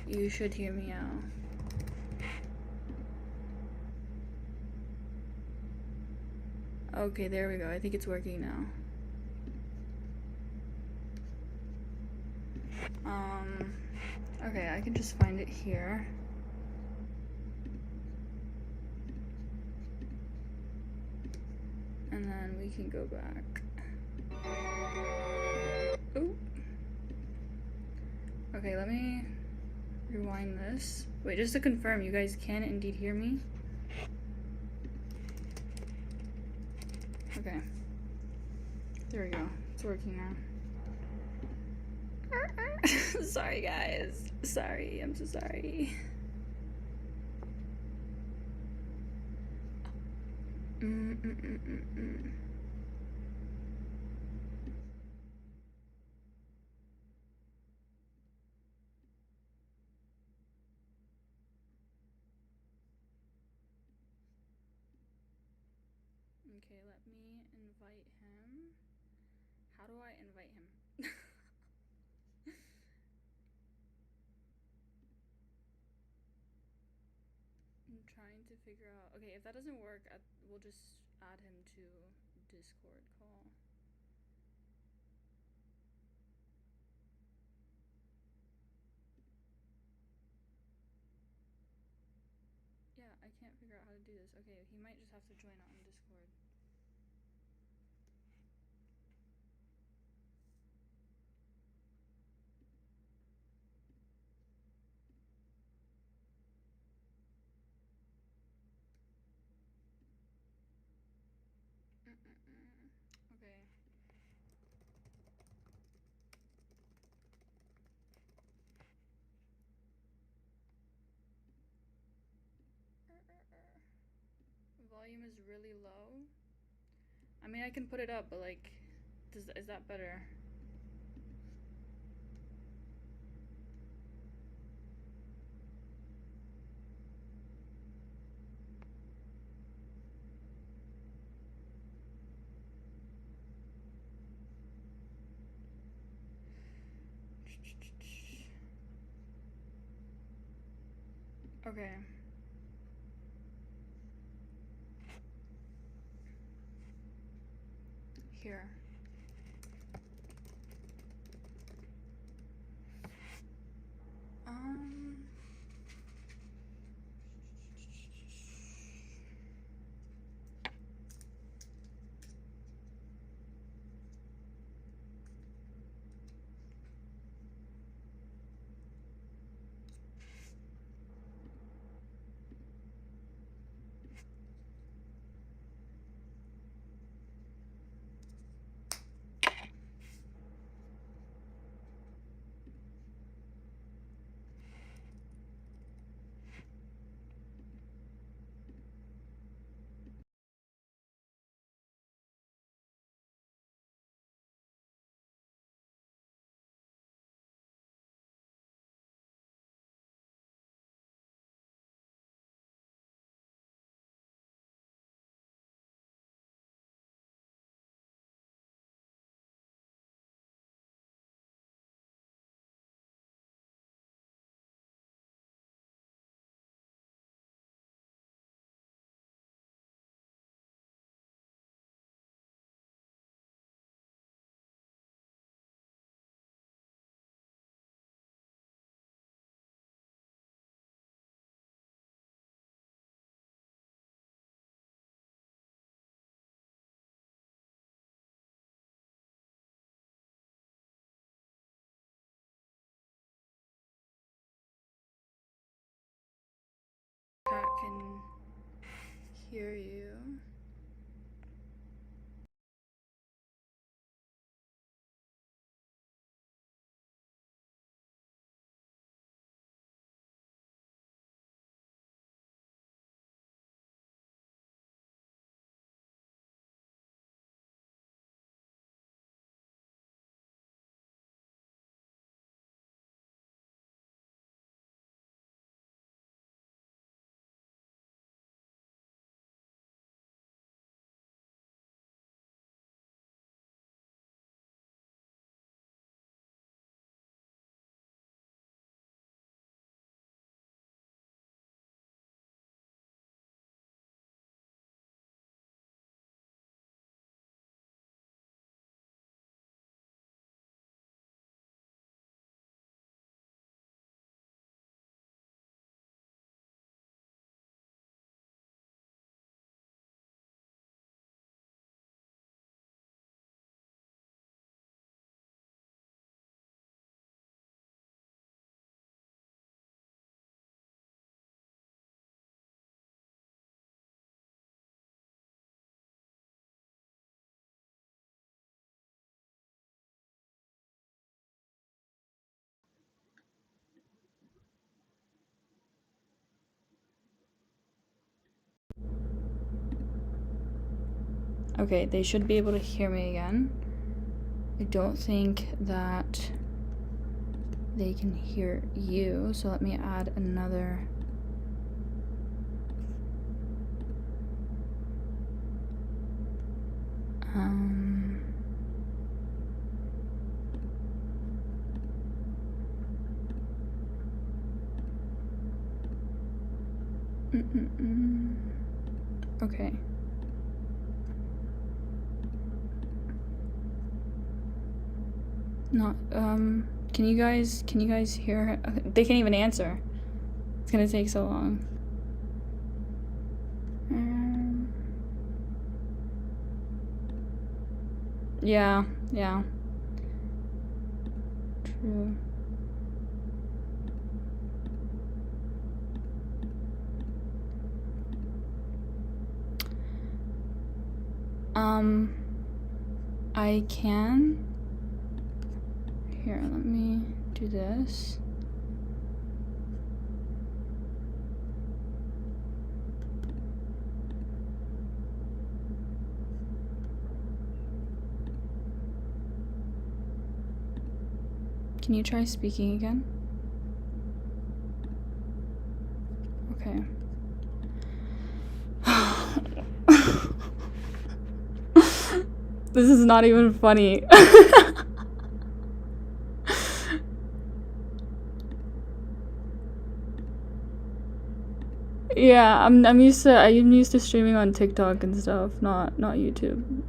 You should hear me out. Okay, there we go. I think it's working now. Okay, I can just find it here. And then we can go back. Ooh. Okay, let me rewind this. Wait, just to confirm, you guys can indeed hear me? Okay. There we go. It's working now. Sorry, guys. Sorry. I'm so sorry. Okay, let me invite him. How do I invite him? I'm trying to figure out. Okay, if that doesn't work, we'll just add him to Discord call. Yeah, I can't figure out how to do this. Okay, he might just have to join on Discord. Okay. Volume is really low. I mean, I can put it up, but like, is that better? Okay. Here. Um. Cat can hear you. Okay, they should be able to hear me again. I don't think that they can hear you, so let me add another. Okay. Not, can you guys hear? They can't even answer. It's gonna take so long. Yeah. True. I can. Here, let me do this. Can you try speaking again? Okay. This is not even funny. Yeah, I'm used to streaming on TikTok and stuff, not YouTube.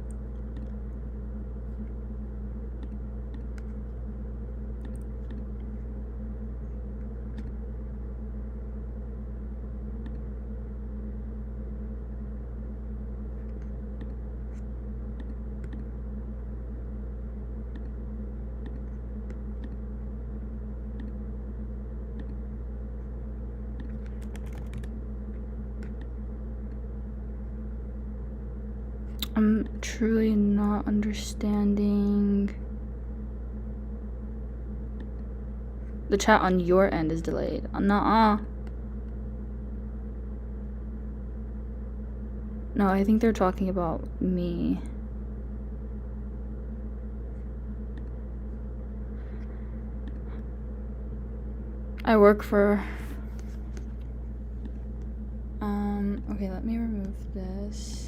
I'm truly not understanding. The chat on your end is delayed. Nuh-uh. No, I think they're talking about me. I work for... Okay, let me remove this.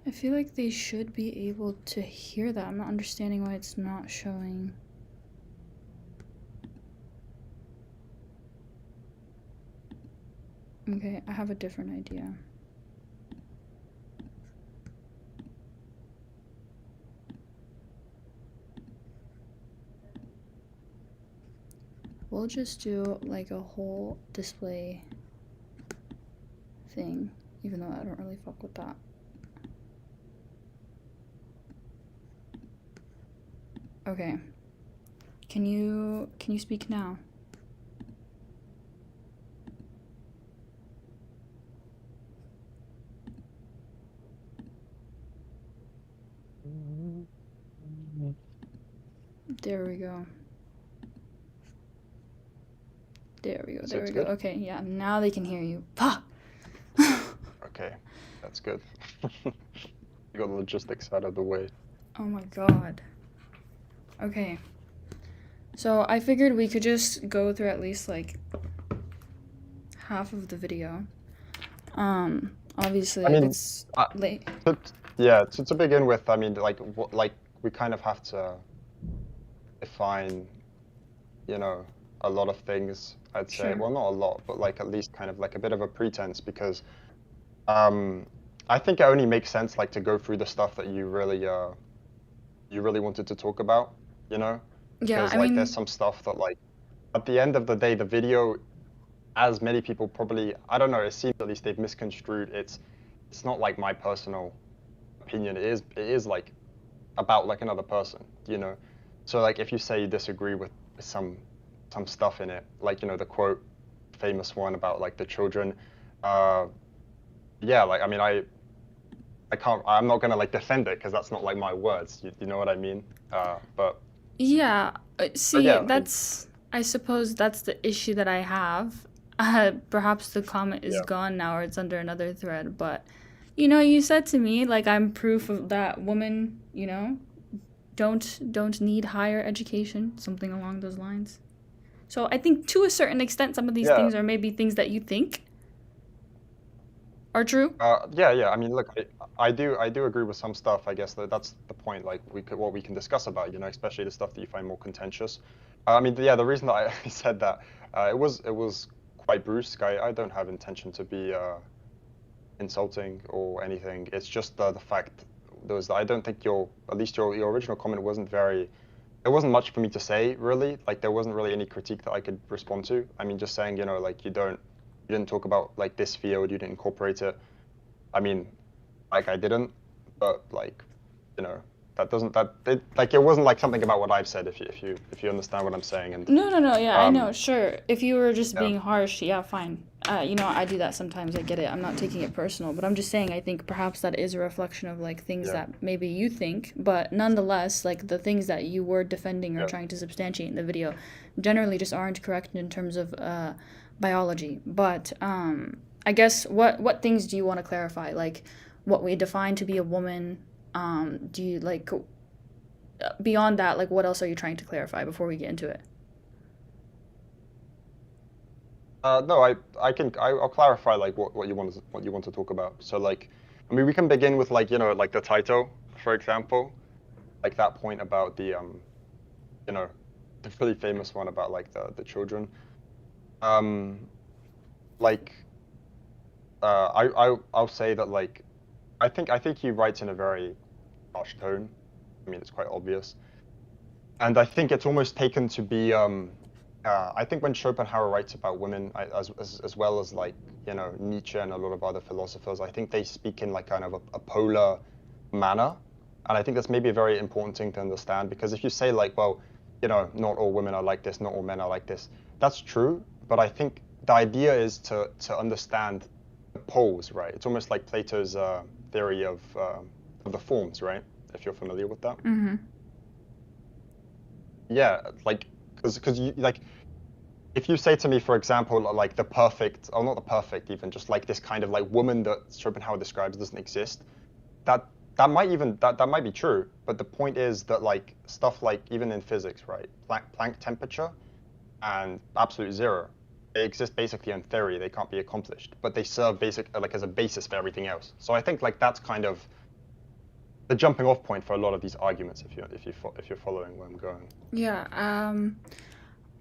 I feel like they should be able to hear that. I'm not understanding why it's not showing. Okay, I have a different idea. We'll just do like a whole display thing, even though I don't really fuck with that. Okay. Can you speak now? There we go. There we go. Okay, yeah, now they can hear you. Fuck! Okay, that's good. You got the logistics out of the way. Oh my god. Okay. So I figured we could just go through at least like half of the video. Obviously, I mean, it's late. To begin with, I mean, like we kind of have to define, you know, a lot of things. I'd say, Sure. well, not a lot, but like at least kind of like a bit of a pretense, because I think it only makes sense like to go through the stuff that you really wanted to talk about, you know? Yeah, Because I like mean, there's some stuff that like at the end of the day, the video, as many people probably, I don't know, it seems at least they've misconstrued. It's not like my personal opinion. It is like about like another person, you know? So like if you say you disagree with some stuff in it, like the quote, famous one about like the children, uh, yeah, like I mean I'm not gonna like defend it because that's not like my words. You know what I mean? But Yeah, but see, yeah, I mean, I suppose that's the issue that I have. Perhaps the comment is yeah. gone now or it's under another thread, but you said to me like I'm proof of that women, don't need higher education, something along those lines. So I think to a certain extent some of these Yeah, things are maybe things that you think are true. yeah. I mean, look, I do agree with some stuff. I guess that's the point. Like, what we can discuss about, especially the stuff that you find more contentious. I mean, yeah, the reason that I said that, it was quite brusque. I don't have intention to be insulting or anything. It's just the fact that I don't think at least your original comment wasn't very. There wasn't much for me to say really. Like, there wasn't really any critique that I could respond to. I mean, just saying, like you didn't talk about like this field, you didn't incorporate it. I mean, like I didn't, but like, you know, that doesn't that it, like it wasn't like something about what I've said. If you understand what I'm saying, and No, no, no. Yeah, I know. um, Sure. If you were just yeah, being harsh, yeah, fine. I do that sometimes. I get it. I'm not taking it personal, but I'm just saying I think perhaps that is a reflection of like things yeah, that maybe you think, but nonetheless, like the things that you were defending or yeah. trying to substantiate in the video generally just aren't correct in terms of biology. But I guess what things do you want to clarify? Like what we define to be a woman. Do you like beyond that? Like what else are you trying to clarify before we get into it? No, I'll clarify like what you want to talk about. So like, I mean, we can begin with like like the title, for example, like that point about you know, the really famous one about like the children. Um, like I'll say that like I think he writes in a very harsh tone. I mean, it's quite obvious, and I think it's almost taken to be. I think when Schopenhauer writes about women, as well as like Nietzsche and a lot of other philosophers, I think they speak in like kind of a polar manner, and I think that's maybe a very important thing to understand because if you say like, well, not all women are like this, not all men are like this, that's true, but I think the idea is to understand the poles, right? It's almost like Plato's theory of the forms, right? If you're familiar with that. Mm-hmm. Yeah, like because you like if you say to me, for example, like the perfect, or not the perfect, even just like this kind of like woman that Schopenhauer describes doesn't exist, that that might be true. But the point is that like stuff like even in physics, right? Planck temperature and absolute zero, they exist basically in theory. They can't be accomplished, but they serve like as a basis for everything else. So I think like that's kind of the jumping off point for a lot of these arguments if you're following where I'm going. Yeah.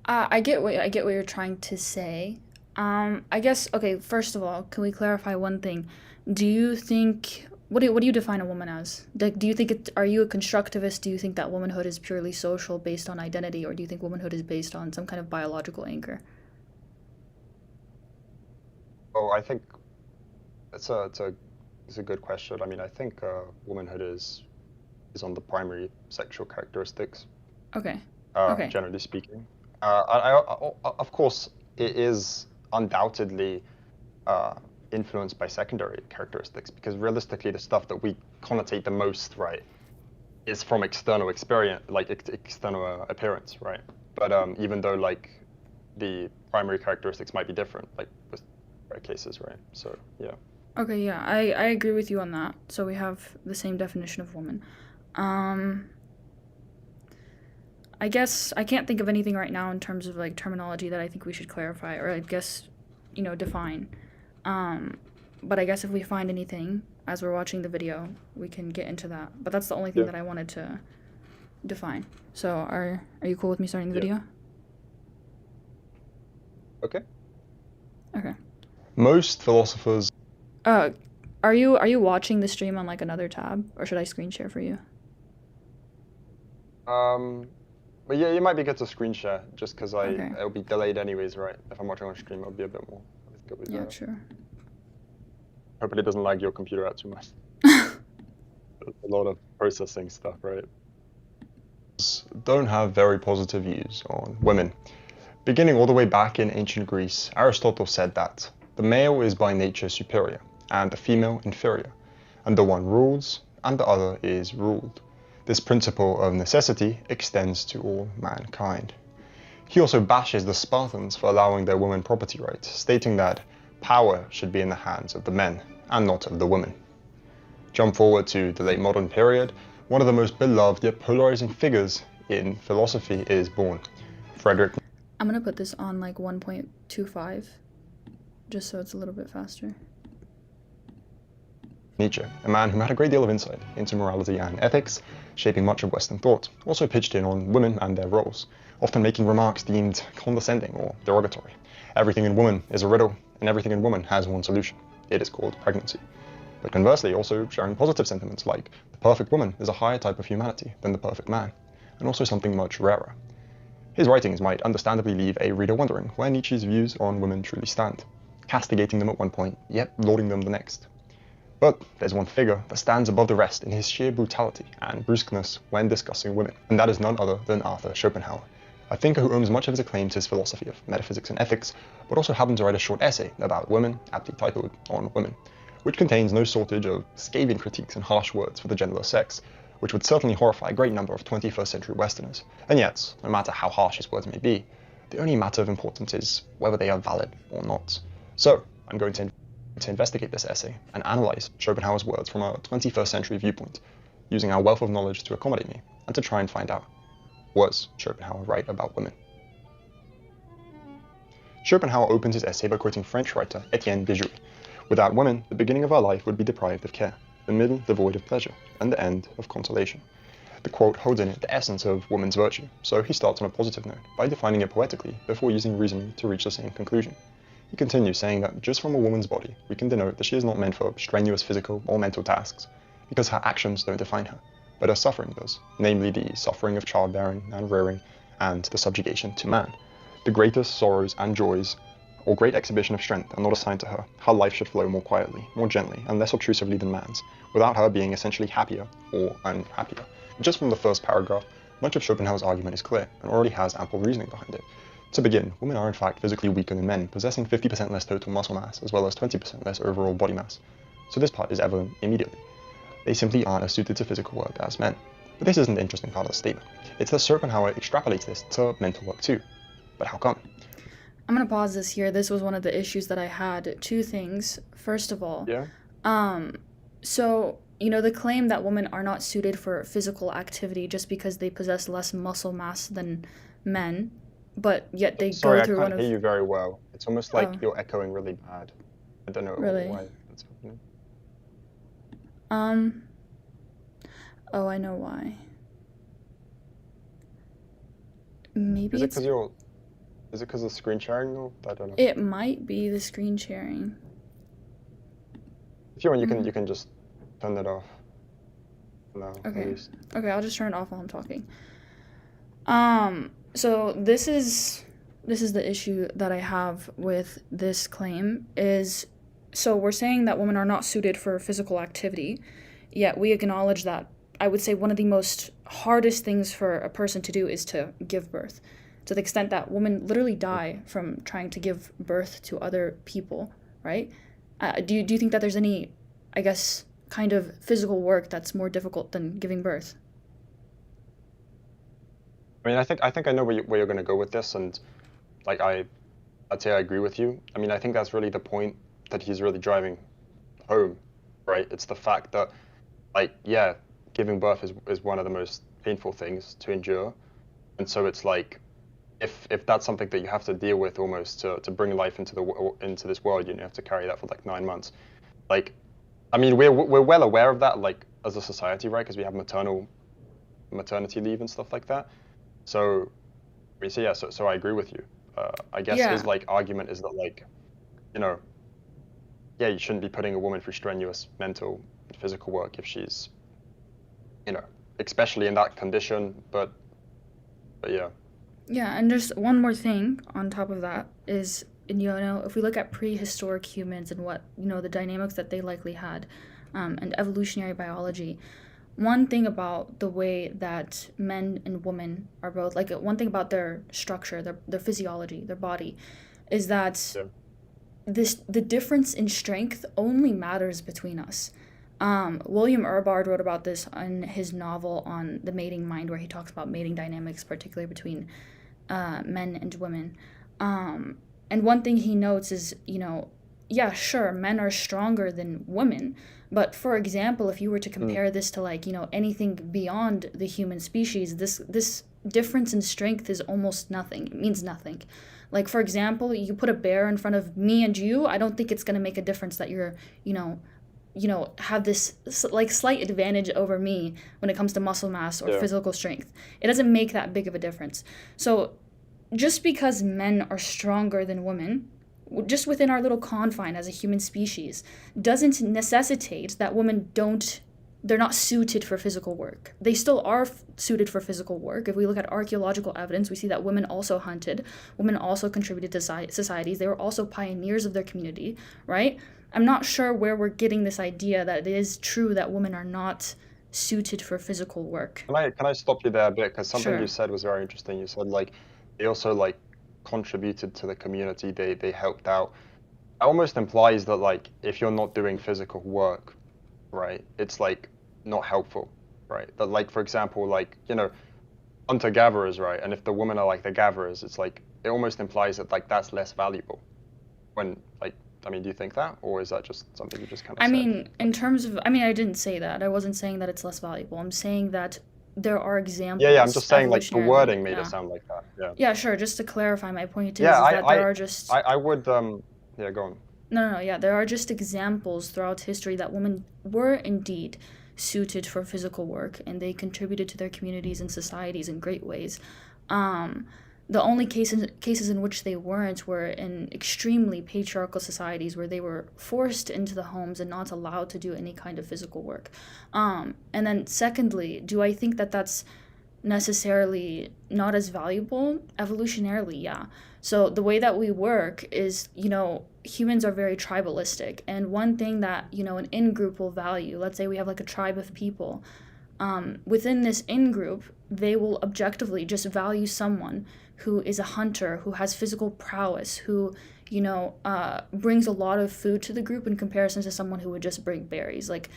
I get what you're trying to say. I guess okay. First of all, can we clarify one thing? Do you think what do you define a woman as? Like, do you think are you a constructivist? Do you think that womanhood is purely social, based on identity, or do you think womanhood is based on some kind of biological anchor? Oh, I think it's a good question. I mean, I think womanhood is on the primary sexual characteristics, Okay. Okay. generally speaking. Of course, it is undoubtedly uh, influenced by secondary characteristics because realistically, the stuff that we connotate the most, right, is from external experience, like external appearance, right? But even though like the primary characteristics might be different, like with rare cases, right? So yeah. Okay. Yeah. I agree with you on that. So we have the same definition of woman. Um. I guess I can't think of anything right now in terms of like terminology that I think we should clarify or I guess, define. Um, but I guess if we find anything as we're watching the video, we can get into that. But that's the only thing Yeah. that I wanted to define. So are you cool with me starting the Yeah. video? Okay. Okay. Most philosophers. Uh, are you watching the stream on like another tab or should I screen share for you? Um, but yeah, it might be good to screen share just because Okay. it'll be delayed anyways, right? If I'm watching on stream, it'll be a bit more. I think it'll be Yeah, better. sure. Hopefully, it doesn't lag your computer out too much. There's a lot of processing stuff, right? don't have very positive views on women. Beginning all the way back in ancient Greece, Aristotle said that the male is by nature superior and the female inferior, and the one rules and the other is ruled. This principle of necessity extends to all mankind. He also bashes the Spartans for allowing their women property rights, stating that power should be in the hands of the men and not of the women. Jump forward to the late modern period, one of the most beloved yet polarizing figures in philosophy is born, Frederick. I'm gonna put this on like 1.25, just so it's a little bit faster. Nietzsche, a man who had a great deal of insight into morality and ethics, shaping much of Western thought, also pitched in on women and their roles, often making remarks deemed condescending or derogatory. Everything in woman is a riddle, and everything in woman has one solution. It is called pregnancy. But conversely, also sharing positive sentiments like the perfect woman is a higher type of humanity than the perfect man, and also something much rarer. His writings might understandably leave a reader wondering where Nietzsche's views on women truly stand, castigating them at one point, yet lauding them the next. But there's one figure that stands above the rest in his sheer brutality and brusqueness when discussing women, and that is none other than Arthur Schopenhauer, a thinker who owes much of his acclaim to his philosophy of metaphysics and ethics, but also happened to write a short essay about women, aptly titled On Women, which contains no shortage of scathing critiques and harsh words for the genderless sex, which would certainly horrify a great number of 21st century Westerners. And yet, no matter how harsh his words may be, the only matter of importance is whether they are valid or not. So, I'm going to investigate this essay and analyze Schopenhauer's words from a 21st century viewpoint, using our wealth of knowledge to accommodate me, and to try and find out, was Schopenhauer right about women? Schopenhauer opens his essay by quoting French writer Etienne de Jouy. Without women, the beginning of our life would be deprived of care, the middle devoid of pleasure, and the end of consolation. The quote holds in it the essence of woman's virtue, so he starts on a positive note by defining it poetically before using reasoning to reach the same conclusion. He continues saying that just from a woman's body, we can denote that she is not meant for strenuous physical or mental tasks, because her actions don't define her, but her suffering does, namely the suffering of childbearing and rearing, and the subjugation to man. The greatest sorrows and joys, or great exhibition of strength, are not assigned to her. Her life should flow more quietly, more gently, and less obtrusively than man's, without her being essentially happier or unhappier. Just from the first paragraph, much of Schopenhauer's argument is clear, and already has ample reasoning behind it. To begin, women are in fact physically weaker than men, possessing 50% less total muscle mass, as well as 20% less overall body mass. So this part is evident immediately. They simply aren't as suited to physical work as men. But this isn't the interesting part of the statement. It's that Schopenhauer extrapolates this to mental work too. But how come? I'm gonna pause this here. This was one of the issues that I had. Two things. First of all, Yeah? so the claim that women are not suited for physical activity just because they possess less muscle mass than men, but yet they Sorry, go I through can't one hear of you very well. It's almost like oh you're echoing really bad. I don't know really why that's happening. um oh, I know why. Maybe Is it it's because of screen sharing or I don't know. it might be the screen sharing. If you want, Mm, you can just turn that off now, at okay. least. Okay, I'll just turn it off while I'm talking. So this is the issue that I have with this claim is, so we're saying that women are not suited for physical activity, yet we acknowledge that I would say one of the most hardest things for a person to do is to give birth. To the extent that women literally die from trying to give birth to other people, right? Do you think that there's any, I guess, kind of physical work that's more difficult than giving birth? I mean, I think I know where you're going to go with this, and like I'd say I agree with you. I mean, I think that's really the point that he's really driving home, right? It's the fact that, like, yeah, giving birth is one of the most painful things to endure, and so it's like, if that's something that you have to deal with almost to bring life into this world, you have to carry that for like 9 months. Like, I mean, we're well aware of that, like as a society, right? Because we have maternity leave and stuff like that. So, I mean, so yeah, so I agree with you. I guess his Yeah. like argument is that like, you know, yeah, you shouldn't be putting a woman through strenuous mental and physical work if she's, you know, especially in that condition. But yeah, Yeah, and just one more thing on top of that is, and, if we look at prehistoric humans and what, the dynamics that they likely had, and evolutionary biology, one thing about the way that men and women are both, like one thing about their structure, their physiology, their body, is that Yeah. the difference in strength only matters between us. William Urbard wrote about this in his novel on the mating mind, where he talks about mating dynamics, particularly between men and women. And one thing he notes is, yeah, sure, men are stronger than women. But for example, if you were to Mm. compare this to like, anything beyond the human species, this difference in strength is almost nothing. It means nothing. Like for example, you put a bear in front of me and you, I don't think it's going to make a difference that you're, have this like slight advantage over me when it comes to muscle mass or Yeah. physical strength. It doesn't make that big of a difference. So just because men are stronger than women, just within our little confine as a human species, doesn't necessitate that women they're not suited for physical work. They still are suited for physical work. If we look at archaeological evidence, we see that women also hunted, women also contributed to societies, they were also pioneers of their community, right? I'm not sure where we're getting this idea that it is true that women are not suited for physical work. Can I stop you there a bit? Because something you Sure. said was very interesting. You said like they also like contributed to the community. They helped out. It almost implies that like if you're not doing physical work, right, it's like not helpful, right? That like for example, like hunter-gatherers, right? And if the women are like the gatherers, it's like it almost implies that like that's less valuable. When like I mean, do you think that, or is that just something you just kind of I said? mean, in terms of, I mean, I didn't say that. I wasn't saying that it's less valuable. I'm saying that there are Yeah, yeah. I'm examples just saying like the evolutionarily. wording made it Yeah. sound like that. Yeah. Yeah, sure. Just to clarify, my point Yeah, is that there are just, I would yeah, go on. no, no, no, yeah, there are just examples throughout history that women were indeed suited for physical work and they contributed to their communities and societies in great ways. Um, the only cases in which they weren't were in extremely patriarchal societies where they were forced into the homes and not allowed to do any kind of physical work. And then, secondly, do I think that that's necessarily not as valuable? Evolutionarily, yeah. So the way that we work is, humans are very tribalistic. And one thing that, an in group will value, let's say we have like a tribe of people, within this in group, they will objectively just value someone who is a hunter, who has physical prowess, who, brings a lot of food to the group in comparison to someone who would just bring berries. Like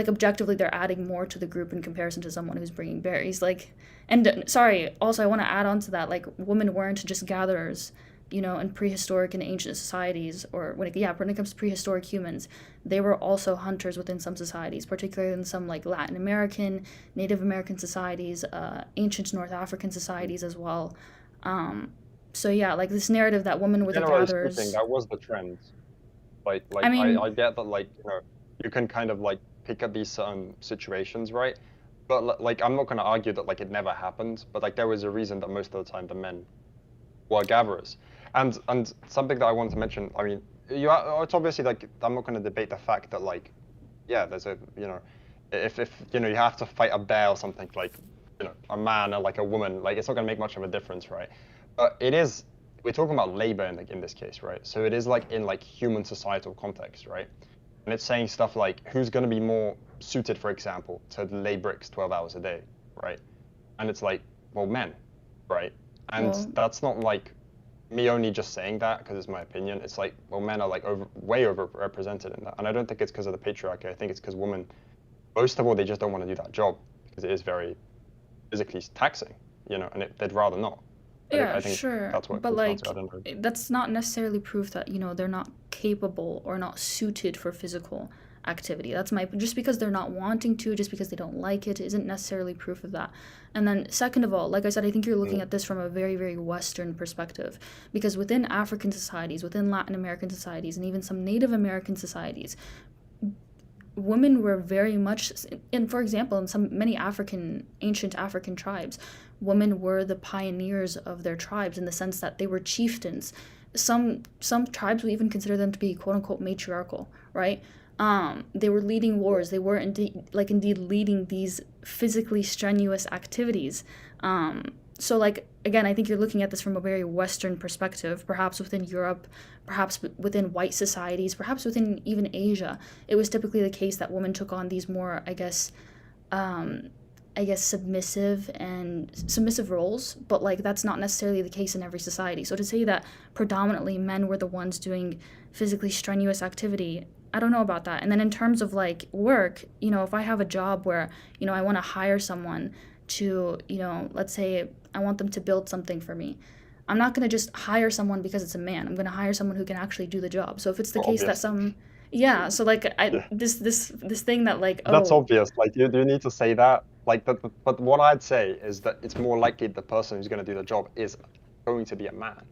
objectively, they're adding more to the group in comparison to someone who's bringing berries. Like, and sorry, also I want to add on to that. Like, women weren't just gatherers, in prehistoric and ancient societies, or when it comes to prehistoric humans, they were also hunters within some societies, particularly in some like Latin American, Native American societies, ancient North African societies as well. So yeah, like this narrative that women were the Generally speaking, gatherers. that was the trend. Like I like I mean, get that like you can kind of like pick up these certain situations, right? But like I'm not going to argue that like it never happened, but like there was a reason that most of the time the men were gatherers. And something that I wanted to mention, I mean, it's obviously like I'm not going to debate the fact that like yeah, there's a if you have to fight a bear or something like a man or like a woman, like it's not going to make much of a difference, right? But it is we're talking about labor in this case, right? So it is like in like human societal context, right? And it's saying stuff like who's going to be more suited, for example, to lay bricks 12 hours a day, right? And it's like, well, men, right? And well, that's not like me only just saying that because it's my opinion. It's like, well, men are like way overrepresented in that. And I don't think it's because of the patriarchy. I think it's because women, most of all, they just don't want to do that job because it is very physically taxing, and they'd rather not. yeah, I think sure. that's what it But comes down to. I like don't know. that's not necessarily proof that, they're not capable or not suited for physical activity. That's my just because they're not wanting to, just because they don't like it, isn't necessarily proof of that. And then second of all, like I said, I think you're looking Mm. at this from a very, very Western perspective. Because within African societies, within Latin American societies, and even some Native American societies, women were very much, and for example, in some many ancient African tribes, women were the pioneers of their tribes in the sense that they were chieftains. Some tribes we even consider them to be quote unquote matriarchal, right? They were leading wars. They were indeed leading these physically strenuous activities. So like again, I think you're looking at this from a very Western perspective, perhaps within Europe, perhaps within white societies, perhaps within even Asia. It was typically the case that women took on these more, I guess, I guess submissive roles, but like that's not necessarily the case in every society. So to say that predominantly men were the ones doing physically strenuous activity, I don't know about that. And then in terms of like work, if I have a job where, I want to hire someone to, let's say I want them to build something for me. I'm not going to just hire someone because it's a man. I'm going to hire someone who can actually do the job. So if it's the Well, case that obvious. some yeah, so like I Yeah. this thing that like, That's oh, obvious. Like, you need to say that. Like, but what I'd say is that it's more likely the person who's going to do the job is going to be a man.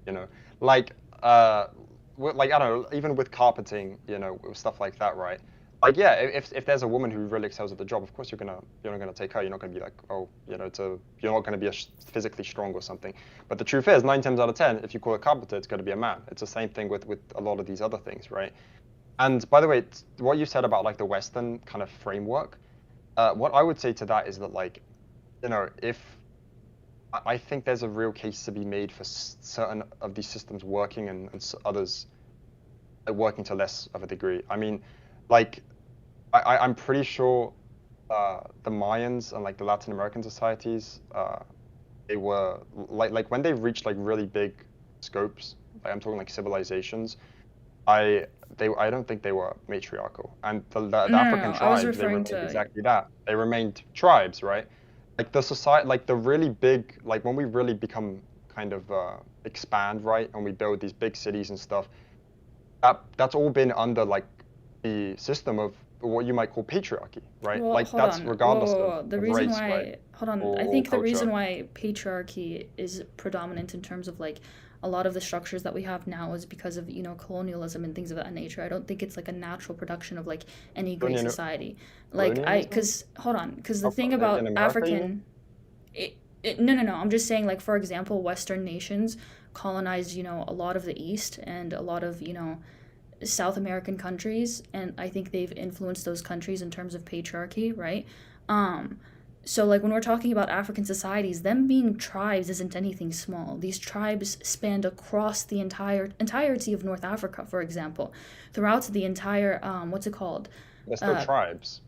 You know, like, like I don't know, even with carpeting, with stuff like that, right? Like, yeah, if there's a woman who really excels at the job, of course you're not gonna take her. You're not gonna be like, oh, you're not gonna be physically strong or something. But the truth is, 9 times out of 10, if you call a carpenter, it's gonna be a man. It's the same thing with a lot of these other things, right? And by the way, what you said about like the Western kind of framework, what I would say to that is that like, if I think there's a real case to be made for certain of these systems working and others working to less of a degree. I mean, like, I'm pretty sure the Mayans and like the Latin American societies, they were like when they reached like really big scopes, like I'm talking like civilizations, I I don't think they were matriarchal. And the no, no, African no. I was tribes, they referring remained to exactly that. They remained tribes, right? Like the society, like the really big, like when we really become kind of expand, right, and we build these big cities and stuff, that's all been under like the system of what you might call patriarchy, right? Well, Like hold that's on. Whoa, regardless whoa, of, whoa. The of reason race, right? why, hold on. I Or think the culture. reason why patriarchy is predominant in terms of like a lot of the structures that we have now is because of, colonialism and things of that nature. I don't think it's like a natural production of like any great Colonial, society. colonialism? Hold on, because the thing In about America, you mean? African, no, no, no. I'm just saying, like, for example, Western nations colonized, a lot of the East and a lot of, South American countries, and I think they've influenced those countries in terms of patriarchy, right? Um, so like when we're talking about African societies, them being tribes isn't anything small. These tribes spanned across the entirety of North Africa, for example, throughout the entire what's it called? They're still Uh, tribes.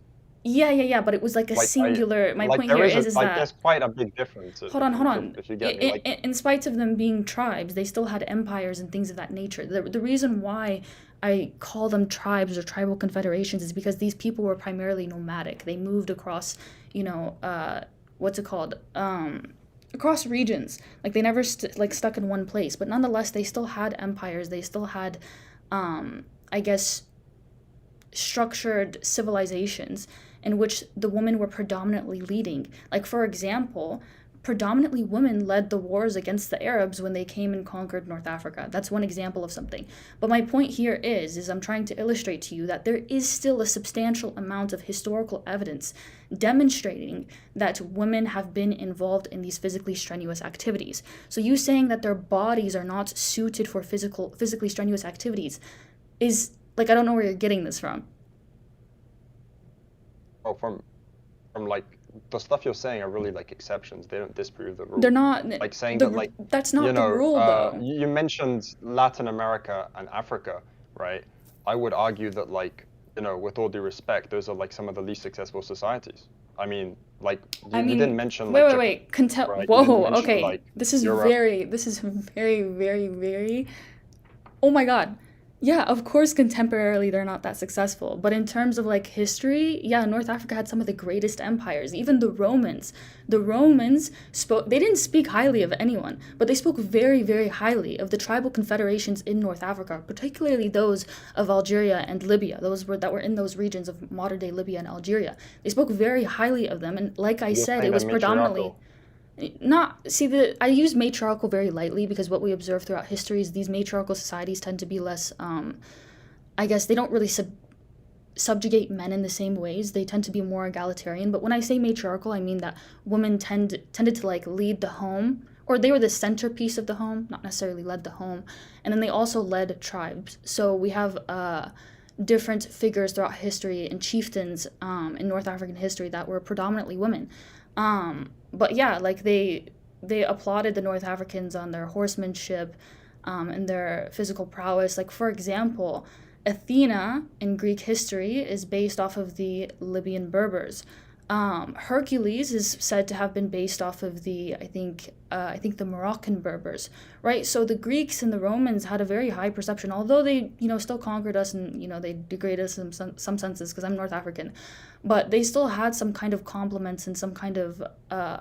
yeah, yeah, yeah, but it was like a Like I singular. My like point there here is a is like that there's quite a big difference hold on, hold on. if you get me. Like In spite of them being tribes, they still had empires and things of that nature. The reason why I call them tribes or tribal confederations is because these people were primarily nomadic. They moved across, what's it called? Across regions. Like they never stuck in one place. But nonetheless, they still had empires. They still had, I guess, structured civilizations in which the women were predominantly leading. Like, for example, predominantly women led the wars against the Arabs when they came and conquered North Africa. That's one example of something. But my point here is I'm trying to illustrate to you that there is still a substantial amount of historical evidence demonstrating that women have been involved in these physically strenuous activities. So you saying that their bodies are not suited for physically strenuous activities is like I don't know where you're getting this from. oh, from like the stuff you're saying are really like exceptions. They don't disprove the They're rule. not Like saying that the like that's not the rule though. you mentioned Latin America and Africa, right? I would argue that like, with all due respect, those are like some of the least successful societies. I mean, like I you didn't mean, mention wait, like wait, Japan, wait. right? You didn't Whoa, mention okay. like Europe. This is very, very, very. Oh my God. Yeah, of course, contemporarily they're not that successful. But in terms of like history, yeah, North Africa had some of the greatest empires. Even the Romans. The Romans spoke, they didn't speak highly of anyone, but they spoke very, very highly of the tribal confederations in North Africa, particularly those of Algeria and Libya, that were in those regions of modern day Libya and Algeria. They spoke very highly of them. And like I You're said, saying it they're was predominantly matriarchal. not see the I use matriarchal very lightly because what we observe throughout history is these matriarchal societies tend to be less I guess they don't really subjugate men in the same ways. They tend to be more egalitarian. But when I say matriarchal, I mean that women tended to like lead the home, or they were the centerpiece of the home, not necessarily led the home. And then they also led tribes. So we have different figures throughout history and chieftains in North African history that were predominantly women. But yeah, like they applauded the North Africans on their horsemanship and their physical prowess. Like for example, Athena in Greek history is based off of the Libyan Berbers. Hercules is said to have been based off of I think the Moroccan Berbers, right? So the Greeks and the Romans had a very high perception, although they, still conquered us and, they degraded us in some senses because I'm North African, but they still had some kind of compliments and some kind of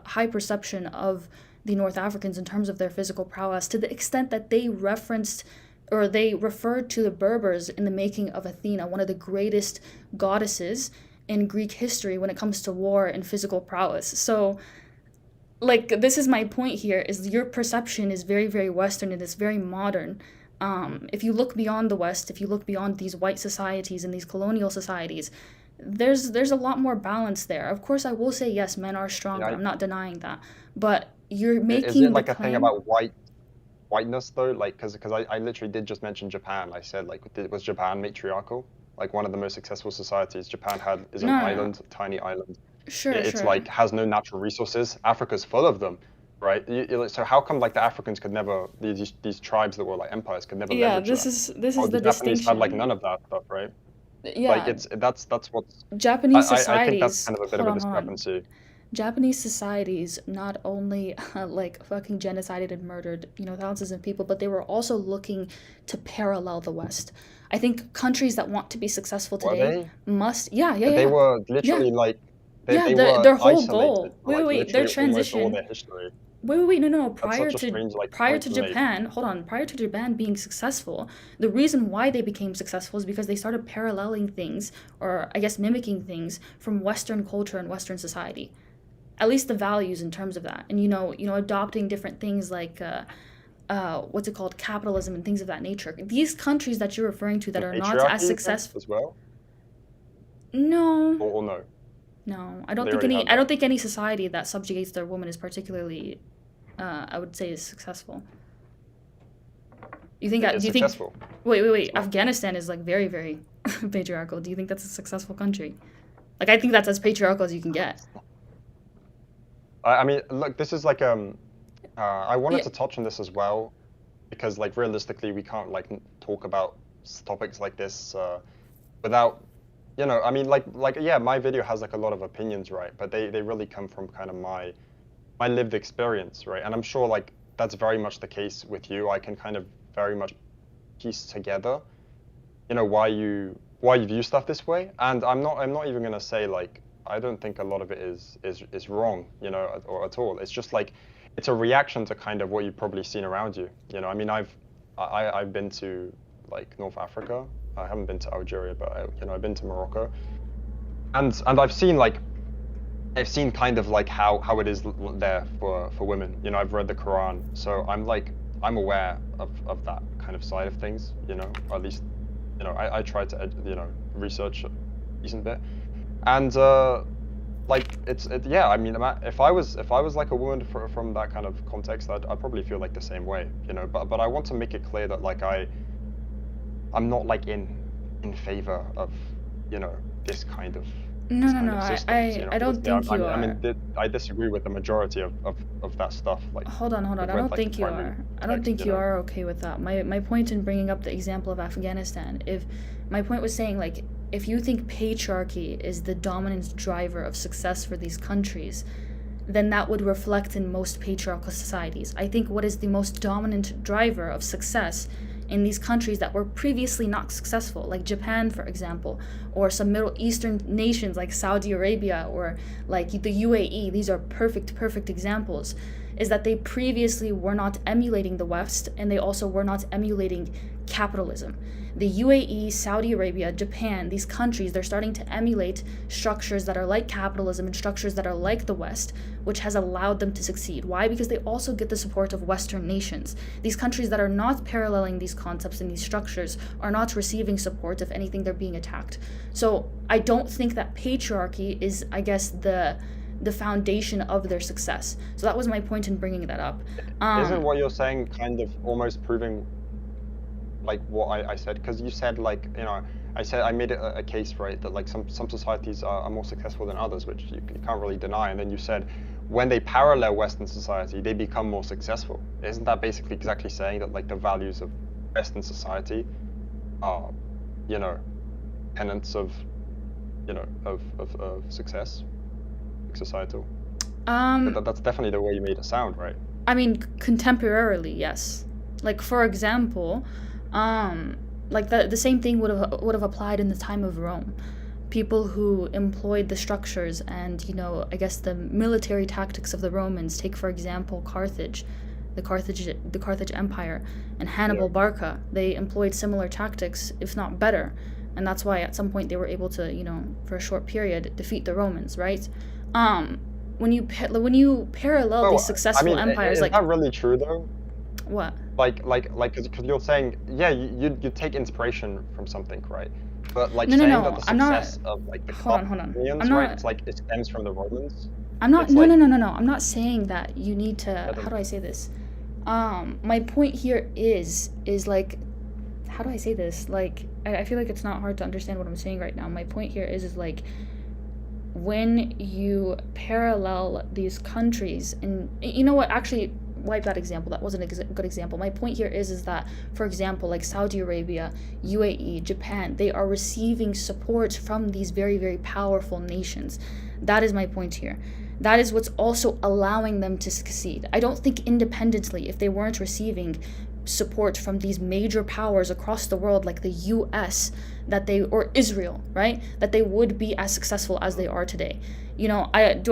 high perception of the North Africans in terms of their physical prowess, to the extent that they referenced or they referred to the Berbers in the making of Athena, one of the greatest goddesses in Greek history when it comes to war and physical prowess. So, like, this is my point here: is your perception is very, very Western and it's very modern. If you look beyond the West, if you look beyond these white societies and these colonial societies, there's a lot more balance there. Of course, I will say yes, men are stronger. Yeah, I'm not denying that, but you're is it making the like a thing claim. about whiteness though? Like, because I literally did just mention Japan. I said like, was Japan matriarchal? Like one of the most successful societies Japan had is an No, no, no. island, a tiny island. Sure, It's sure. like has no natural resources. Africa's full of them, right? So how come like the Africans could never these tribes that were like empires could never Yeah, leverage this that? is this Oh, is the the Japanese had like distinction. none of that stuff, right? Like Yeah, that's what's Japanese I think that's societies. kind of a bit Hold of a on, hold on. discrepancy. Japanese societies not only like fucking genocided and murdered, thousands of people, but they were also looking to parallel the West. I think countries that want to be successful Were today they? must, yeah, yeah, yeah, They yeah, were yeah, literally like yeah. they The, were their whole isolated goal. for Wait, wait, like wait. Their literally almost all their transition. history. Wait, wait, wait, no, no. That's such a strange like Prior point to to make. Japan, hold on. Prior to Japan being successful, the reason why they became successful is because they started paralleling things, or I guess mimicking things from Western culture and Western society. At least the values in terms of that, and adopting different things like what's it called, capitalism and things of that nature. These countries that you're referring to that And are not as patriarchy, you think, successful. as well? No, Or no? no. They already had I that. don't think any society that subjugates their woman is particularly, I would say, is successful. It's Do you think? successful. Wait, wait, It's wait. not. Afghanistan is like very, very patriarchal. Do you think that's a successful country? Like, I think that's as patriarchal as you can get. I mean, look, this is like I wanted Yeah, to touch on this as well, because like realistically, we can't like talk about topics like this without, I mean, like yeah, my video has like a lot of opinions, right? But they really come from kind of my lived experience, right? And I'm sure like that's very much the case with you. I can kind of very much piece together, why you view stuff this way. And I'm not even gonna say like I don't think a lot of it is wrong, or at all. It's just like it's a reaction to kind of what you've probably seen around you. I mean, I've been to like North Africa. I haven't been to Algeria, but I've been to Morocco, and I've seen kind of like how it is there for women. I've read the Quran, so I'm aware of that kind of side of things. Or at least I try to research a decent bit, and like yeah. I mean, if I was like a woman from that kind of context, I'd probably feel like the same way. But I want to make it clear that like I'm not like in favor of this kind of no, these no, kind no. of I, systems. I, I don't Yeah, think you I mean, are. I disagree with the majority of that stuff. Like Hold on, hold on. I've I read don't like the think you primary are. I don't text. think you are okay with that. My point in bringing up the example of Afghanistan, if my point was saying like if you think patriarchy is the dominant driver of success for these countries, then that would reflect in most patriarchal societies. I think what is the most dominant driver of success in these countries that were previously not successful, like Japan, for example, or some Middle Eastern nations like Saudi Arabia or like the UAE, these are perfect examples, is that they previously were not emulating the West and they also were not emulating capitalism. The UAE, Saudi Arabia, Japan, these countries, they're starting to emulate structures that are like capitalism and structures that are like the West, which has allowed them to succeed. Why? Because they also get the support of Western nations. These countries that are not paralleling these concepts and these structures are not receiving support. If anything, they're being attacked. So I don't think that patriarchy is, I guess, the foundation of their success. So that was my point in bringing that up. Isn't Um, what you're saying kind of almost proving like what I said? Because you said like I made a case, right, that like some societies are more successful than others, which you can't really deny. And then you said when they parallel Western society, they become more successful. Isn't that basically exactly saying that like the values of Western society are, you know, tenets of, of success? societal. Um, That's definitely the way you made it sound, right? I mean, contemporarily, yes. Like for example, um, like the same thing would have applied in the time of Rome. People who employed the structures and I guess the military tactics of the Romans. Take for example Carthage, the Carthage Empire, and Yeah. Hannibal Barca. They employed similar tactics, if not better, and that's why at some point they were able to for a short period defeat the Romans, right? Um, when you parallel these Well, I successful mean, empires, is like that really true though? what? Because you're saying, yeah, you take inspiration from something, right? But like No, no, saying that no. the I'm not. success of like the Hold on, hold on. I'm Carthaginians, right? not. It's like it stems from the Romans. I'm not. It's No, no, like no, no, no. I'm not saying that you need to. I How don't do I say this? My point here is like, how do I say this? Like, I feel like it's not hard to understand what I'm saying right now. My point here is like, when you parallel these countries, and you know what, actually wipe that example, that wasn't a good example. My point here is that, for example, like Saudi Arabia, UAE, Japan, they are receiving support from these very, very powerful nations. That is my point here. That is what's also allowing them to succeed. I don't think independently, if they weren't receiving support from these major powers across the world like the US, or Israel, right, that they would be as successful as they are today.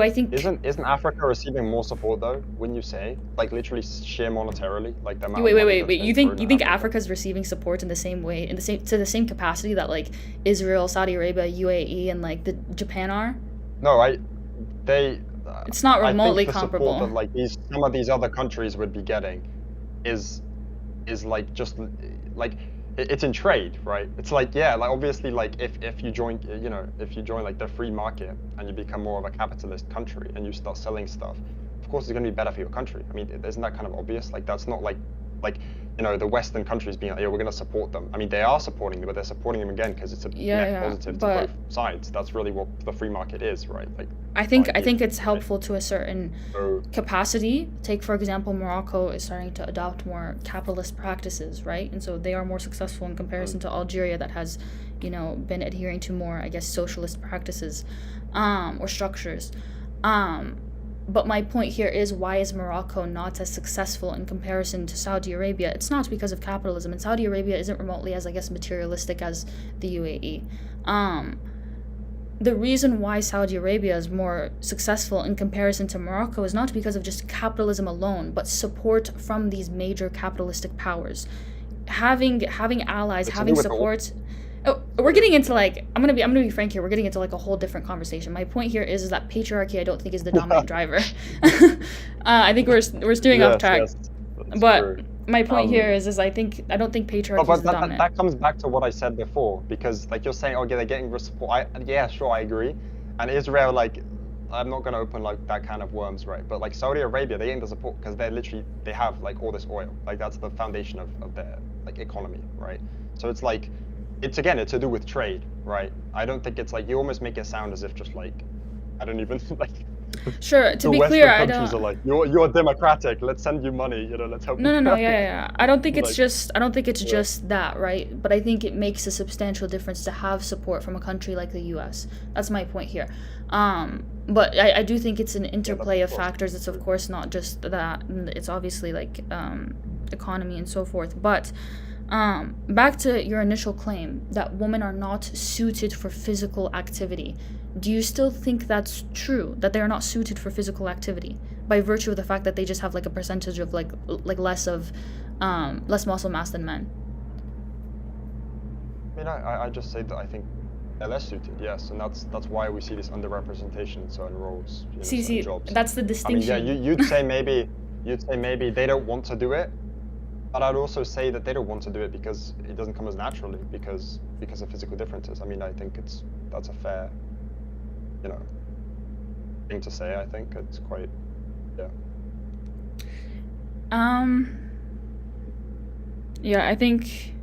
I think. isn't Africa receiving more support though? Wouldn't you say? Like literally sheer monetarily, like the amount Wait, of wait, money wait, that's wait. being You thrown think you at think Africa. Africa's receiving support in the same way, to the same capacity that like Israel, Saudi Arabia, UAE, and like the Japan are? No, they. It's not I think remotely the support comparable. that like some of these other countries would be getting is like just like it's in trade, right? It's like, yeah, like obviously like if you join if you join like the free market and you become more of a capitalist country and you start selling stuff, of course it's going to be better for your country. I mean, isn't that kind of obvious? Like that's not like the Western countries being like, yeah, we're going to support them. I mean, they are supporting them, but they're supporting them again because it's a Yeah, net yeah, positive to but both sides. That's really what the free market is, right? Like I the think I idea, think it's right? helpful to a certain So capacity. Take for example, Morocco is starting to adopt more capitalist practices, right? And so they are more successful in comparison to Algeria, that has, been adhering to more, I guess, socialist practices, or structures. But my point here is, why is Morocco not as successful in comparison to Saudi Arabia? It's not because of capitalism, and Saudi Arabia isn't remotely as, I guess, materialistic as the UAE. The reason why Saudi Arabia is more successful in comparison to Morocco is not because of just capitalism alone, but support from these major capitalistic powers. Having allies, it's to do having with support. Oh, we're getting into like, I'm gonna be frank here. We're getting into like a whole different conversation. My point here is that patriarchy, I don't think, is the dominant driver. I think we're steering off yes, track. yes, that's But true. my point here Um, I don't think patriarchy but is the that dominant. comes back to what I said before, because like you're saying, okay, they're getting support. Yeah, sure, I agree. And Israel, like, I'm not gonna open like that kind of worms, right? But like Saudi Arabia, they ain't the support because they have like all this oil. Like that's the foundation of their like economy, right? So it's like, it's to do with trade, right? I don't think it's like, you almost make it sound as if just like, I don't even like Sure, to the be Western clear, I countries are don't. like, you're democratic. Let's send you money. Let's help No, you no, no, out. yeah, yeah, yeah. I don't think it's Like, just. I don't think it's yeah, just that, right? But I think it makes a substantial difference to have support from a country like the U.S. That's my point here. But I do think it's an yeah, that's interplay of of course factors. It's of true. course not just that. It's obviously like economy and so forth. But back to your initial claim that women are not suited for physical activity. Do you still think that's true? That they are not suited for physical activity by virtue of the fact that they just have like a percentage of like less muscle mass than men? I mean, I just say that I think they're less suited, yes, and that's why we see this underrepresentation in certain roles, certain See, jobs. that's the I mean, yeah, distinction. you'd say maybe they don't want to do it, but I'd also say that they don't want to do it because it doesn't come as naturally because of physical differences. I mean, I think that's a fair, you know, thing to say. I think it's quite, yeah. Um, yeah, I think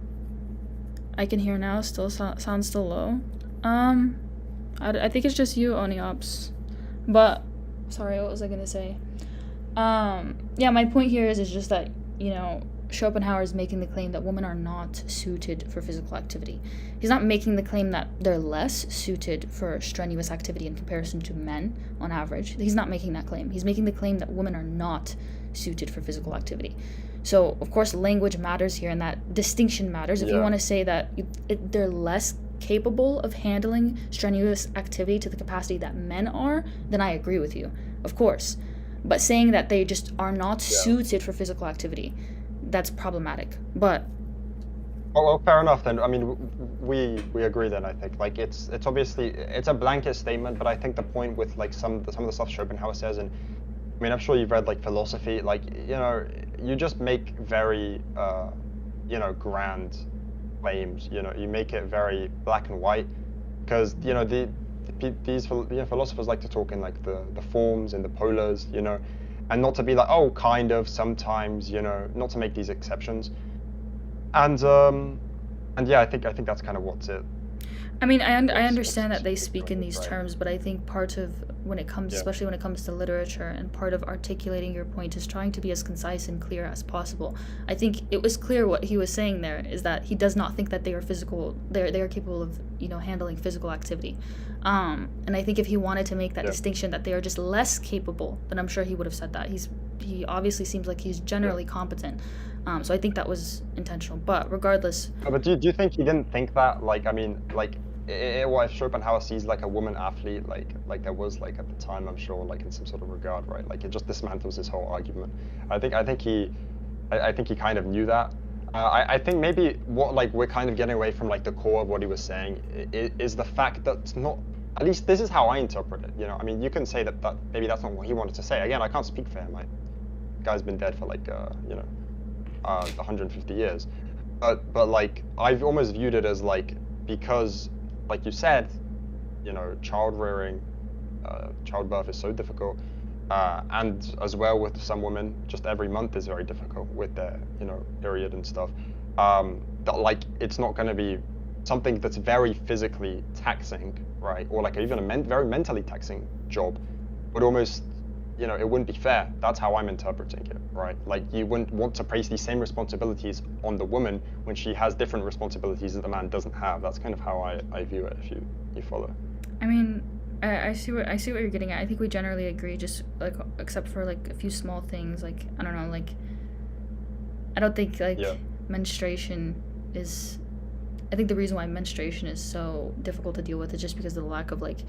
I can hear now. Still sounds still low. Um, I think it's just you, Oniops. But sorry, what was I gonna say? Yeah, my point here is just that Schopenhauer is making the claim that women are not suited for physical activity. He's not making the claim that they're less suited for strenuous activity in comparison to men on average. He's not making that claim. He's making the claim that women are not suited for physical activity. So, of course, language matters here, and that distinction matters. If you want to say that they're less capable of handling strenuous activity to the capacity that men are, then I agree with you, of course. But saying that they just are not suited for physical activity, that's problematic. But well, fair enough then. I mean, we agree then. I think like it's obviously it's a blanket statement, but I think the point with like some of the stuff Schopenhauer says, and I mean, I'm sure you've read like philosophy, like you just make very grand claims. You make it very black and white, because these philosophers like to talk in like the forms and the polars, and not to be like, oh, kind of, sometimes, not to make these exceptions. And yeah, I think that's kind of what's it. I mean, I understand that they speak in these terms, but I think part of when it comes, especially when it comes to literature, and part of articulating your point is trying to be as concise and clear as possible. I think it was clear what he was saying there is that he does not think that they are capable of handling physical activity. And I think if he wanted to make that distinction that they are just less capable, then I'm sure he would have said that. He obviously seems like he's generally competent. So I think that was intentional. But regardless. But do you think he didn't think that? Like, I mean, like, if Schopenhauer sees like a woman athlete, like there was like at the time, I'm sure, like in some sort of regard, right? Like it just dismantles his whole argument. I think he kind of knew that. I think maybe what like we're kind of getting away from like the core of what he was saying is the fact that it's not. At least this is how I interpret it. I mean, you can say that maybe that's not what he wanted to say. Again, I can't speak for him. The guy's been dead for like 150 years. But like I've almost viewed it as like, because like you said, child rearing, childbirth is so difficult, and as well with some women, just every month is very difficult with their period and stuff. That like it's not going to be something that's very physically taxing, right? Or like even a very mentally taxing job would almost, it wouldn't be fair. That's how I'm interpreting it, right? Like you wouldn't want to place these same responsibilities on the woman when she has different responsibilities that the man doesn't have. That's kind of how I view it, if you follow. I mean, I see what you're getting at. I think we generally agree, just like except for like a few small things, like I don't know, like I don't think like menstruation is. I think the reason why menstruation is so difficult to deal with is just because of the lack of like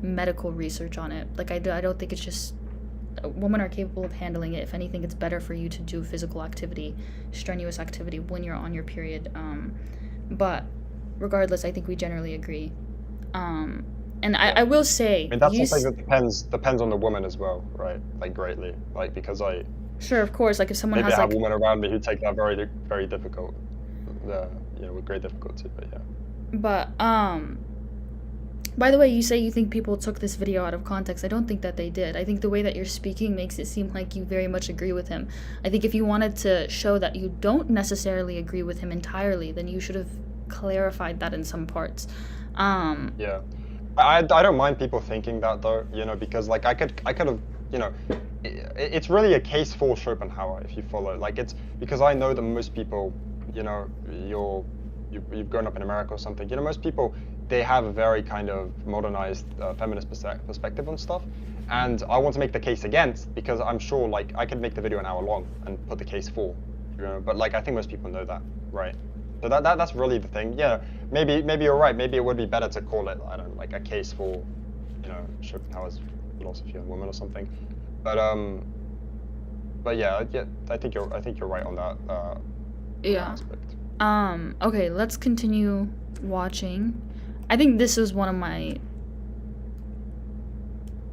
medical research on it. Like I don't think it's just women are capable of handling it. If anything, it's better for you to do physical activity, strenuous activity when you're on your period. But regardless, I think we generally agree. And I will say, I mean, that's something that depends on the woman as well, right? Like greatly, like because sure, of course, like if someone maybe has I have women around me who take that very very difficult, with great difficulty, but yeah. But by the way, you say you think people took this video out of context. I don't think that they did. I think the way that you're speaking makes it seem like you very much agree with him. I think if you wanted to show that you don't necessarily agree with him entirely, then you should have clarified that in some parts. Yeah. I don't mind people thinking that though, because like I could have, it's really a case for Schopenhauer if you follow. Like it's because I know that most people, you've grown up in America or something. Most people, they have a very kind of modernized feminist perspective on stuff, and I want to make the case against, because I'm sure like I could make the video an hour long and put the case for, but like I think most people know that, right? So that's really the thing. Yeah, maybe you're right. Maybe it would be better to call it, I don't know, like a case for, Schopenhauer's philosophy on women or something. But yeah, I think you're right on that. Aspect. Okay, let's continue watching. I think this is one of my,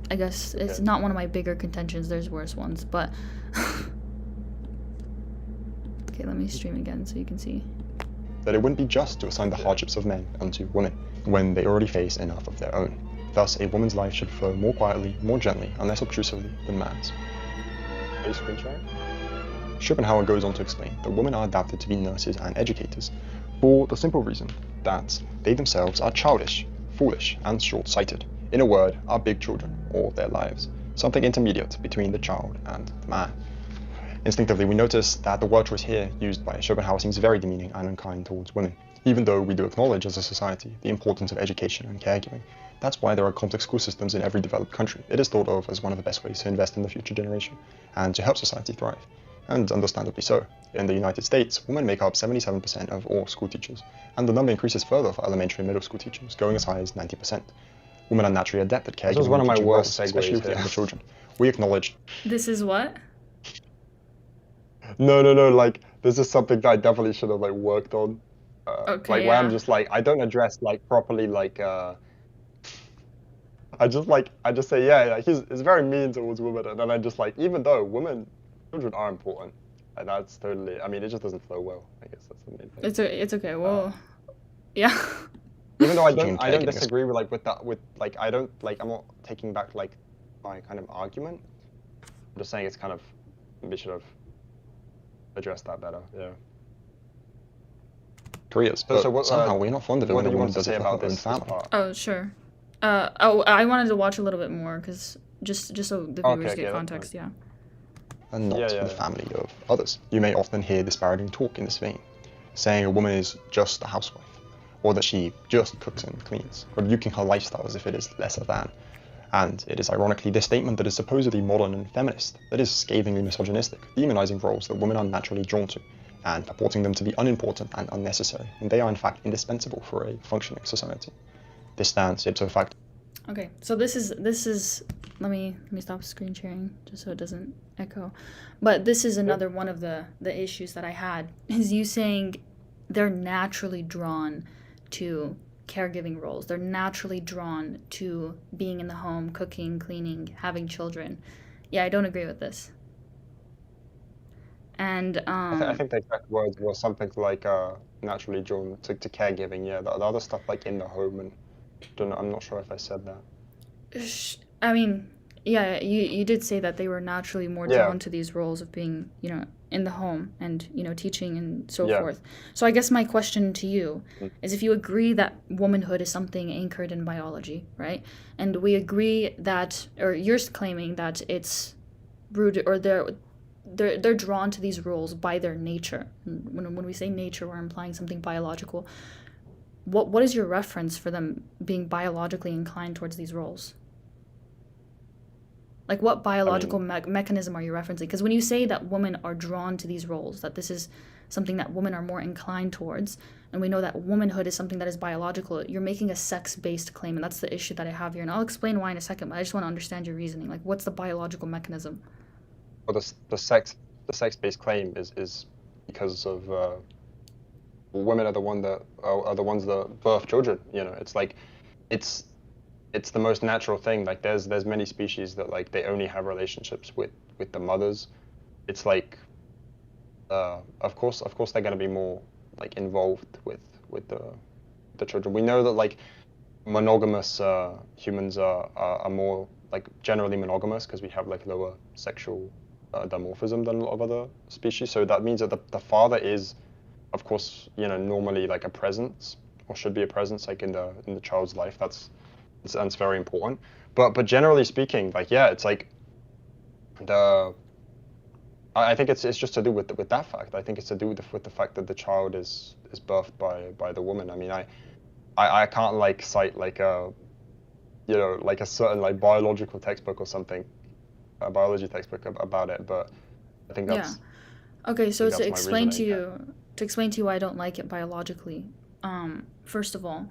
I guess it's not one of my bigger contentions. There's worse ones, but okay, let me stream again so you can see. That it wouldn't be just to assign the hardships of men unto women when they already face enough of their own. Thus, a woman's life should flow more quietly, more gently, and less obtrusively than man's. Are you screen sharing? Schopenhauer goes on to explain that women are adapted to be nurses and educators for the simple reason that they themselves are childish, foolish, and short-sighted. In a word, are big children all their lives, something intermediate between the child and the man. Instinctively, we notice that the word choice here used by Schopenhauer seems very demeaning and unkind towards women, even though we do acknowledge as a society the importance of education and caregiving. That's why there are complex school systems in every developed country. It is thought of as one of the best ways to invest in the future generation and to help society thrive. And understandably so. In the United States, women make up 77% of all school teachers, and the number increases further for elementary and middle school teachers, going as high as 90%. Women are naturally adept at caregiving. This was one of my and teaching worst roles, especially with segues younger children. We acknowledge. This is what? No, like this is something that I definitely should have like worked on. Okay, Like where I'm just like I don't address like properly like I just say like he's very mean towards women, and then I just like even though children are important, and that's totally. I mean, it just doesn't flow well. I guess that's the main thing. It's okay. Well, yeah. Even though I don't disagree with like with that with like I don't like I'm not taking back like my kind of argument. I'm just saying it's kind of we should have addressed that better. Yeah. Careers. So what, somehow we're not fond of it when a woman does it for her own family. Oh, sure. I wanted to watch a little bit more because just so the viewers get context, yeah. And not for the family of others. You may often hear disparaging talk in this vein, saying a woman is just a housewife, or that she just cooks and cleans, rebuking her lifestyle as if it is lesser than. And it is ironically this statement that is supposedly modern and feminist that is scathingly misogynistic, demonizing roles that women are naturally drawn to, and purporting them to be unimportant and unnecessary, when they are in fact indispensable for a functioning society. This stands ipso facto. Okay, so this is let me stop screen sharing just so it doesn't echo. But this is another one of the issues that I had, is you saying they're naturally drawn to caregiving roles. They're naturally drawn to being in the home, cooking, cleaning, having children. Yeah, I don't agree with this. And I think the exact words were something like naturally drawn to caregiving. Yeah, the other stuff like in the home and I'm not sure if I said that. I mean, yeah, you did say that they were naturally more drawn to these roles of being, in the home and, teaching and so forth. So I guess my question to you is if you agree that womanhood is something anchored in biology, right? And we agree that, or you're claiming that it's rooted, or they're drawn to these roles by their nature. When we say nature, we're implying something biological. What is your reference for them being biologically inclined towards these roles? Like, what biological mechanism are you referencing? Because when you say that women are drawn to these roles, that this is something that women are more inclined towards, and we know that womanhood is something that is biological, you're making a sex-based claim, and that's the issue that I have here. And I'll explain why in a second, but I just want to understand your reasoning. Like, what's the biological mechanism? Well, the sex-based claim is because of women are the ones that birth children. It's like it's the most natural thing. Like there's many species that like they only have relationships with the mothers. It's like of course they're gonna be more like involved with the children. We know that like monogamous humans are more like generally monogamous because we have like lower sexual dimorphism than a lot of other species. So that means that the father is, of course, normally like a presence, or should be a presence, like in the child's life. That's very important. But generally speaking, like it's like I think it's just to do with that fact. I think it's to do with the fact that the child is birthed by the woman. I mean, I can't like cite like a like a certain like biological textbook or something, a biology textbook about it, but I think that's okay. So to explain to you why I don't like it biologically, first of all,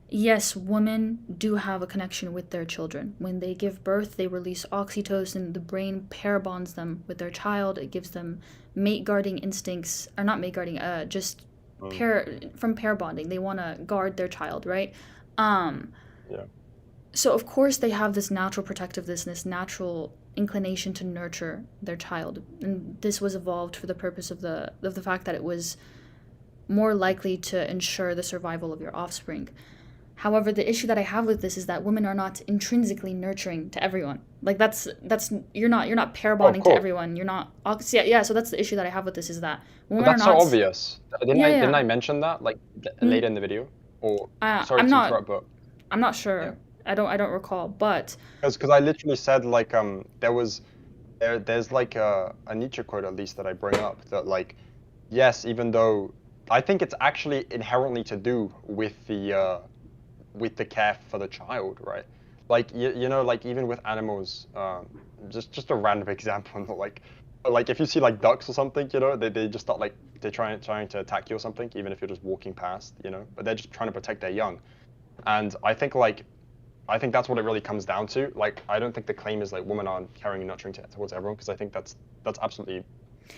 yes, women do have a connection with their children. When they give birth, they release oxytocin. The brain pair bonds them with their child. It gives them mate guarding instincts, or not mate guarding, just pair bonding. They want to guard their child, right? So of course they have this natural protectiveness, this natural inclination to nurture their child, and this was evolved for the purpose of the fact that it was more likely to ensure the survival of your offspring. However, the issue that I have with this is that women are not intrinsically nurturing to everyone. Like that's you're not pair bonding to everyone. You're not so that's the issue that I have with this, is that women are not. That's so obvious. Didn't I mention that like later in the video? Or sorry to interrupt, but I'm not sure. Yeah. I don't recall, but because I literally said like there was there's like a Nietzsche quote at least that I bring up that like yes, even though I think it's actually inherently to do with the care for the child, right? Like you know, like even with animals, just a random example, not like if you see like ducks or something, you know, they just start like they're trying to attack you or something, even if you're just walking past, you know, but they're just trying to protect their young. And I think that's what it really comes down to. Like I don't think the claim is like women aren't caring and nurturing towards everyone, because I think that's absolutely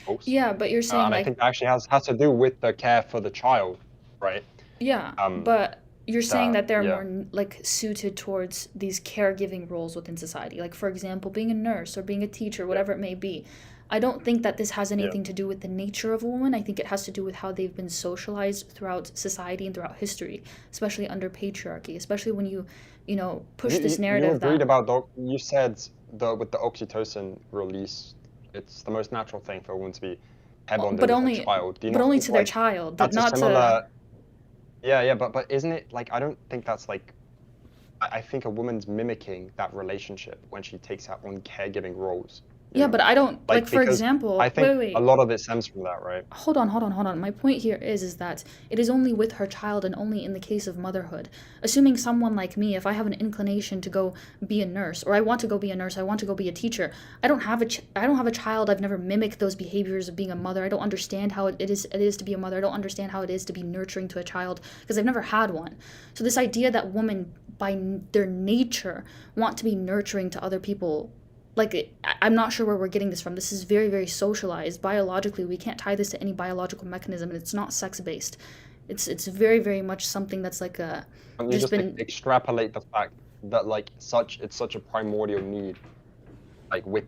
false. Yeah, but you're saying And I like think that actually has to do with the care for the child, right? yeah, Um, but you're saying that that they're yeah. more like suited towards these caregiving roles within society. Like for example, being a nurse or being a teacher, Yeah. whatever it may be. I don't think that this has Yeah. anything to do with the nature of a woman. I think it has to do with how they've been socialized throughout society and throughout history, especially under patriarchy, especially when you push this You narrative agreed that about you said the with the oxytocin release, it's the most natural thing for a woman to be hair bonded but with her only child. Do you but not only think to their like child, that's a not to similar? Yeah, yeah, but isn't it like I don't think that's like I think a woman's mimicking that relationship when she takes out on caregiving roles, you yeah, know? but I don't like Like for because I example, think wait, a wait. lot of it stems from that, right? Hold on. My point here is that it is only with her child and only in the case of motherhood. Assuming someone like me, if I have an inclination to go be a nurse, or I want to go be a nurse, I want to go be a teacher. I don't have a child. I've never mimicked those behaviors of being a mother. I don't understand how it is to be a mother. I don't understand how it is to be nurturing to a child because I've never had one. So this idea that women by their nature want to be nurturing to other people, like I'm not sure where we're getting this from. This is very, very socialized. Biologically, we can't tie this to any biological mechanism, and it's not sex based. It's very, very much something that's like a And you just just been extrapolate the fact that like it's such a primordial need, like with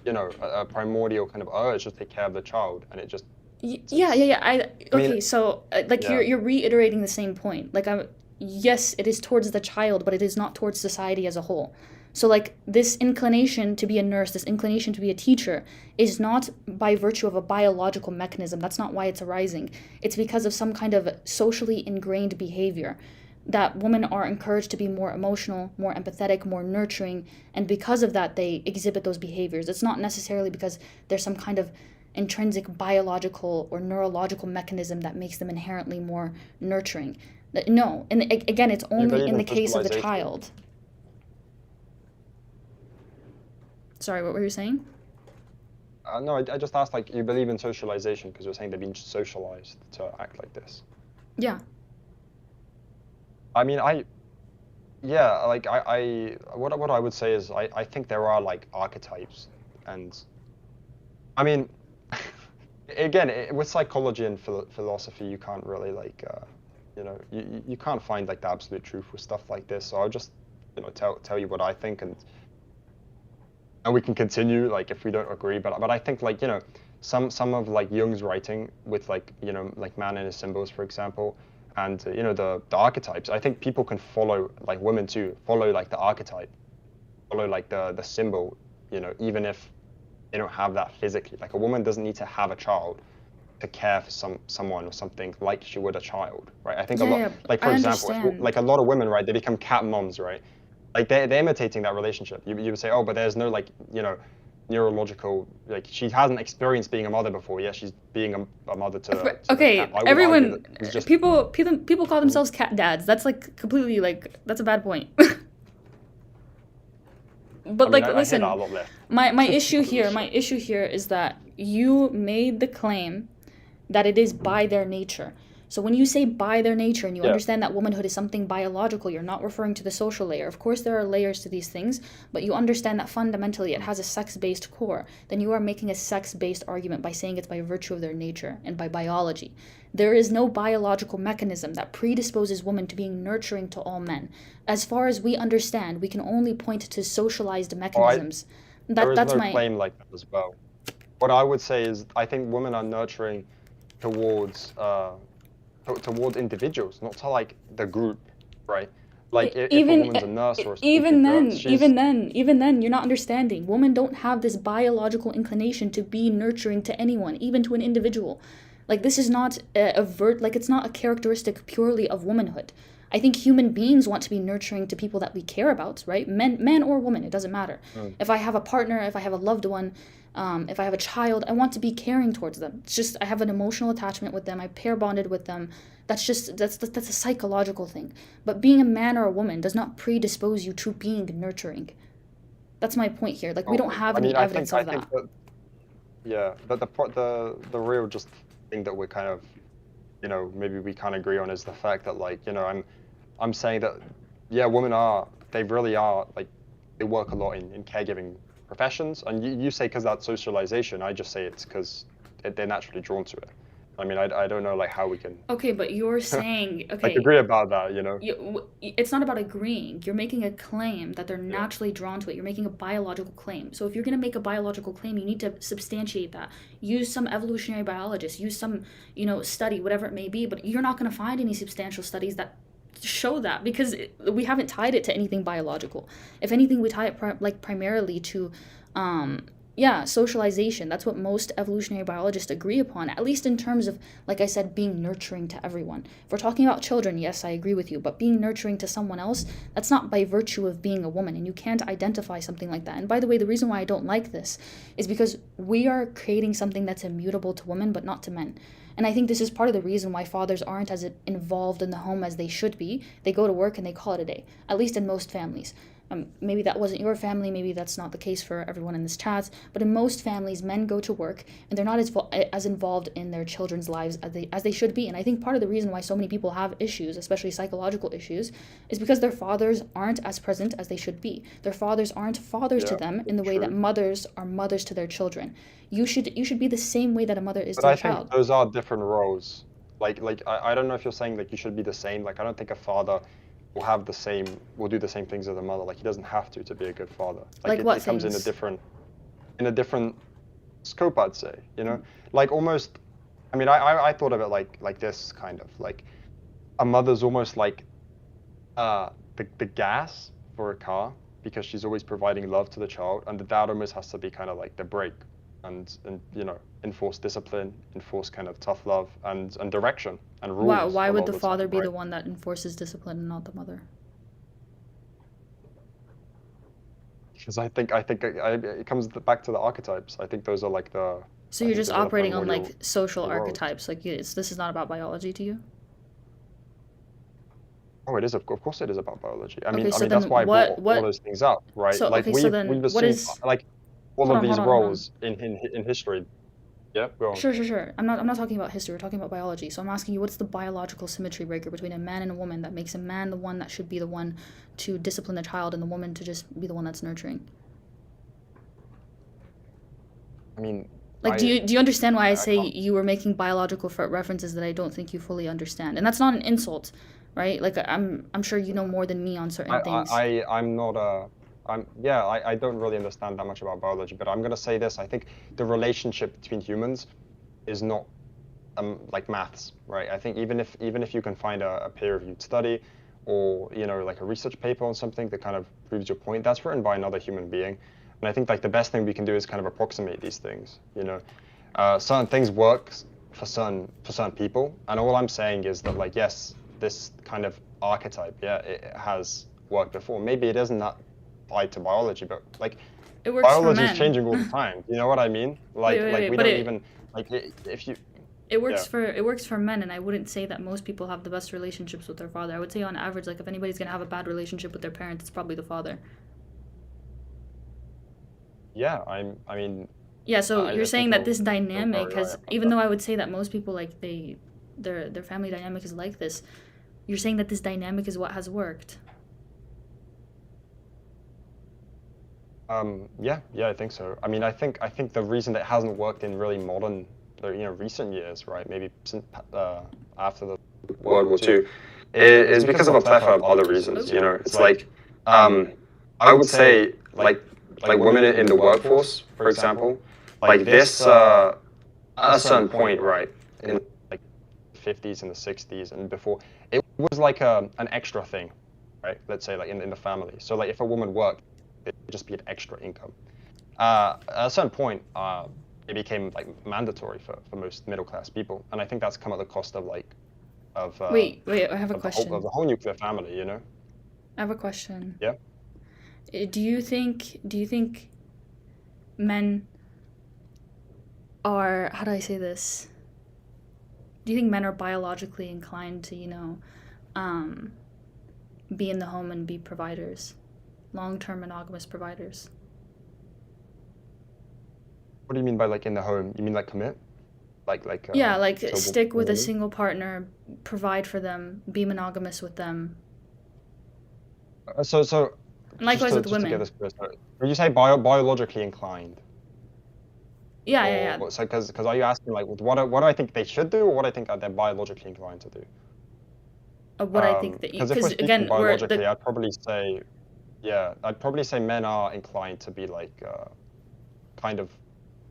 you know a primordial kind of urge to take care of the child, and it just yeah, yeah, it's yeah. I I mean okay. So like you're yeah. you're reiterating the same point. Like I'm yes, it is towards the child, but it is not towards society as a whole. So like this inclination to be a nurse, this inclination to be a teacher is not by virtue of a biological mechanism. That's not why it's arising. It's because of some kind of socially ingrained behavior that women are encouraged to be more emotional, more empathetic, more nurturing, and because of that they exhibit those behaviors. It's not necessarily because there's some kind of intrinsic biological or neurological mechanism that makes them inherently more nurturing. No, and again, it's You only believe in in the case of the socialization? child. Sorry, what were you saying? No, I just asked like you believe in socialization because you're saying they've been socialized to act like this. Yeah. I mean, yeah, like what I would say is I think there are like archetypes, and I mean, again, with psychology and philosophy, you can't really like you know you can't find like the absolute truth with stuff like this. So I'll just you know tell you what I think, and we can continue like if we don't agree. But I think like you know some of like Jung's writing with like you know like man and his symbols, for example, and you know the archetypes. I think people can follow like women too follow like the archetype, follow like the symbol. You know even if they don't have that physically. Like a woman doesn't need to have a child to care for someone or something like she would a child, right? I think a Yeah, lot, yeah, like for I example, if like understand. a lot of women, right, they become cat moms, right? Like they're imitating that relationship. You would say, oh, but there's no like you know neurological like she hasn't experienced being a mother before. Yeah, she's being a mother to the cat. Okay, I would argue that everyone, it's just people call Mhm. themselves cat dads. That's like completely like that's a bad point. I But mean like I hear that a listen, lot less. my issue here is that you made the claim that it is by their nature. So when you say by their nature and you Yeah. understand that womanhood is something biological, you're not referring to the social layer. Of course, there are layers to these things, but you understand that fundamentally it has a sex based core. Then you are making a sex based argument by saying it's by virtue of their nature and by biology. There is no biological mechanism that predisposes women to being nurturing to all men. As far as we understand, we can only point to socialized All right. mechanisms. There is That's no my claim like that as well. What I would say is I think women are nurturing towards towards individuals, not to like the group, right? Like if a even woman's a nurse or a school even teacher, then she's you're not understanding. Women don't have this biological inclination to be nurturing to anyone, even to an individual. Like this is not like it's not a characteristic purely of womanhood. I think human beings want to be nurturing to people that we care about, right? Men or women, it doesn't matter. Mm. If I have a partner, if I have a loved one, if I have a child, I want to be caring towards them. It's just I have an emotional attachment with them. I pair bonded with them. That's a psychological thing. But being a man or a woman does not predispose you to being nurturing. That's my point here. Like we don't Totally. have I any mean, evidence I of think that. that yeah, but the real just thing that we're kind of, maybe we can't agree on is the fact that like, I'm saying that yeah, women they really are like they work a lot in caregiving professions, and you say because that's socialization. I just say it's because they're naturally drawn to it. I mean, I don't know like how we can Okay, but you're saying, like okay, agree about that. it's not about agreeing. You're making a claim that they're Yeah. naturally drawn to it. You're making a biological claim. So if you're going to make a biological claim, you need to substantiate that. Use some evolutionary biologist, use some, study, whatever it may be, but you're not going to find any substantial studies that show that because we haven't tied it to anything biological. If anything, we tie it primarily to yeah, socialization. That's what most evolutionary biologists agree upon, at least in terms of, like I said, being nurturing to everyone. If we're talking about children, yes, I agree with you, but being nurturing to someone else, that's not by virtue of being a woman, and you can't identify something like that. And by the way, the reason why I don't like this is because we are creating something that's immutable to women, but not to men. And I think this is part of the reason why fathers aren't as involved in the home as they should be. They go to work and they call it a day, at least in most families. Maybe that wasn't your family, maybe that's not the case for everyone in this chat, but in most families, men go to work and they're not as involved in their children's lives as they should be. And I think part of the reason why so many people have issues, especially psychological issues, is because their fathers aren't as present as they should be. Their fathers aren't fathers to Yeah, them in that's the way that true. mothers are mothers to their children. You should be the same way that a mother is But to I a think child. those are different roles. Like I don't know if you're saying like you should be the same. Like I don't think a father will do the same things as a mother. Like he doesn't have to be a good father. Like Like it what comes things? in a different scope, I'd say. Like almost. I mean, I thought of it like this kind of like a mother's almost like the gas for a car because she's always providing love to the child, and the dad almost has to be kind of like the brake and enforce discipline, enforce kind of tough love and direction and rules Why a would lot the of the time, father be right? the one that enforces discipline and not the mother? Because it comes back to the archetypes. I think those are like the So I you're think just those are the operating on primordial like social roles. archetypes. Like this is not about biology to you. Oh, it is. Of course, it is about biology. I Okay, mean, I so mean that's then why I brought all what those things up, right? so Like okay, so we've then what assumed is like all hold of on, hold these on, hold on. roles in history. Yeah, go on. Sure. I'm not talking about history, we're talking about biology. So I'm asking you what's the biological symmetry breaker between a man and a woman that makes a man the one that should be the one to discipline the child and the woman to just be the one that's nurturing? I mean, Like, I do you understand why I I say can't. you were making biological references that I don't think you fully understand? And that's not an insult, right? Like I'm sure you know more than me on certain things. I'm not a. Yeah, I don't really understand that much about biology, but I'm gonna say this. I think the relationship between humans is not like maths, right? I think even if you can find a peer-reviewed study or like a research paper on something that kind of proves your point, that's written by another human being. And I think like the best thing we can do is kind of approximate these things. Certain things work for certain people, and all I'm saying is that like yes, this kind of archetype, yeah, it has worked before. Maybe it isn't that tied to biology, but like It works for biology is men. changing all the time. You know what I mean? Like we But don't even like if you yeah. it works for men, and I wouldn't say that most people have the best relationships with their father. I would say on average, like if anybody's gonna have a bad relationship with their parents, it's probably the father. Yeah, I mean, Yeah, so you're I think saying that this you're dynamic very right has, about even that. though I would say that most people like their family dynamic is like this, you're saying that this dynamic is what has worked. Yeah, I think so. I mean, I think the reason that it hasn't worked in really modern, recent years, right? Maybe since after the World War II, is because of a plethora of other reasons. It's like, I would say like women in the workforce, for example, like this at a certain point, right, in like the 50s and the 60s and before, it was like an extra thing, right? Let's say like in the family. So like if a woman worked, it'd just be an extra income. At a certain point, it became like mandatory for most middle class people, and I think that's come at the cost of like of Wait, I have a of question. the whole nuclear family, you know? I have a question. Yeah. Do you think men are, how do I say this? Do you think men are biologically inclined to, um, be in the home and be providers, long-term monogamous providers? What do you mean by like in the home? You mean like commit? Like Yeah, like to stick a with a woman? single partner, provide for them, be monogamous with them. So And likewise with just to get women. this clear, so when you say biologically inclined, Yeah, yeah, yeah. or so because are you asking like what do I think they should do, or what I think they're biologically inclined to do? What I think that Because if we're because speaking again, we're biologically, the I'd probably say men are inclined to be like kind of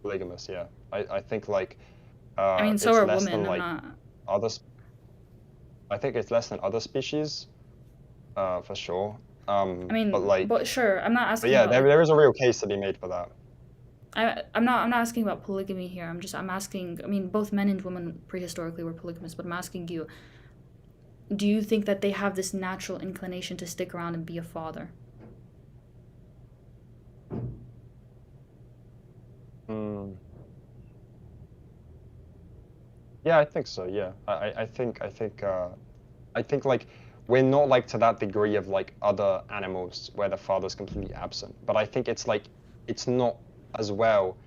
polygamous. Yeah, I think like I mean, so it's are less than women. I'm like not. other. I think it's less than other species, for sure. I But mean, but like, sure, I'm not but asking yeah, about like there is a real case to be made for that. I'm not asking about polygamy here. I'm asking. I mean, both men and women prehistorically were polygamous, but I'm asking you, do you think that they have this natural inclination to stick around and be a father? Mm. Yeah, I think so. Yeah, I think like we're not like to that degree of like other animals where the father's completely absent. But I think it's like it's not as well.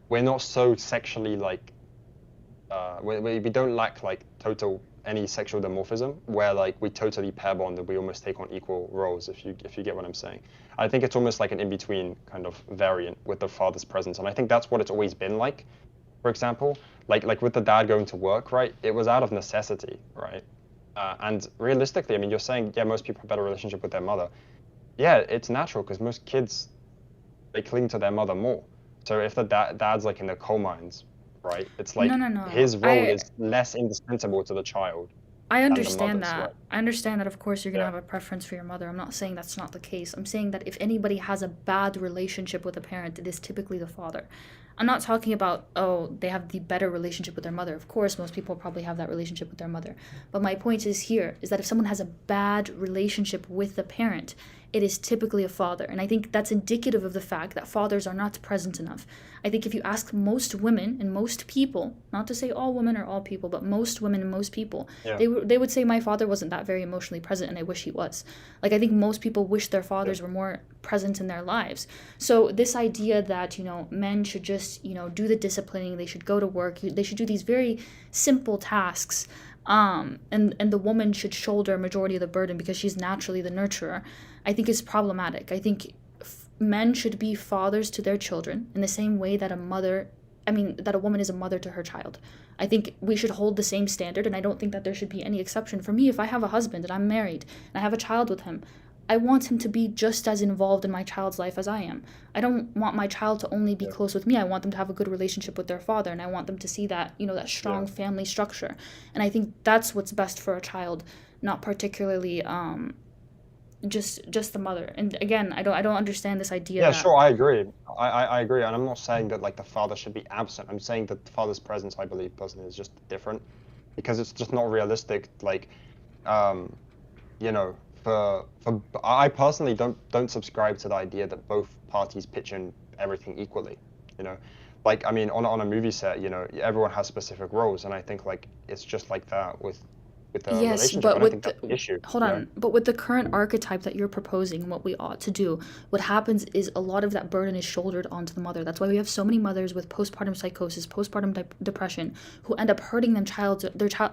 We're not so sexually like we don't lack like total any sexual dimorphism where like we totally pair bond and we almost take on equal roles if you get what I'm saying. I think it's almost like an in-between kind of variant with the father's presence, and I think that's what it's always been like. For example, like with the dad going to work, right? It was out of necessity, right? And realistically, I mean, you're saying, yeah, most people have a better relationship with their mother. Yeah, it's natural because most kids they cling to their mother more. So if the dad's like in the coal mines, right? It's No, like no, no. his role is less indispensable to the child I than the understand mother's, that. right? I understand that, of course, you're going to Yeah, have a preference for your mother. I'm not saying that's not the case. I'm saying that if anybody has a bad relationship with a parent, it is typically the father. I'm not talking about, oh, they have the better relationship with their mother. Of course, most people probably have that relationship with their mother. But my point is here is that if someone has a bad relationship with the parent, it is typically a father. And I think that's indicative of the fact that fathers are not present enough. I think if you ask most women and most people, not to say all women or all people, but most women and most people, yeah, they would say my father wasn't that very emotionally present and I wish he was. Like I think most people wish their yeah, fathers were more present in their lives. So this idea that, men should just, do the disciplining, they should go to work, they should do these very simple tasks, and the woman should shoulder a majority of the burden because she's naturally the nurturer, I think is problematic. I think men should be fathers to their children in the same way that that a woman is a mother to her child. I think we should hold the same standard, and I don't think that there should be any exception. For me, if I have a husband and I'm married and I have a child with him, I want him to be just as involved in my child's life as I am. I don't want my child to only be yeah, close with me. I want them to have a good relationship with their father, and I want them to see that, that yeah. strong family structure. And I think that's what's best for a child, not particularly just the mother. And again, I don't understand this idea Yeah, that sure, I agree. I agree, and I'm not saying that like the father should be absent. I'm saying that the father's presence, I believe, personally, is just different because it's just not realistic. Like, um, you know, for I personally don't subscribe to the idea that both parties pitch in everything equally. You know, like I mean, on a movie set, everyone has specific roles, and I think like it's just like that with a Yes, relationship. but I don't think that's the issue. hold on, but with the current archetype that you're proposing and what we ought to do, what happens is a lot of that burden is shouldered onto the mother. That's why we have so many mothers with postpartum psychosis, postpartum depression, who end up hurting their child,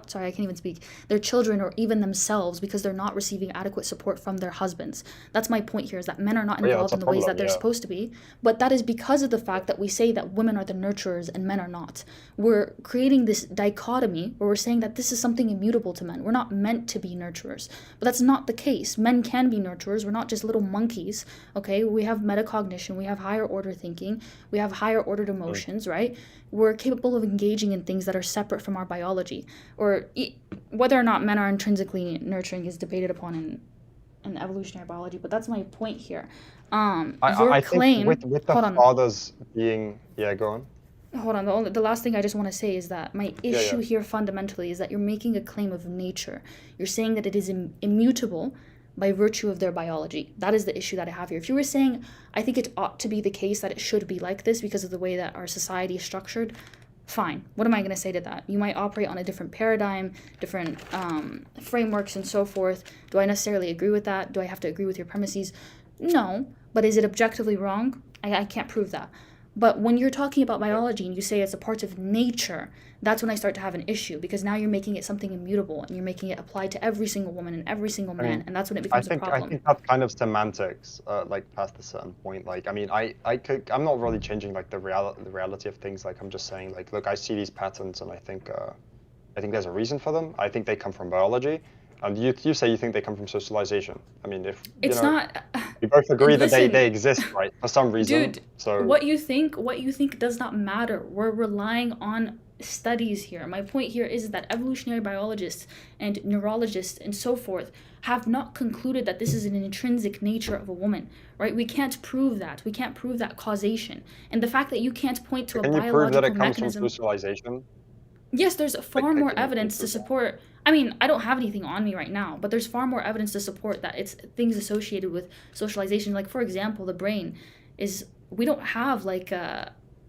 sorry, I can't even speak, their children or even themselves because they're not receiving adequate support from their husbands. That's my point here is that men are not But yeah, that's involved a in the ways problem. that they're Yeah, supposed to be, but that is because of the fact that we say that women are the nurturers and men are not. We're creating this dichotomy where we're saying that this is something immutable to men. We're not meant to be nurturers. But that's not the case. Men can be nurturers. We're not just little monkeys, okay? We have metacognition, we have higher order thinking, we have higher ordered mm, emotions, right? We're capable of engaging in things that are separate from our biology. Whether or not men are intrinsically nurturing is debated upon in evolutionary biology, but that's my point here. Your I think claim, with the hold on, fathers being, yeah, go on. hold on. The last thing I just want to say is that my Yeah, issue yeah. here fundamentally is that you're making a claim of nature. You're saying that it is immutable by virtue of their biology. That is the issue that I have here. If you were saying, I think it ought to be the case that it should be like this because of the way that our society is structured, fine. What am I going to say to that? You might operate on a different paradigm, different frameworks, and so forth. Do I necessarily agree with that? Do I have to agree with your premises? No. But is it objectively wrong? I can't prove that. But when you're talking about Yeah. biology and you say it's a part of nature, that's when I start to have an issue because now you're making it something immutable and you're making it apply to every single woman and every single I man, mean, and that's when it I becomes a think I problem. think that's kind of semantics, like past a certain point. Like, I mean, I'm not really changing like the reality of things. Like, I'm just saying, like, look, I see these patterns, and I think there's a reason for them. I think they come from biology, and you say you think they come from socialization. I mean, if you It's know, not. we both agree that they Listen, exist, right, for some reason. dude, So what you think does not matter. We're relying on studies here. My point here is that evolutionary biologists and neurologists and so forth have not concluded that this is an intrinsic nature of a woman, right? We can't prove that. We can't prove that causation. And the fact that you can't point to a can you prove that biological it comes from mechanism. socialization? Yes, there's Like, far more can you evidence to prove that? support. I mean, I don't have anything on me right now, but there's far more evidence to support that it's things associated with socialization. Like, for example, the brain is, we don't have like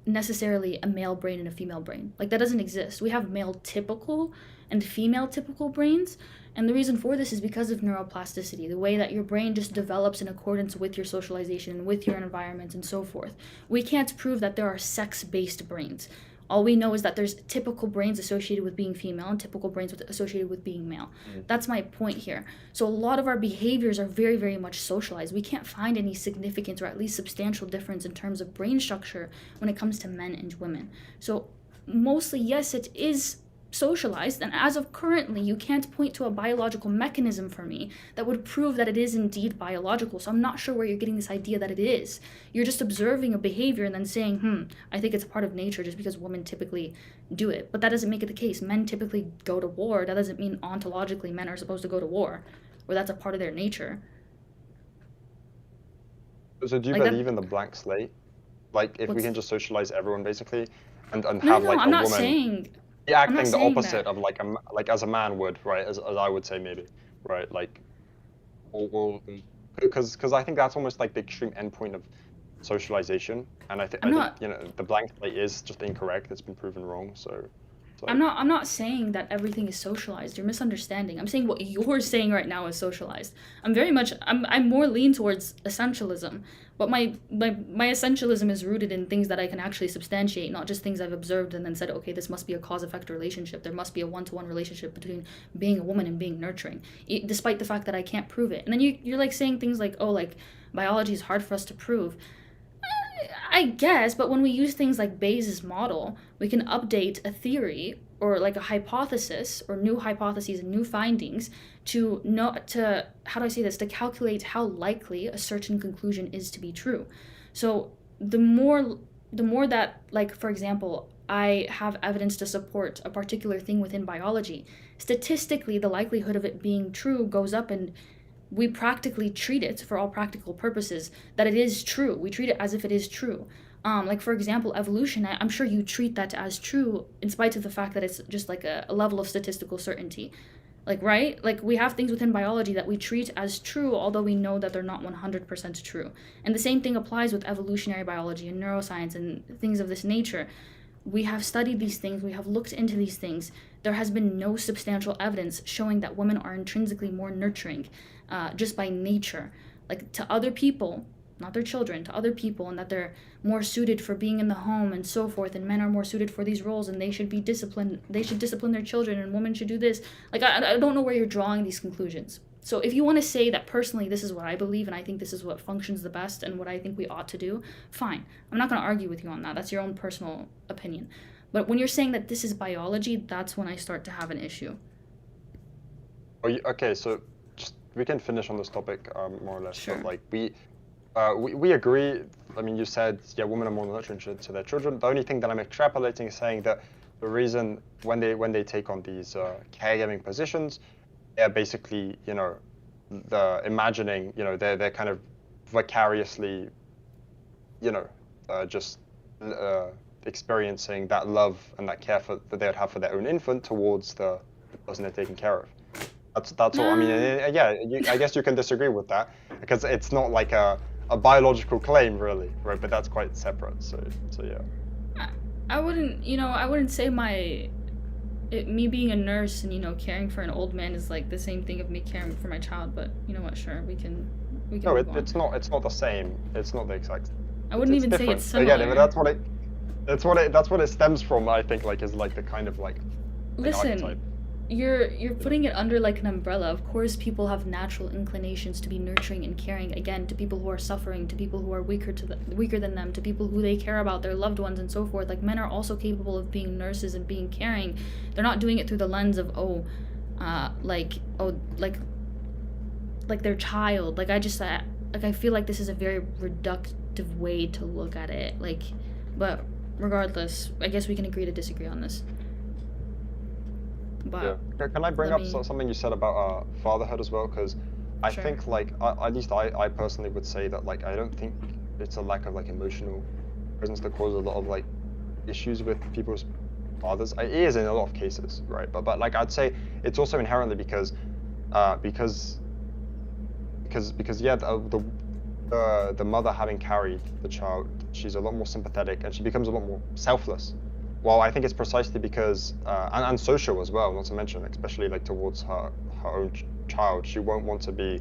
necessarily a male brain and a female brain. Like, that doesn't exist. We have male typical and female typical brains. And the reason for this is because of neuroplasticity, the way that your brain just develops in accordance with your socialization, with your environment, and so forth. We can't prove that there are sex based brains. All we know is that there's typical brains associated with being female and typical brains associated with being male. Mm. That's my point here. So a lot of our behaviors are very, very much socialized. We can't find any significant or at least substantial difference in terms of brain structure when it comes to men and women. So mostly, yes, it is socialized, and as of currently, you can't point to a biological mechanism for me that would prove that it is indeed biological. So I'm not sure where you're getting this idea that it is. You're just observing a behavior and then saying, I think it's a part of nature just because women typically do it. But that doesn't make it the case. Men typically go to war. That doesn't mean ontologically men are supposed to go to war, or that's a part of their nature. So do you Like that. believe in the blank slate? Like, if we What's can just socialize everyone basically, and No, have no, no. like I'm a not woman saying. be I'm not acting the saying opposite that. of like like as a man would, right? As I would say maybe, right? Like, or because I think that's almost like the extreme endpoint of socialization, and I'm I think not. the blank slate is just incorrect. It's been proven wrong. So it's I'm like, not I'm not saying that everything is socialized. You're misunderstanding. I'm saying what you're saying right now is socialized. I'm more lean towards essentialism. But my essentialism is rooted in things that I can actually substantiate, not just things I've observed and then said, okay, this must be a cause effect relationship. There must be a one-to-one relationship between being a woman and being nurturing, despite the fact that I can't prove it. And then you're like saying things like, oh, like biology is hard for us to prove. I guess, but when we use things like Bayes' model, we can update a theory or like a hypothesis or new hypotheses and new findings to know to how do I say this to calculate how likely a certain conclusion is to be true. So the more that, like, for example, I have evidence to support a particular thing within biology, statistically the likelihood of it being true goes up, and we practically treat it for all practical purposes that it is true. We treat it as if it is true. Like, for example, evolution, I'm sure you treat that as true in spite of the fact that it's just like a level of statistical certainty. Like, right? Like, we have things within biology that we treat as true, although we know that they're not 100% true. And the same thing applies with evolutionary biology and neuroscience and things of this nature. We have studied these things, we have looked into these things. There has been no substantial evidence showing that women are intrinsically more nurturing just by nature. Like, to other people, not their children, to other people, and that they're more suited for being in the home and so forth, and men are more suited for these roles and they should be disciplined, they should discipline their children, and women should do this. Like, I don't know where you're drawing these conclusions. So if you want to say that personally this is what I believe and I think this is what functions the best and what I think we ought to do, fine. I'm not going to argue with you on that. That's your own personal opinion. But when you're saying that this is biology, that's when I start to have an issue. okay, so just we can finish on this topic more or less, but Sure. like we agree. I mean, you said, yeah, women are more nurturing to their children. The only thing that I'm extrapolating is saying that the reason when they take on these caregiving positions, they're basically, the imagining, they're kind of vicariously, just experiencing that love and that care that they would have for their own infant towards the person they're taking care of. That's all. I mean, Nah. yeah, I guess you can disagree with that because it's not like a biological claim, really, right? But that's quite separate. So yeah. I wouldn't, I wouldn't say me being a nurse and caring for an old man is like the same thing of me caring for my child. But you know what? Sure, we can No, move on. it's not the same. It's not the exact. I wouldn't even say different. it's similar. Again, but that's what it stems from. I think like is like the kind of like Listen, archetype. you're putting it under like an umbrella. Of course, people have natural inclinations to be nurturing and caring. Again, to people who are suffering, to people who are weaker than them, to people who they care about, their loved ones, and so forth. Like men are also capable of being nurses and being caring. They're not doing it through the lens of like their child. Like I feel like this is a very reductive way to look at it. Like, but regardless, I guess we can agree to disagree on this. But yeah. Can I bring up something you said about fatherhood as well? Because I Sure. think like at least I personally would say that like I don't think it's a lack of like emotional presence that causes a lot of like issues with people's fathers. It is in a lot of cases, right? But like I'd say it's also inherently because yeah, the mother having carried the child, she's a lot more sympathetic and she becomes a lot more selfless. Well, I think it's precisely because and social as well, not to mention, especially like towards her own child, she won't want to be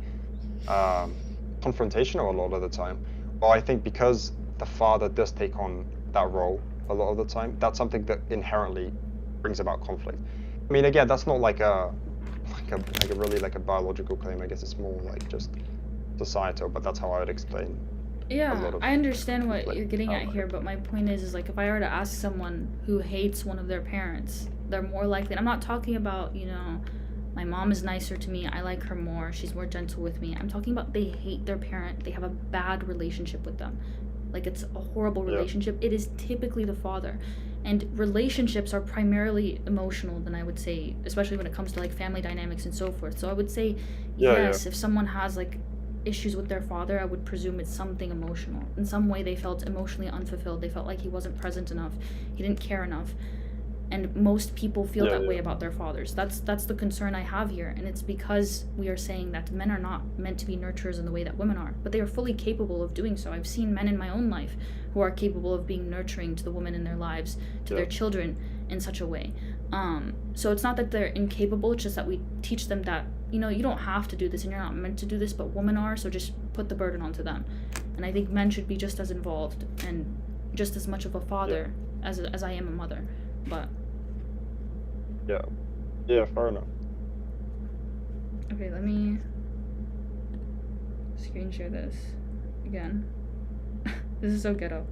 confrontational a lot of the time. Well, I think because the father does take on that role a lot of the time, that's something that inherently brings about conflict. I mean, again, that's not like a really like a biological claim. I guess it's more like just societal, but that's how I would explain. Yeah, I understand what you're getting at here, but my point is like if I were to ask someone who hates one of their parents, they're more likely. I'm not talking about, my mom is nicer to me, I like her more, she's more gentle with me. I'm talking about they hate their parent, they have a bad relationship with them. Like it's a horrible relationship. It is typically the father. And relationships are primarily emotional, then I would say, especially when it comes to like family dynamics and so forth. So I would say yes, if someone has like issues with their father, I would presume it's something emotional. In some way they felt emotionally unfulfilled. They felt like he wasn't present enough. He didn't care enough. And most people feel that way about their fathers. That's the concern I have here. And it's because we are saying that men are not meant to be nurturers in the way that women are. But they are fully capable of doing so. I've seen men in my own life who are capable of being nurturing to the women in their lives, to their children in such a way. So it's not that they're incapable, it's just that we teach them that, you don't have to do this and you're not meant to do this, but women are, so just put the burden onto them. And I think men should be just as involved and just as much of a father as I am a mother. But yeah, fair enough. okay, let me screen share this again. This is so ghetto.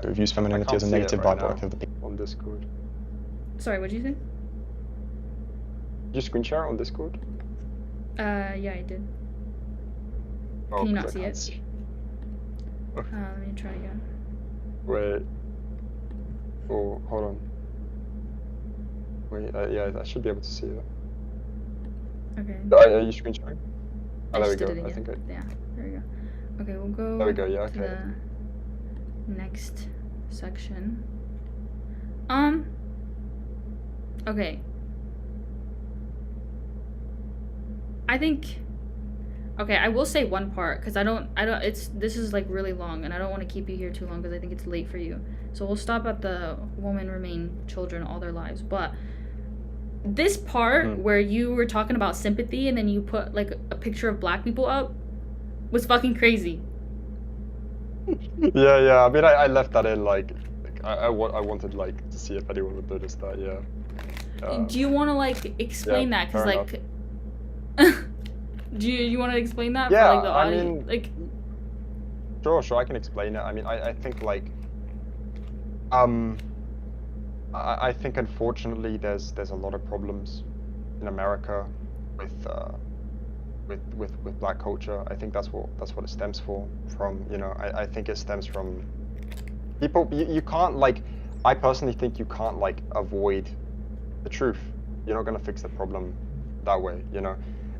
Reviews femininity as a negative byproduct of the people on Discord. Sorry, what did you say? Did you screen share it on Discord? Yeah, I did. Oh, Can you not see it? See. Let me try again. Wait. Oh, hold on. Wait, yeah, I should be able to see that. Okay. Are you screen sharing? Oh, there we go. I think yeah, there we go. Okay, we'll go. There we go. Yeah, okay. To the next section. Okay. I think. Okay, I will say one part because I don't. This is like really long, and I don't want to keep you here too long because I think it's late for you. So we'll stop at the women remain children all their lives. But this part where you were talking about sympathy and then you put like a picture of black people up was fucking crazy. Yeah. I mean, I left that in like I wanted like to see if anyone would notice that. Yeah. Do you want to like explain that? Because like. Do you want to explain that for like the audience? I mean, sure, I can explain it. I mean, I think like, I think unfortunately there's a lot of problems in America with black culture. I think that's what it stems from. I think it stems from people. You can't like. I personally think you can't like avoid the truth. You're not gonna fix the problem that way.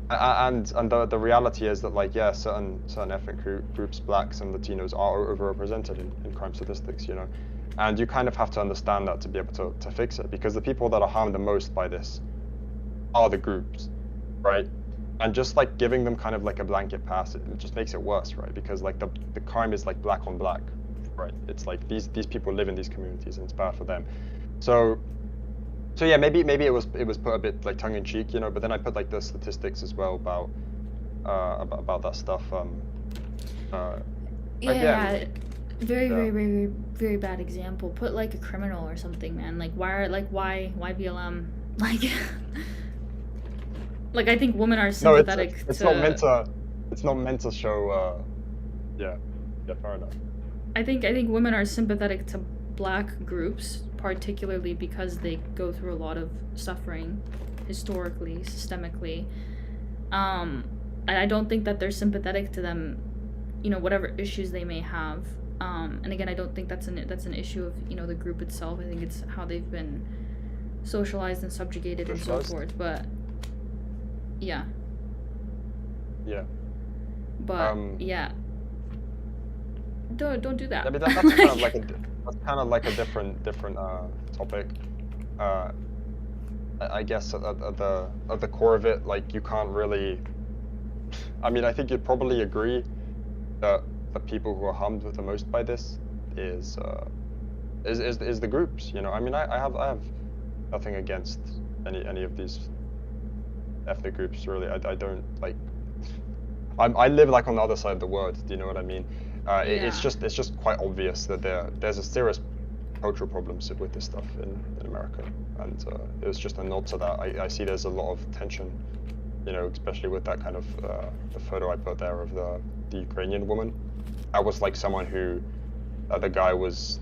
And the reality is that, like, yeah, certain ethnic groups, blacks and Latinos, are overrepresented in crime statistics, you know, and you kind of have to understand that to be able to fix it, because the people that are harmed the most by this are the groups, right? And just like giving them kind of like a blanket pass, it just makes it worse, right? Because like the crime is like black on black, right? It's like these people live in these communities and it's bad for them. So yeah, maybe it was put a bit like tongue in cheek, you know, but then I put like the statistics as well about that stuff. Yeah, very, Yeah. very, very, very bad example. Put like a criminal or something, man. Like why BLM? Like like I think women are No, sympathetic it's to. not meant to show. Yeah, fair enough. I think women are sympathetic to black groups, particularly because they go through a lot of suffering, historically, systemically. And I don't think that they're sympathetic to them, you know, whatever issues they may have. And again, I don't think that's an issue of, you know, the group itself. I think it's how they've been socialized and subjugated and so forth. But yeah. Yeah. But yeah. Don't do that. I mean, that's kind of like a different topic. I guess at the core of it, like, you can't really. I mean, I think you'd probably agree that the people who are harmed the most by this is the groups. You know, I mean, I have nothing against any of these ethnic groups, really. I don't like. I live like on the other side of the world. Do you know what I mean? It's just quite obvious that there's a serious cultural problems with this stuff in America, and it was just a nod to that. I see there's a lot of tension, you know, especially with that kind of the photo I put there of the Ukrainian woman. That was like someone who the guy was,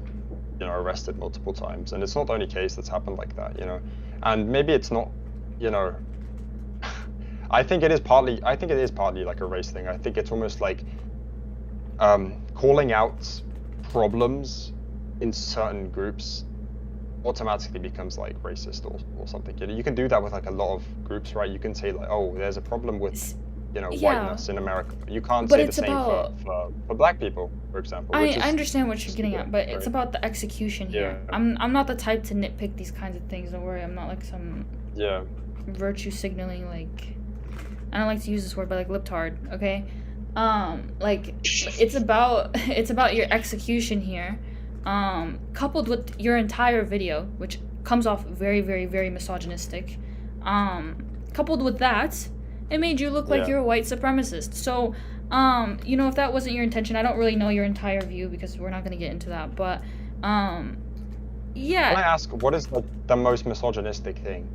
you know, arrested multiple times, and it's not the only case that's happened like that, you know. And maybe it's not, you know. I think it is partly like a race thing. I think it's almost like calling out problems in certain groups automatically becomes like racist or something. You know, you can do that with like a lot of groups, right? You can say like, oh, there's a problem with, you know, whiteness in America. You can't say the same for black people, for example. I understand what you're getting at, but it's about the execution here. Yeah. I'm not the type to nitpick these kinds of things. Don't worry, I'm not like some virtue signaling, like, I don't like to use this word, but like libtard, okay? Like, it's about your execution here, coupled with your entire video, which comes off very, very, very misogynistic. Coupled with that, it made you look like you're a white supremacist. So, you know, if that wasn't your intention, I don't really know your entire view because we're not gonna get into that, but, yeah. Can I ask, what is the most misogynistic thing?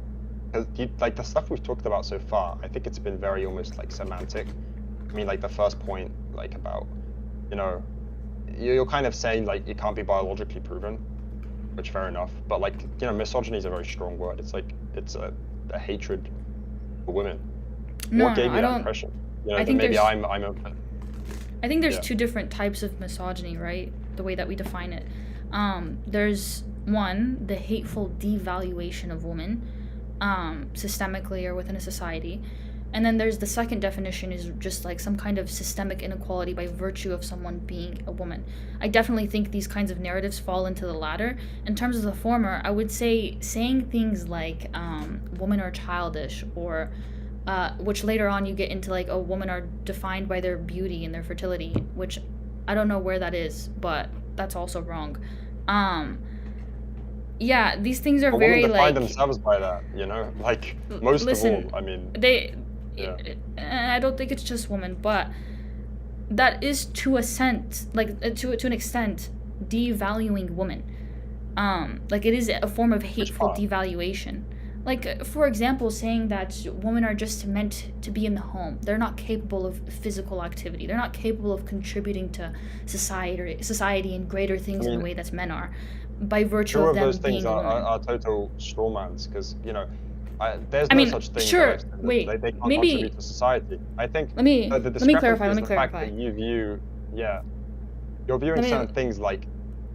Because like the stuff we've talked about so far, I think it's been very almost like semantic. I mean, like the first point, like about, you know, you're kind of saying like it can't be biologically proven, which fair enough. But like, you know, misogyny is a very strong word. It's like it's a hatred for women. What gave you that impression? You know, I think maybe I'm open. I think there's two different types of misogyny, right? The way that we define it. There's one, the hateful devaluation of women, systemically or within a society. And then there's the second definition, is just like some kind of systemic inequality by virtue of someone being a woman. I definitely think these kinds of narratives fall into the latter. In terms of the former, I would say saying things like women are childish, or which later on you get into like, oh, women are defined by their beauty and their fertility, which I don't know where that is, but that's also wrong. Yeah, these things are very women define like themselves by that, you know, like most of all. I mean, I don't think it's just women, but that is to an extent devaluing women. Like it is a form of hateful devaluation. Like, for example, saying that women are just meant to be in the home. They're not capable of physical activity. They're not capable of contributing to society and greater things in the way that men are, by virtue of them those being things a woman. are total strawmans, because, you know, there's I no mean, such thing. sure, As wait, they can't maybe contribute to society. I think. Let me clarify. The fact that you view, you're viewing certain things like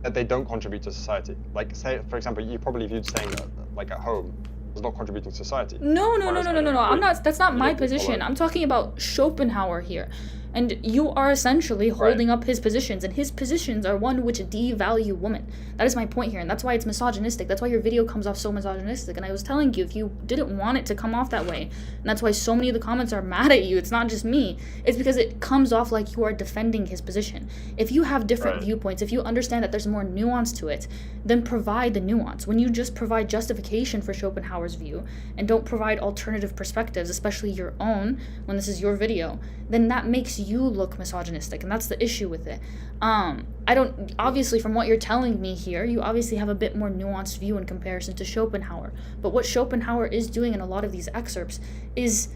that they don't contribute to society. Like, say, for example, you probably viewed saying that, like, at home, is not contributing to society. No. Whereas I don't I'm agree. not. That's not You my don't follow. position. I'm talking about Schopenhauer here, and you are essentially holding up his positions, and his positions are one which devalue women. That is my point here, and that's why it's misogynistic. That's why your video comes off so misogynistic. And I was telling you, if you didn't want it to come off that way, and that's why so many of the comments are mad at you. It's not just me. It's because it comes off like you are defending his position. If you have different viewpoints, if you understand that there's more nuance to it, then provide the nuance. When you just provide justification for Schopenhauer's view and don't provide alternative perspectives, especially your own, when this is your video, then that makes you look misogynistic, and that's the issue with it. I don't, obviously from what you're telling me here, you obviously have a bit more nuanced view in comparison to Schopenhauer, but what Schopenhauer is doing in a lot of these excerpts is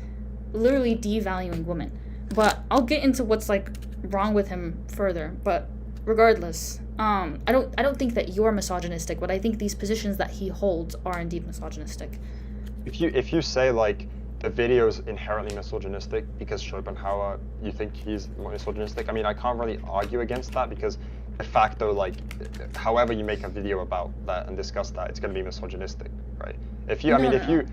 literally devaluing women. But I'll get into what's like wrong with him further, but regardless, I don't think that you're misogynistic, but I think these positions that he holds are indeed misogynistic. If you say like the video is inherently misogynistic because Schopenhauer, you think he's misogynistic, I mean, I can't really argue against that, because de facto, like, however you make a video about that and discuss that, it's going to be misogynistic, right? If you, I mean, if you,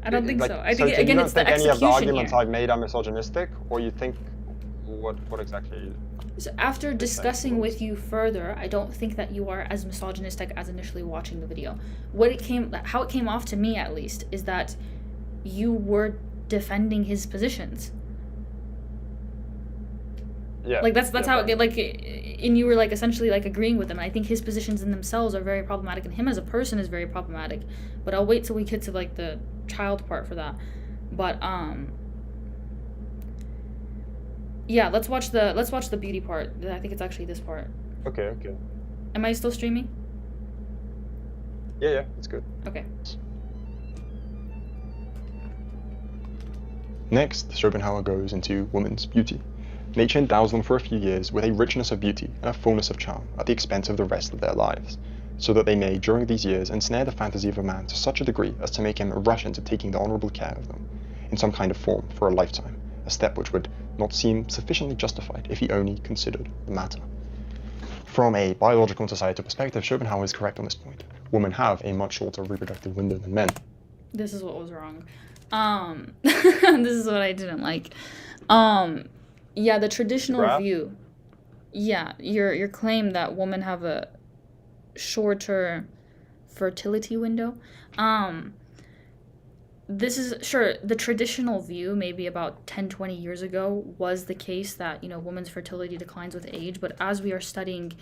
I don't think like, so. I think so again, you it's don't the think any of the execution arguments here. I've made are misogynistic, or you think what exactly? So after discussing with you further, I don't think that you are as misogynistic as initially watching the video. How it came off to me, at least, is that you were defending his positions. Yeah. Like that's how it like, and you were like essentially like agreeing with him. And I think his positions in themselves are very problematic, and him as a person is very problematic. But I'll wait till we get to like the child part for that. But yeah, let's watch the beauty part. I think it's actually this part. Okay. Am I still streaming? Yeah, it's good. Okay. Next, Schopenhauer goes into woman's beauty. Nature endows them for a few years with a richness of beauty and a fullness of charm at the expense of the rest of their lives, so that they may, during these years, ensnare the fantasy of a man to such a degree as to make him rush into taking the honourable care of them, in some kind of form, for a lifetime, a step which would not seem sufficiently justified if he only considered the matter. From a biological and societal perspective, Schopenhauer is correct on this point. Women have a much shorter reproductive window than men. This is what was wrong. This is what I didn't like. Yeah, the traditional view. Yeah, your claim that women have a shorter fertility window. This is sure the traditional view maybe about 10-20 years ago was the case that, women's fertility declines with age, but as we are studying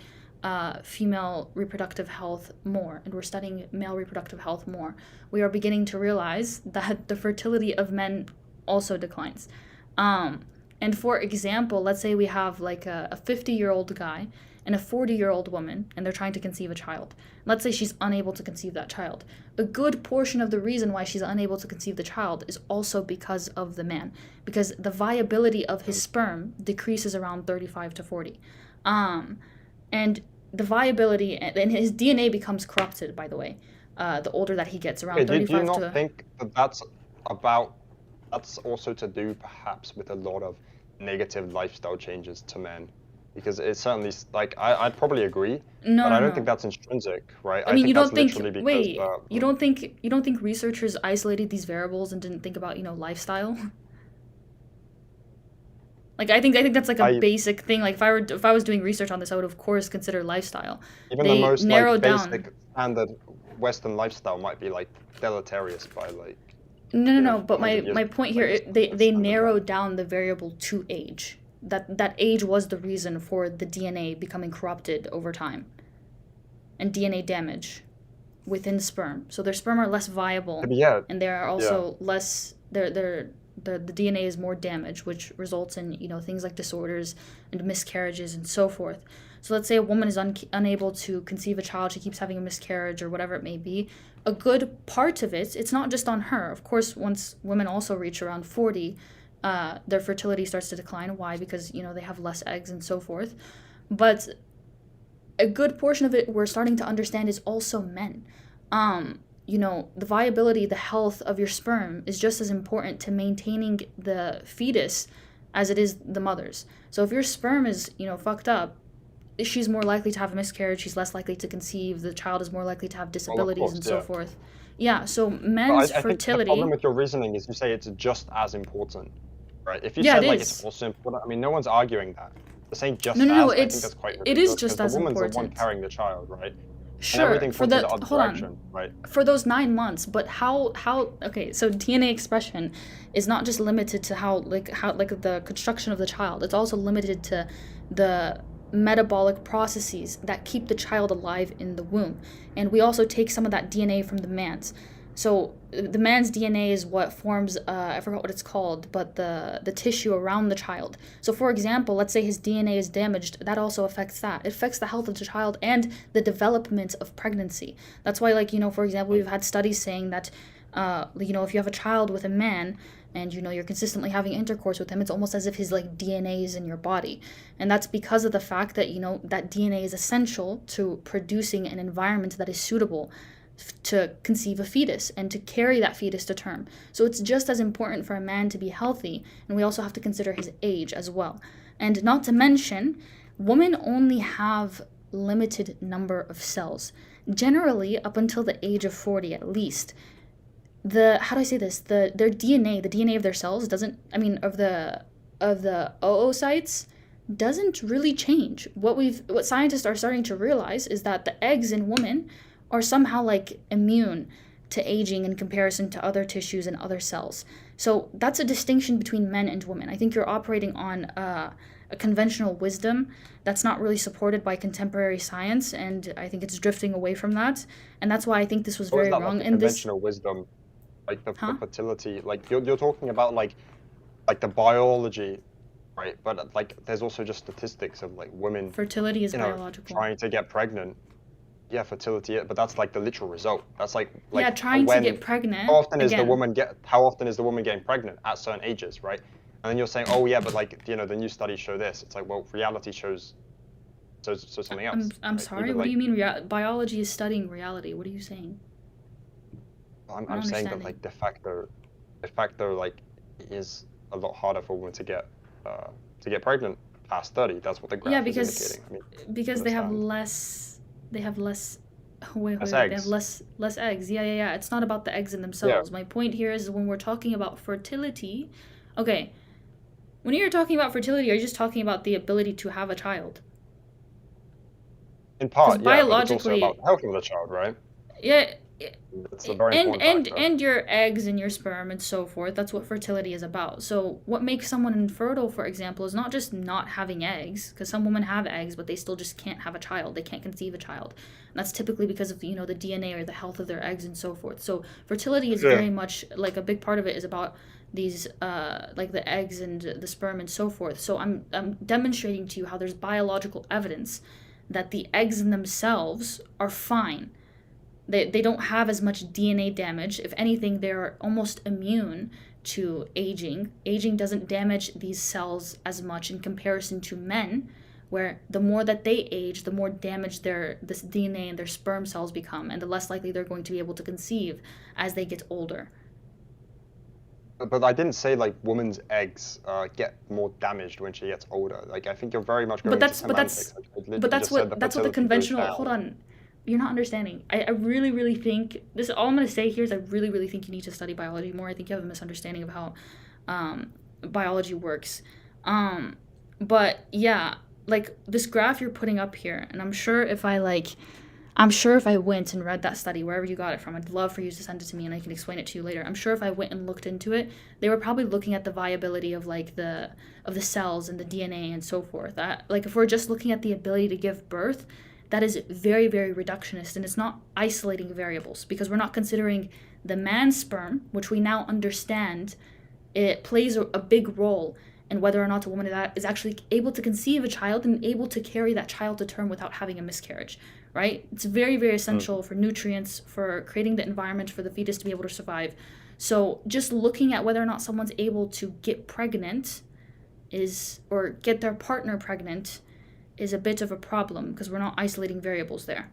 female reproductive health more, and we're studying male reproductive health more, we are beginning to realize that the fertility of men also declines. And for example, let's say we have like a 50-year-old guy and a 40-year-old woman, and they're trying to conceive a child. Let's say she's unable to conceive that child. A good portion of the reason why she's unable to conceive the child is also because of the man, because the viability of his sperm decreases around 35 to 40. And the viability, and his DNA becomes corrupted, by the way, the older that he gets, around 35 to... Do you not think that that's also to do perhaps with a lot of negative lifestyle changes to men? Because it's certainly, like, I'd probably agree, but I don't think that's intrinsic, right? I mean, you don't think, you don't think researchers isolated these variables and didn't think about, lifestyle? Like, I think that's like a basic thing. Like, if I was doing research on this, I would of course consider lifestyle. Even the most like basic standard Western lifestyle might be like deleterious by like. No. But my point here, they narrowed down the variable to age. That age was the reason for the DNA becoming corrupted over time, and DNA damage within sperm. So their sperm are less viable, and they are also less. The DNA is more damaged, which results in things like disorders and miscarriages and so forth. So let's say a woman is unable to conceive a child, she keeps having a miscarriage or whatever it may be. A good part of it's not just on her. Of course, once women also reach around 40, their fertility starts to decline. Why? Because they have less eggs and so forth. But a good portion of it we're starting to understand is also men. The viability, the health of your sperm is just as important to maintaining the fetus as it is the mother's. So if your sperm is, fucked up, she's more likely to have a miscarriage, she's less likely to conceive, the child is more likely to have disabilities and so forth. Yeah, so But men's I think the problem fertility. with your reasoning is you say it's just as important, right? If you Yeah, it said like it's is. also important, I mean, no one's arguing that. The saying No, just no, no. as, I think that's quite It is ridiculous because just the as woman's the one important. carrying the child, right? And Sure, everything for points in the the other hold on. direction, right? For those 9 months, but how okay, so DNA expression is not just limited to how like the construction of the child. It's also limited to the metabolic processes that keep the child alive in the womb. And we also take some of that DNA from the man's. So the man's DNA is what forms I forgot what it's called, but the tissue around the child. So for example, let's say his DNA is damaged, that also affects that. It affects the health of the child and the development of pregnancy. That's why, like, for example, we've had studies saying that if you have a child with a man and you're consistently having intercourse with him, it's almost as if his like DNA is in your body. And that's because of the fact that that DNA is essential to producing an environment that is suitable to conceive a fetus and to carry that fetus to term. So it's just as important for a man to be healthy, and we also have to consider his age as well. And not to mention, women only have limited number of cells. Generally, up until the age of 40 at least, how do I say this? Their DNA, the DNA of their cells doesn't, I mean, of the oocytes doesn't really change. What scientists are starting to realize is that the eggs in women are somehow like immune to aging in comparison to other tissues and other cells. So that's a distinction between men and women. I think you're operating on a conventional wisdom that's not really supported by contemporary science, and I think it's drifting away from that. And that's why I think this was Or is very that like wrong. the And this, conventional wisdom, like the huh? fertility, like you're talking about like the biology, right? But like there's also just statistics of like women, Fertility is you know, biological. trying to get pregnant. Yeah, fertility, but that's like the literal result. That's Yeah, like trying to when get pregnant again. how often is the woman getting pregnant at certain ages, right? And then you're saying, oh yeah, but like the new studies show this. It's like, well, reality shows something I'm else, I'm right? sorry. Even What do like you mean? Biology is studying reality. What are you saying? I'm I'm not saying that understanding. like de facto like is a lot harder for women to get pregnant past 30. That's what the Yeah, graph is because indicating. I mean, you because understand. they have less wait, That's wait, wait. They have eggs. less eggs. Yeah, yeah, yeah. It's not about the eggs in Yeah. themselves. My point here is when we're talking about fertility, okay, when you're talking about fertility, are you just talking about the ability to have a child? In Because part, yeah, but it's also about biologically, the health of the child, right? yeah, It's a very and important and factor. and your eggs and your sperm and so forth, that's what fertility is about. So what makes someone infertile, for example, is not just not having eggs, because some women have eggs but they still just can't have a child, they can't conceive a child, and that's typically because of the DNA or the health of their eggs and so forth. So fertility is Yeah. very much like a big part of it is about these like the eggs and the sperm and so forth. So I'm demonstrating to you how there's biological evidence that the eggs in themselves are fine. They don't have as much DNA damage. If anything, they're almost immune to aging. Aging doesn't damage these cells as much in comparison to men, where the more that they age, the more damaged this DNA and their sperm cells become, and the less likely they're going to be able to conceive as they get older. But I didn't say like women's eggs get more damaged when she gets older. Like I think you're very much But going into that's but semantics. that's I but literally that's just said the what the fertility goes conventional. Hold down. on, you're not understanding. I really really think this. All I'm gonna say here is I really really think you need to study biology more. I think you have a misunderstanding of how biology works. Um, but yeah, like this graph you're putting up here, and I'm sure if I went and read that study wherever you got it from, I'd love for you to send it to me and I can explain it to you later. I'm sure if I went and looked into it, they were probably looking at the viability of like the cells and the DNA and so forth. Like if we're just looking at the ability to give birth, that is very very reductionist, and it's not isolating variables because we're not considering the man's sperm, which we now understand it plays a big role in whether or not a woman is actually able to conceive a child and able to carry that child to term without having a miscarriage, right? It's very, very Mm. essential for nutrients, for creating the environment for the fetus to be able to survive. So just looking at whether or not someone's able to get pregnant or get their partner pregnant is a bit of a problem because we're not isolating variables there.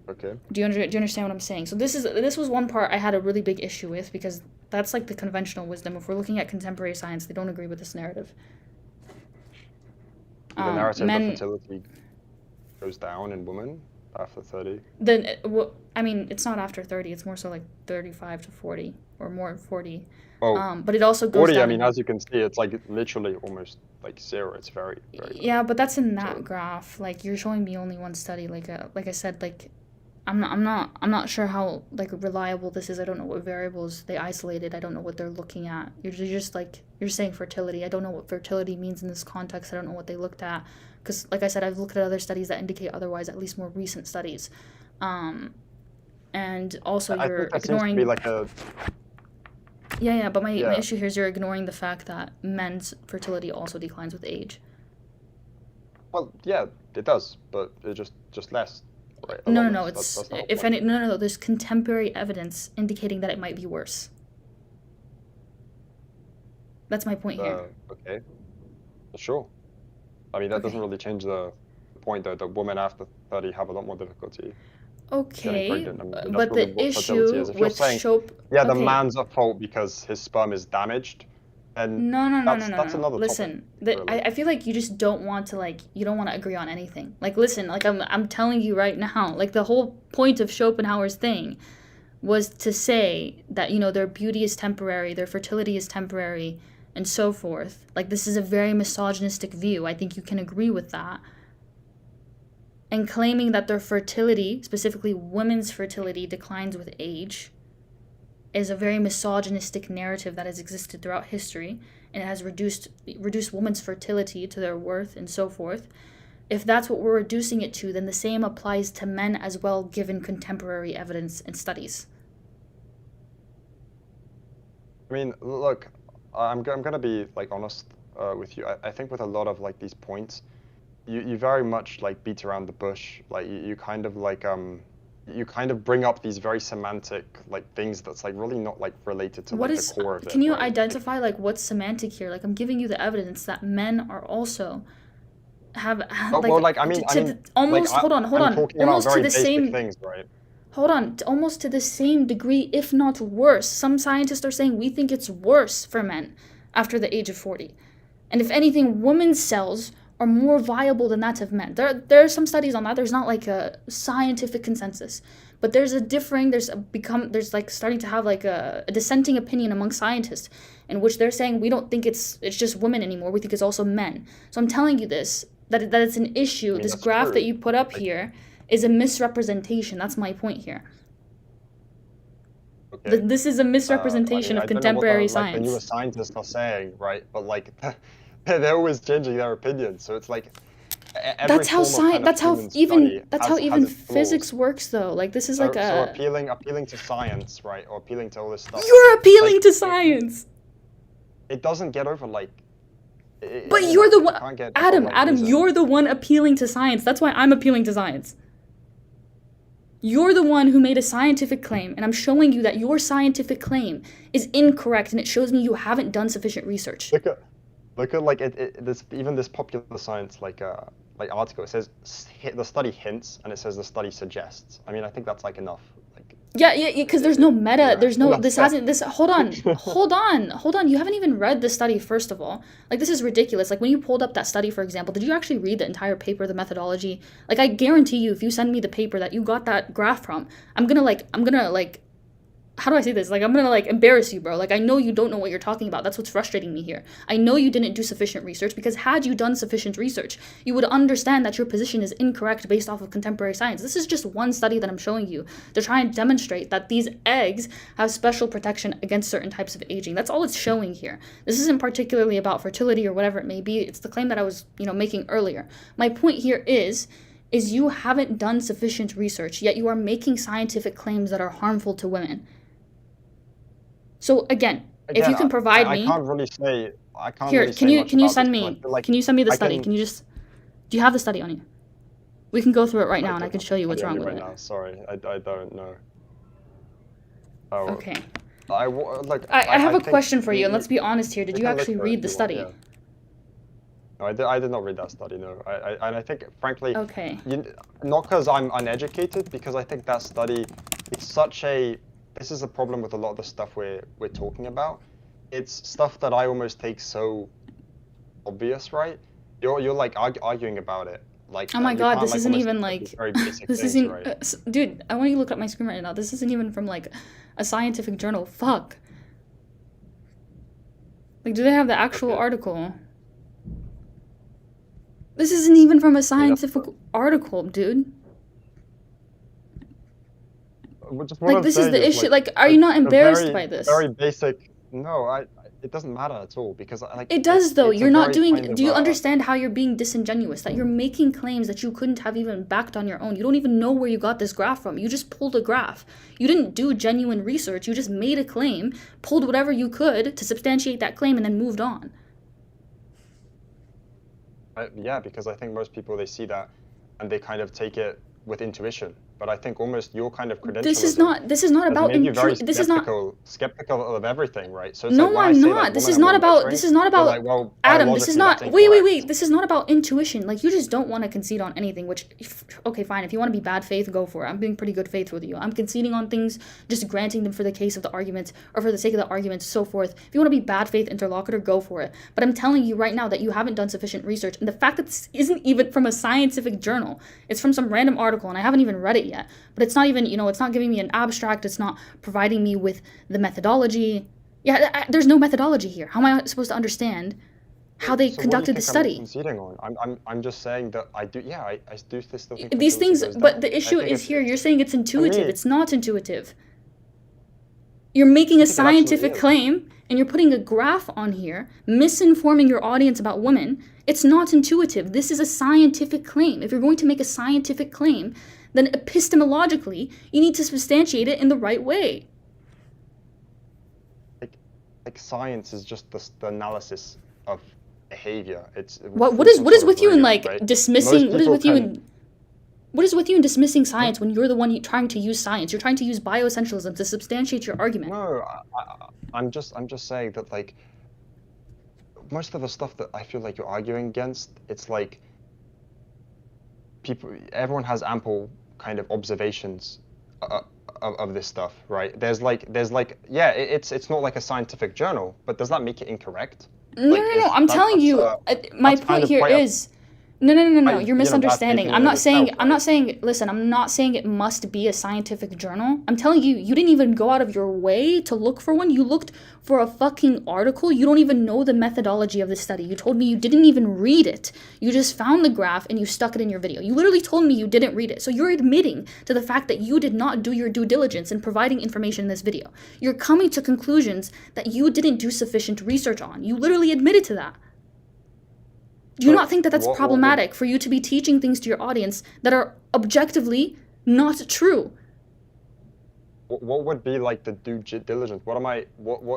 Okay. Do you understand what I'm saying? So this was one part I had a really big issue with because that's like the conventional wisdom. If we're looking at contemporary science, they don't agree with this narrative. The narrative that Men, fertility goes down in women. after 30. Then, I mean, it's not after 30. It's more so like 35 to 40 or more 40. Well, But it also goes 40, I down. mean, as you can see, it's like literally almost like zero. It's very, very low. Yeah, but that's in that So, graph. Like you're showing me only one study. Like I said, like I'm not sure how like reliable this is. I don't know what variables they isolated. I don't know what they're looking at. You're just like you're saying fertility. I don't know what fertility means in this context. I don't know what they looked at because, like I said, I've looked at other studies that indicate otherwise. At least more recent studies, and also I you're think that seems to ignoring. be like a, Yeah, but my yeah. issue here is you're ignoring the fact that men's fertility also declines with age. Well, yeah, it does, but it's just less, right? A No, lot no, no. less. It's That's the whole if point. any. No, no, no. There's contemporary evidence indicating that it might be worse. That's my point here. Okay, sure. I mean, that doesn't Okay. really change the point that the women after 30 have a lot more difficulty getting Okay, pregnant. I mean, that's but really the what fertility issue is. If you're with saying, Shope. yeah, the Okay. man's at fault because his sperm is damaged, then No, no, no, no, no, that's no. another topic, Listen, really. I feel like you just don't want to like you don't want to agree on anything. Like, listen, like I'm telling you right now, like the whole point of Schopenhauer's thing was to say that their beauty is temporary, their fertility is temporary, and so forth. Like this is a very misogynistic view. I think you can agree with that. And claiming that their fertility, specifically women's fertility, declines with age is a very misogynistic narrative that has existed throughout history and it has reduced women's fertility to their worth and so forth. If that's what we're reducing it to, then the same applies to men as well, given contemporary evidence and studies. I mean, look, I'm gonna be like honest with you. I think with a lot of like these points, you very much like beat around the bush. Like you kind of like you kind of bring up these very semantic like things that's like really not like related to What like the is, core of can it, you right? Like, identify like what's semantic here? Like I'm giving you the evidence that men are also well, like like like almost I'm talking about almost to very the basic same things, right? almost to the same degree, if not worse. Some scientists are saying we think it's worse for men after the age of 40. And if anything, women's cells are more viable than that of men. There are some studies on that. There's not like a scientific consensus, but there's like starting to have like a dissenting opinion among scientists in which they're saying we don't think it's just women anymore. We think it's also men. So I'm telling you this that it's an issue. I mean, This that's graph that true. you put up Like, here is a misrepresentation. That's my point here. okay. This is a I misrepresentation mean, of I don't know what the contemporary like the newer science. scientists are saying, right? But like they're always changing their opinions. So it's like every That's how form of kind science. of human study That's how has even its flaws. physics works, though. Like this is like So a. appealing to science, right, or appealing to all this stuff, You're like appealing to science, it doesn't get over like, but you you're know, the you one. can't get above Adam, like Adam, reason. you're the one appealing to science. That's why I'm appealing to science. You're the one who made a scientific claim, and I'm showing you that your scientific claim is incorrect, and it shows me you haven't done sufficient research. Look at like this even this popular science like article. It says the study hints, and it says the study suggests. I mean, I think that's like enough. Like, Yeah, yeah, because there's no meta. There's no. enough This said. hasn't. This. Hold on. Hold on. Hold on. You haven't even read the study. First of all, like this is ridiculous. Like when you pulled up that study, for example, did you actually read the entire paper, the methodology? Like I guarantee you, if you send me the paper that you got that graph from, I'm gonna like. How do I say this? Like I'm gonna like embarrass you, bro. Like I know you don't know what you're talking about. That's what's frustrating me here. I know you didn't do sufficient research because had you done sufficient research, you would understand that your position is incorrect based off of contemporary science. This is just one study that I'm showing you. They're trying to demonstrate that these eggs have special protection against certain types of aging. That's all it's showing here. This isn't particularly about fertility or whatever it may be. It's the claim that I was, making earlier. My point here is you haven't done sufficient research, yet you are making scientific claims that are harmful to women. So again, if Again, you can provide I me can't really say I can't here, really say much can you about this send because I me feel like can you send me the I study? can. Can you just do you have the study on you? We can go through it right I now and I don't can have show the you what's study wrong on me with right it. now. Sorry, I don't know. Oh, Okay. look. I have I a think question for you, and let's be honest here. Did we you can look actually for it read if the you want. study? Yeah. No, I did not read that study. No, and I think frankly, Okay. not because I'm uneducated, because I think that study is such a. This is the problem with a lot of the stuff we're talking about. It's stuff that I almost take so obvious, right? You're like arguing about it Like, Oh my you god, can't this like isn't almost even think of these like very basic this things, isn't right? dude, I want you to look at my screen right now. This isn't even from like a scientific journal. Fuck. Like, do they have the actual Okay. article? This isn't even from a I mean, that's scientific article, dude. just what Like, I'm this is saying the is issue. like Like, are you not the embarrassed very by this? very basic. No, it doesn't matter at all because like It does, though. it's a You're not very doing. kind Do of you understand how you're being disingenuous? That you're making claims that you couldn't have even backed on your own. You don't even know where you got this graph from. You just pulled a graph. You didn't do genuine research. You just made a claim, pulled whatever you could to substantiate that claim, and then moved on. yeah, because I think most people they see that and they kind of take it with intuition. But I think almost your kind of This is credentialism not. This is not has about made you very This is not. skeptical of everything, right? So it's like No, when I I'm say like not. This women is are not more about. nurturing, This is not you're about. like, well, Adam, this is biologically not. that's Wait. incorrect. This is not about intuition. Like, you just don't want to concede on anything. Which, okay, fine. If you want to be bad faith, go for it. I'm being pretty good faith with you. I'm conceding on things, just granting them for the case of the argument or for the sake of the argument, so forth. If you want to be bad faith interlocutor, go for it. But I'm telling you right now that you haven't done sufficient research, and the fact that this isn't even from a scientific journal. It's from some random article, and I haven't even read it yet. But it's not even. It's not giving me an abstract. It's not providing me with the methodology. Yeah, there's no methodology here. How am I supposed to understand how they So conducted the what do you think study? I'm conceding on? I'm just saying that I do. Yeah, I do still think These fertility things, goes but down. the I issue think is it's here. You're saying it's intuitive. me, It's not intuitive. You're making a I think it actually scientific is. claim and you're putting a graph on here, misinforming your audience about women. It's not intuitive. This is a scientific claim. If you're going to make a scientific claim, then epistemologically, you need to substantiate it in the right way. Like science is just the analysis of behavior. It's What through is some what is sort of with you in gradient, like right? dismissing? Most What is people with you can. in what is with you in dismissing science when you're the one trying to use science? You're trying to use bioessentialism to substantiate your argument. No, I'm just saying that like most of the stuff that I feel like you're arguing against, it's like everyone has ample kind of observations of this stuff, right? There's like yeah, it's not like a scientific journal, but does that make it incorrect? No, Like no, no. I'm telling you. My that's kind point of here quite a is. No. quite, You're bad faith misunderstanding. in I'm and of not saying. itself, I'm not right? saying. Listen, I'm not saying it must be a scientific journal. I'm telling you, you didn't even go out of your way to look for one. You looked for a fucking article. You don't even know the methodology of the study. You told me you didn't even read it. You just found the graph and you stuck it in your video. You literally told me you didn't read it. So you're admitting to the fact that you did not do your due diligence in providing information in this video. You're coming to conclusions that you didn't do sufficient research on. You literally admitted to that. Do you So not think that that's what would problematic for you to be teaching things to your audience that are objectively not true? what would be like the due diligence? What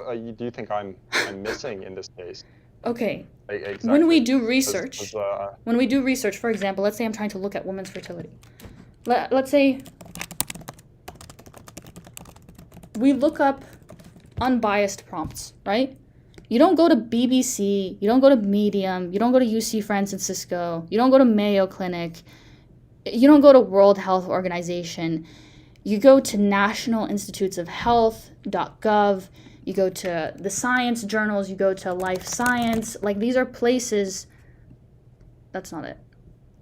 are you, do you think I'm missing in this case? Okay, Exactly. when we do research, 'Cause, for example, let's say I'm trying to look at women's fertility. Let's say we look up unbiased prompts, right? You don't go to BBC, you don't go to Medium, you don't go to UC Francisco, you don't go to Mayo Clinic, you don't go to World Health Organization. You go to National Institutes of Health.gov, you go to the science journals, you go to Life Science. Like, these are places, that's not it.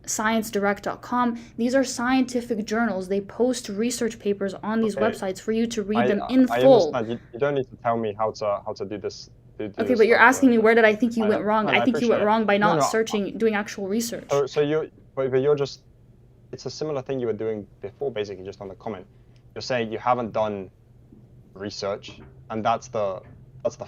ScienceDirect.com. These are scientific journals. They post research papers on these Okay. websites for you to read them in I full. understand. You don't need to tell me how to do this. Do Okay, this but you're stuff, asking me where did I think you I- went wrong? no, I I think you went appreciate it. wrong by not No, searching, doing actual research. So but you're just, it's a similar thing you were doing before, basically, just on the comment. You're saying you haven't done research, and that's the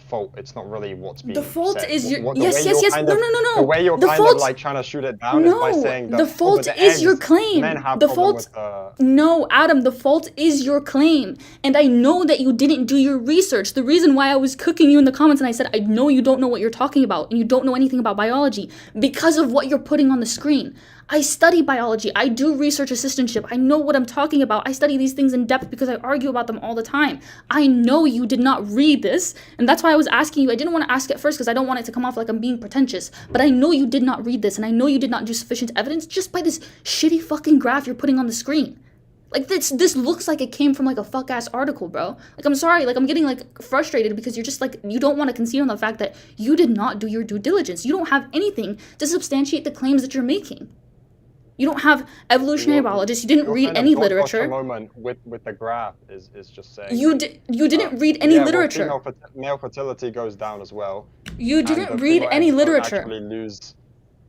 fault. It's not really what's being The fault said. is your The yes. way you're kind of- No. The way you're The kind fault of like trying to shoot it down is by saying that the fault but the is your eggs, claim. Men have The problem fault. with the. No, Adam, the fault is your claim. And I know that you didn't do your research. The reason why I was cooking you in the comments and I said, I know you don't know what you're talking about and you don't know anything about biology because of what you're putting on the screen. I study biology. I do research assistantship. I know what I'm talking about. I study these things in depth because I argue about them all the time. I know you did not read this, and that's why I was asking you. I didn't want to ask it first because I don't want it to come off like I'm being pretentious, but I know you did not read this, and I know you did not do sufficient evidence just by this shitty fucking graph you're putting on the screen. Like, this looks like it came from like a fuck ass article, bro. Like, I'm sorry, like I'm getting like frustrated because you're just like, you don't want to concede on the fact that you did not do your due diligence. You don't have anything to substantiate the claims that you're making. You don't have evolutionary Your biologists. You didn't your read kind of any gotcha literature. moment with the graph is just saying You that didn't read any yeah, well, literature. male fertility goes down as well, You and didn't the read female any eggs don't literature. actually lose.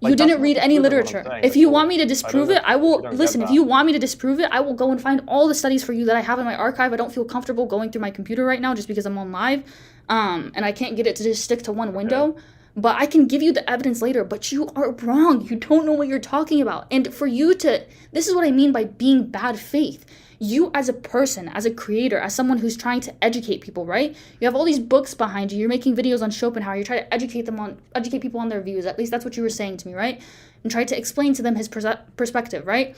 You Like that's didn't not read any disproving what I'm literature. saying If at you want all. me to I don't disprove know it, I if you will don't listen. get If that. you want me to disprove it, I will go and find all the studies for you that I have in my archive. I don't feel comfortable going through my computer right now just because I'm on live, and I can't get it to just stick to one Okay. window. But I can give you the evidence later. But you are wrong. You don't know what you're talking about. And for you to, this is what I mean by being bad faith. You as a person, as a creator, as someone who's trying to educate people, right? You have all these books behind you. You're making videos on Schopenhauer. You're trying to educate people on their views. At least that's what you were saying to me, right? And try to explain to them his perspective, right?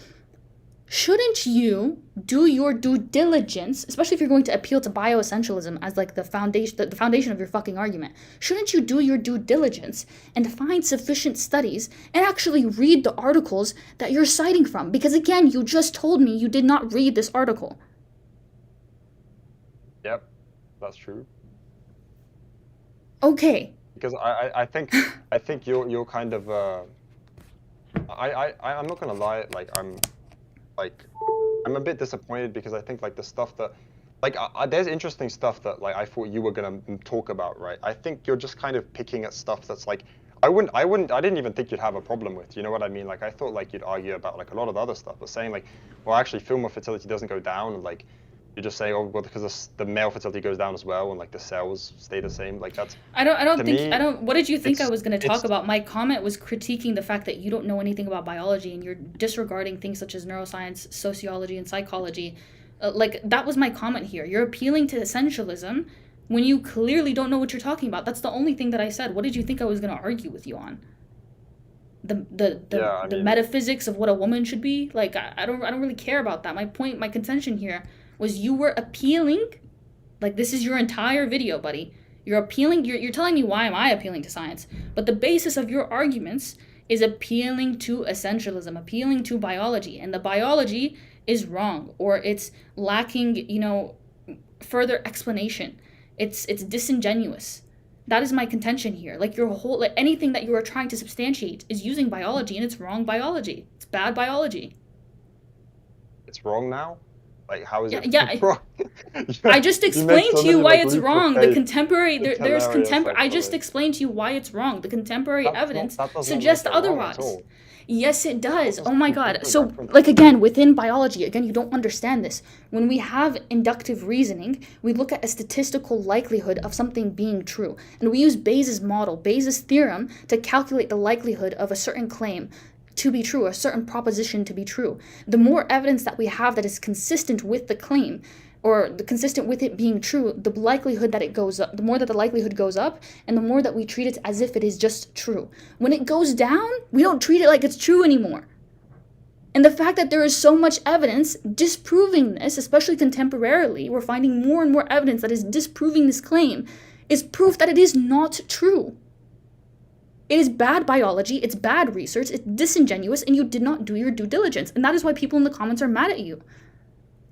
Shouldn't you do your due diligence, especially if you're going to appeal to bioessentialism as like the foundation of your fucking argument? Shouldn't you do your due diligence and find sufficient studies and actually read the articles that you're citing from? Because again, you just told me you did not read this article. Yep, that's true. Okay. Because I think you're kind of I'm not gonna lie, like I'm a bit disappointed because I think like the stuff that there's interesting stuff that like I thought you were gonna talk about, right? I think you're just kind of picking at stuff that's like I didn't even think you'd have a problem with. You know what I mean? Like I thought like you'd argue about like a lot of the other stuff, but saying like, well, actually, female fertility doesn't go down, and like you're just saying, oh, well, because the male fertility goes down as well, and like the cells stay the same. Like that's I don't to think me, I don't what did you think I it's was going to talk it's about? My comment was critiquing the fact that you don't know anything about biology and you're disregarding things such as neuroscience, sociology and psychology. Like that was my comment here. You're appealing to essentialism when you clearly don't know what you're talking about. That's the only thing that I said. What did you think I was going to argue with you on? yeah. I The mean, metaphysics of what a woman should be? Like I don't really care about that. My contention here was you were appealing, like this is your entire video, buddy. You're telling me why am I appealing to science, but the basis of your arguments is appealing to essentialism, appealing to biology, and the biology is wrong or it's lacking, further explanation. It's disingenuous. That is my contention here. Like your whole like anything that you are trying to substantiate is using biology and it's wrong biology. It's bad biology. it's wrong now. Like how is Yeah, it yeah. wrong? I just You made explained so to you many why like it's leaps of wrong. The faith. contemporary It's there's hilarious, contemporary. I just actually. explained to you why it's wrong. The contemporary evidence That doesn't suggests make it wrong at otherwise. all. Yes, it does. That Oh my doesn't God. make it So, different like at all. again, within biology, again, you don't understand this. When we have inductive reasoning, we look at a statistical likelihood of something being true, and we use Bayes' model, Bayes' theorem, to calculate the likelihood of a certain claim to be true, a certain proposition to be true. The more evidence that we have that is consistent with the claim, or consistent with it being true, the likelihood that it goes up, the more that the likelihood goes up, and the more that we treat it as if it is just true. When it goes down, we don't treat it like it's true anymore. And the fact that there is so much evidence disproving this, especially contemporarily, we're finding more and more evidence that is disproving this claim, is proof that it is not true. It is bad biology, it's bad research, it's disingenuous, and you did not do your due diligence. And that is why people in the comments are mad at you.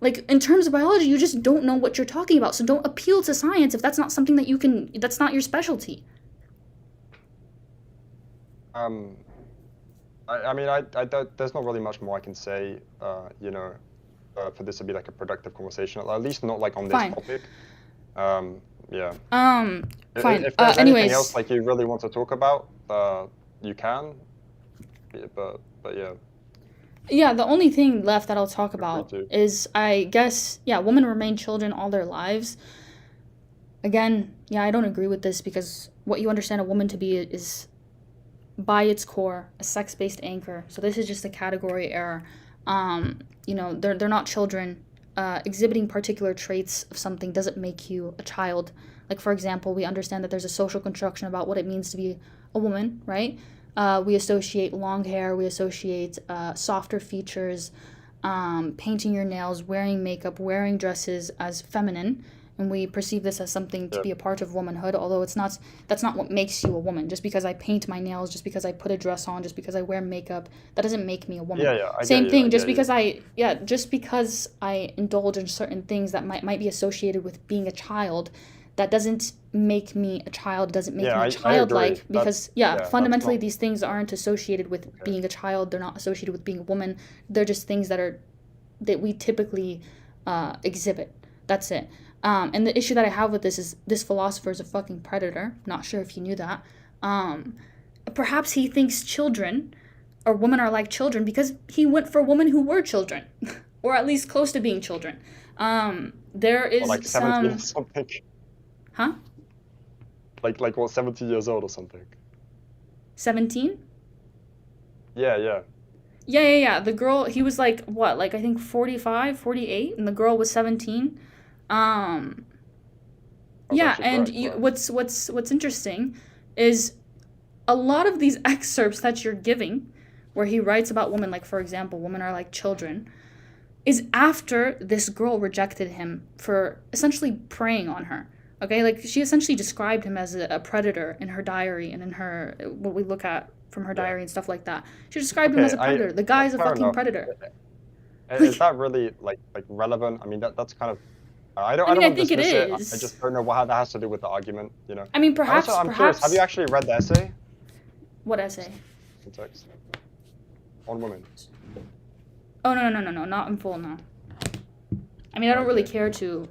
Like, in terms of biology, you just don't know what you're talking about. So don't appeal to science if that's not something that that's not your specialty. Um, I mean, there's not really much more I can say, for this to be like a productive conversation, at least not like on this Fine. topic. Yeah. Fine. If there's Anyways. anything else like you really want to talk about, you can. Yeah, but yeah. Yeah, the only thing left that I'll talk about to. is, I guess, yeah, women remain children all their lives. Again, yeah, I don't agree with this because what you understand a woman to be is, by its core, a sex-based anchor. So this is just a category error. They're not children. Exhibiting particular traits of something doesn't make you a child. Like, for example, we understand that there's a social construction about what it means to be a woman, right? We associate long hair, we associate softer features, painting your nails, wearing makeup, wearing dresses as feminine, and we perceive this as something to be a part of womanhood, although that's not what makes you a woman. Just because I paint my nails, just because I put a dress on, just because I wear makeup, that doesn't make me a woman. Yeah, I Same get thing, you, just because I indulge in certain things that might be associated with being a child, that doesn't make me a child, doesn't make Yeah, me I agree. childlike, because That's fundamentally not these things aren't associated with okay. being a child. They're not associated with being a woman. They're just things that we typically exhibit. That's it. And the issue that I have with this is this philosopher is a fucking predator. Not sure if you knew that. Perhaps he thinks children or women are like children because he went for women who were children, or at least close to being children. There Or is like 17 or some, something. huh? Like what, 70 years old or something. 17? Yeah, yeah. Yeah. The girl, he was like, what, like I think 45, 48, and the girl was 17. Um, That's yeah, actually and correct, right. what's interesting is a lot of these excerpts that you're giving, where he writes about women, like for example, women are like children, is after this girl rejected him for essentially preying on her. Okay, like she essentially described him as a predator in her diary and in her what we look at from her Yeah. diary and stuff like that. She described him as a predator. The guy's a fair fucking enough. predator. Is that really like relevant? I mean, that's kind of. I don't I mean, I want to think it dismiss it. I is. just don't know what that has to do with the argument. You know. I mean, And perhaps, also, I'm curious. Have you perhaps. actually read the essay? What essay? Context on women. Oh no, not in full, no. I mean, I don't really Okay. care to,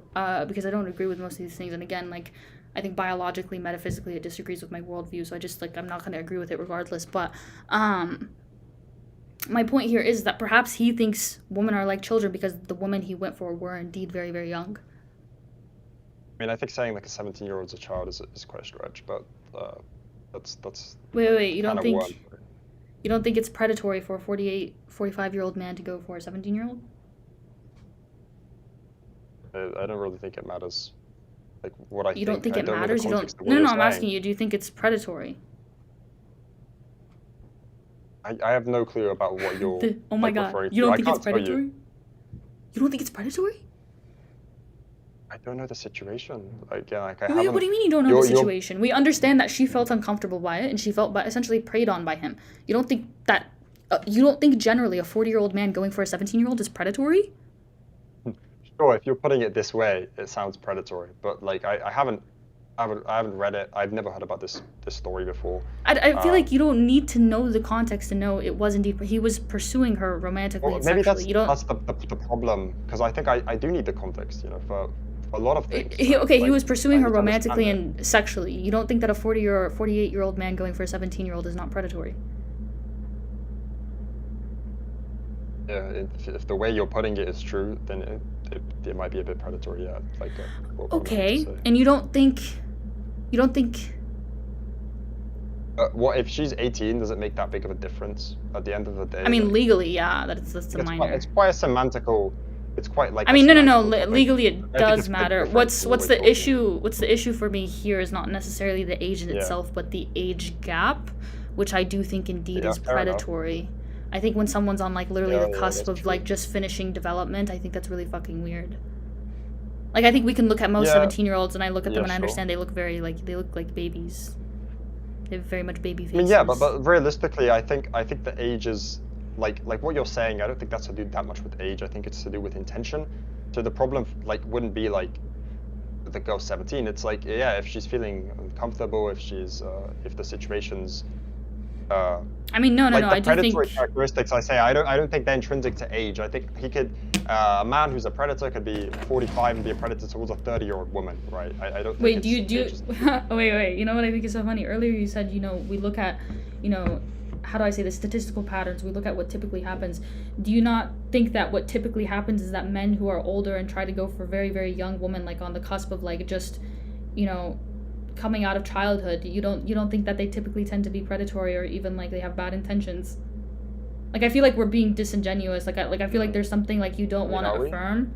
because I don't agree with most of these things. And again, like, I think biologically, metaphysically, it disagrees with my worldview. So I just like I'm not gonna agree with it regardless. But my point here is that perhaps he thinks women are like children because the women he went for were indeed very, very young. I mean, I think saying like a 17-year-old's a child is quite a stretch, but that's Wait. You kind don't of think one. you don't think it's predatory for a 48, 45-year-old man to go for a 17-year-old? I don't really think it matters. Like what I You don't think I it don't know the matters? You don't. context of what No, you're I'm saying. asking you. Do you think it's predatory? I have no clue about what you're Oh my like, God! referring You to. don't I think it's can't tell you. predatory? You don't think it's predatory? I don't know the situation. Like, yeah, like I Wait, haven't. what do you mean you don't know the you're- situation? We understand that she felt uncomfortable by it, and she felt essentially preyed on by him. You don't think that? You don't think generally a 40-year-old man going for a 17-year-old is predatory? Sure, if you're putting it this way, it sounds predatory. But like, I haven't read it. I've never heard about this story before. I feel like you don't need to know the context to know it was indeed. He was pursuing her romantically Well, and maybe sexually. You don't. that's the problem, because I think I do need the context, you know, for a lot of things. He Like, was pursuing I her need to understand romantically it. and sexually. You don't think that a 40 or 48-year-old man going for a 17-year-old is not predatory? Yeah, if the way you're putting it is true, then it might be a bit predatory. Yeah, like what I'm Okay, trying to say. and you don't think. What if she's 18? Does it make that big of a difference at the end of the day? I mean, like, legally, yeah, that's a it's minor. it's quite a semantical. It's quite like. I a mean, no. semantical topic. Legally, I it think does it's quite matter. different What's from what the we're talking issue? What's the issue for me here is not necessarily the age in Yeah. itself, but the age gap, which I do think indeed Yeah, is fair enough. predatory. I think when someone's on like literally Yeah, the cusp that's of true. like just finishing development, I think that's really fucking weird. Like I think we can look at most Yeah. 17-year-olds and I look at them Yeah, and I sure. understand they look like babies. They have very much baby faces. I mean, yeah, but realistically, I think the age is like what you're saying. I don't think that's to do that much with age. I think it's to do with intention. So the problem like wouldn't be like the girl's 17. It's like, yeah, if she's feeling uncomfortable, if the situation's I mean, no. like the I do predatory think. characteristics. I don't think they're intrinsic to age. I think he could a man who's a predator could be 45 and be a predator towards a 30-year-old woman, right? I don't think Wait, it's, do you age is- wait, you know what I think is so funny? Earlier you said, we look at, how do I say the statistical patterns, we look at what typically happens. Do you not think that what typically happens is that men who are older and try to go for very, very young women, like on the cusp of like just, coming out of childhood, you don't think that they typically tend to be predatory or even like they have bad intentions? Like I feel like we're being disingenuous. Like I feel like there's something like you don't I mean, want are to we? affirm.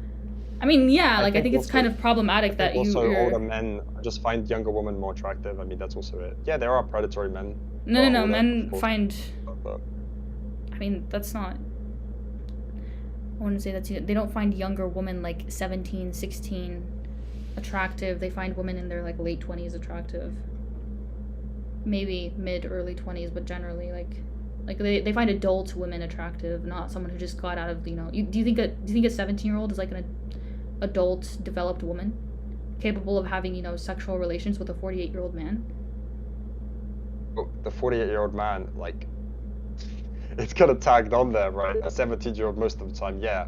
I mean, yeah, I like I think think it's also- kind of problematic that Also, you're... older men just find younger women more attractive. I mean, that's also it. Yeah, there are predatory men. No, Older, men of course, find... but I mean, that's not... I wouldn't say that's... They don't find younger women like 17, 16 attractive. They find women in their like late 20s attractive. Maybe mid, early 20s, but generally like they find adult women attractive, not someone who just got out of, do you think a 17-year-old is like an adult developed woman? capable of having, sexual relations with a 48-year-old man? The 48-year-old man, like, it's kind of tagged on there, right? A 17-year-old most of the time, yeah,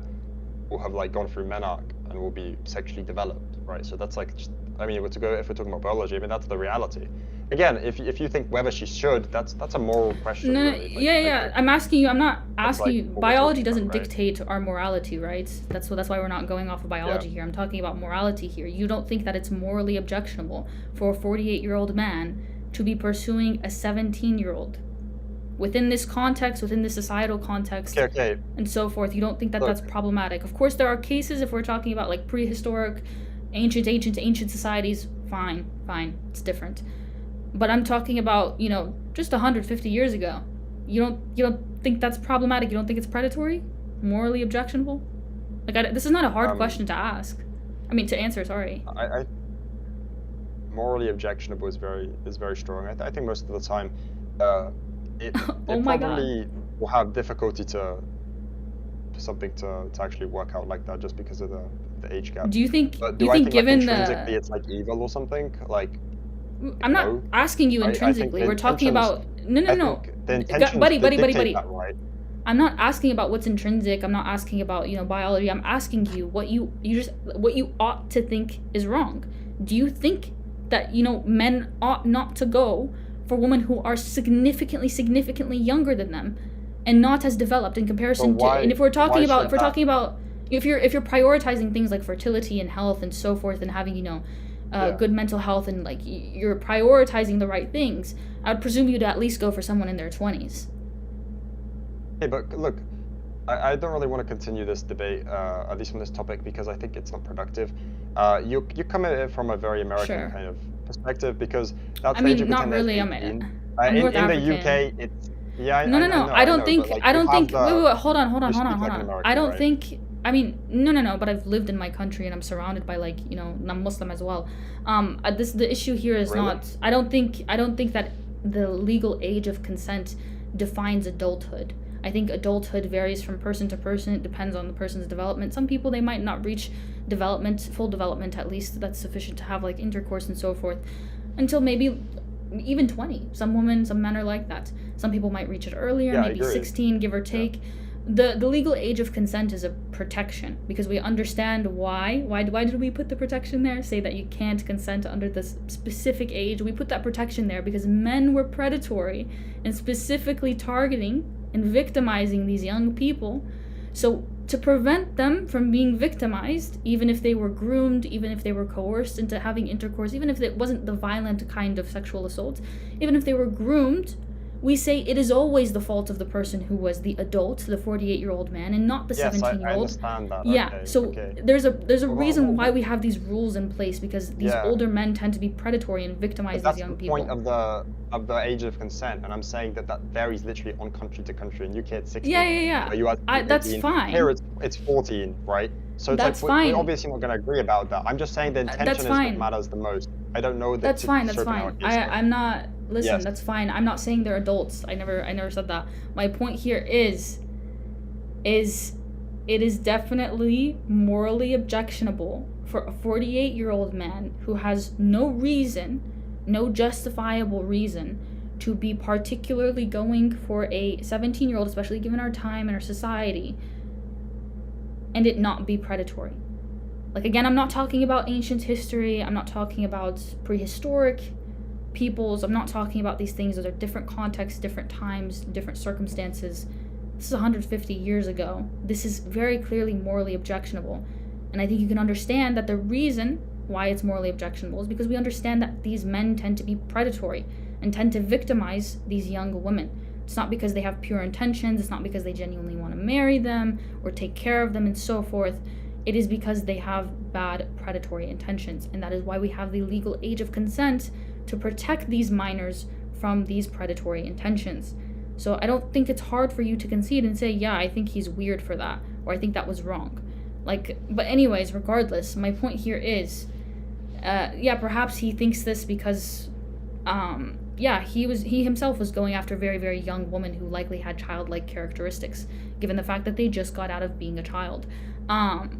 will have like gone through menarche and will be sexually developed, right? So that's like, just, I mean, if we're talking about biology, I mean, that's the reality. Again, if you think whether she should, that's a moral question. No, really. Like, yeah. I'm asking you. I'm not asking like you. what we're Biology talking doesn't about, right? dictate our morality, right? That's why we're not going off of biology Yeah. here. I'm talking about morality here. You don't think that it's morally objectionable for a 48-year-old man to be pursuing a 17-year-old within this context, within this societal context, Okay. and so forth? You don't think that Look. that's problematic? Of course, there are cases if we're talking about like prehistoric, ancient societies. Fine, it's different. But I'm talking about, just 150 years ago. You don't think that's problematic? You don't think it's predatory? Morally objectionable? Like, this is not a hard question to ask. I mean, to answer, sorry. I morally objectionable is very strong. I think most of the time, it Oh my God. probably will have difficulty for something to actually work out like that just because of the age gap. Do you think? But you do I think think given like, intrinsically the? it's like evil or something? Like, I'm not no. asking you I think intrinsically. the We're talking about no. I think the intentions Buddy. dictate that, right? I'm not asking about what's intrinsic. I'm not asking about biology. I'm asking you what you ought to think is wrong. Do you think that men ought not to go for women who are significantly younger than them, and not as developed in comparison to? And if we're talking about if you're prioritizing things like fertility and health and so forth, and having good mental health, and like you're prioritizing the right things, I would presume you'd at least go for someone in their 20s. Hey, but look, I don't really want to continue this debate, at least on this topic, because I think it's not productive. You come at it from a very American kind of perspective, because that's I mean, not really. I'm North in African. the UK, it's No. I don't think. But, like, I don't you have think. the- Wait. Hold on. you speak like an American, I don't right? think. I mean, no. But I've lived in my country and I'm surrounded by I'm Muslim as well. The issue here is Really? not. I don't think that the legal age of consent defines adulthood. I think adulthood varies from person to person. It depends on the person's development. Some people, they might not reach full development, at least that's sufficient to have like intercourse and so forth, until maybe even 20. Some men are like that. Some people might reach it earlier, Yeah, I maybe agree. 16, give or take. The legal age of consent is a protection, because we understand why did we put the protection there? Say that you can't consent under this specific age. We put that protection there because men were predatory and specifically targeting and victimizing these young people. So to prevent them from being victimized, even if they were groomed, even if they were coerced into having intercourse, even if it wasn't the violent kind of sexual assault, even if they were groomed, we say it is always the fault of the person who was the adult, the 48-year-old man, and not the 17-year-old. I understand that. Yeah, Okay, so okay. there's a Well, reason why we have these rules in place, because these Yeah. older men tend to be predatory and victimize But these young that's the people. point of the age of consent, and I'm saying that varies literally on country to country. In UK, it's 16. Yeah. Where you have That's 18. fine. Here, it's 14, right? So it's That's like fine. we're obviously not going to agree about that. I'm just saying the intention That's is fine. what matters the most. I don't know that. That's fine. I'm not. Listen, Yes. that's fine. I'm not saying they're adults. I never said that. My point here is it is definitely morally objectionable for a 48-year-old man who has no justifiable reason to be particularly going for a 17-year-old, especially given our time and our society, and it not be predatory. Like, again, I'm not talking about ancient history. I'm not talking about prehistoric peoples. I'm not talking about these things. Those are different contexts, different times, different circumstances. This is 150 years ago. This is very clearly morally objectionable. And I think you can understand that the reason why it's morally objectionable is because we understand that these men tend to be predatory and tend to victimize these young women. It's not because they have pure intentions. It's not because they genuinely want to marry them or take care of them and so forth. It is because they have bad predatory intentions. And that is why we have the legal age of consent, to protect these minors from these predatory intentions. So I don't think it's hard for you to concede and say, yeah, I think he's weird for that, or I think that was wrong. But anyways, regardless, my point here is, perhaps he thinks this because, he himself was going after a very, very young woman who likely had childlike characteristics, given the fact that they just got out of being a child.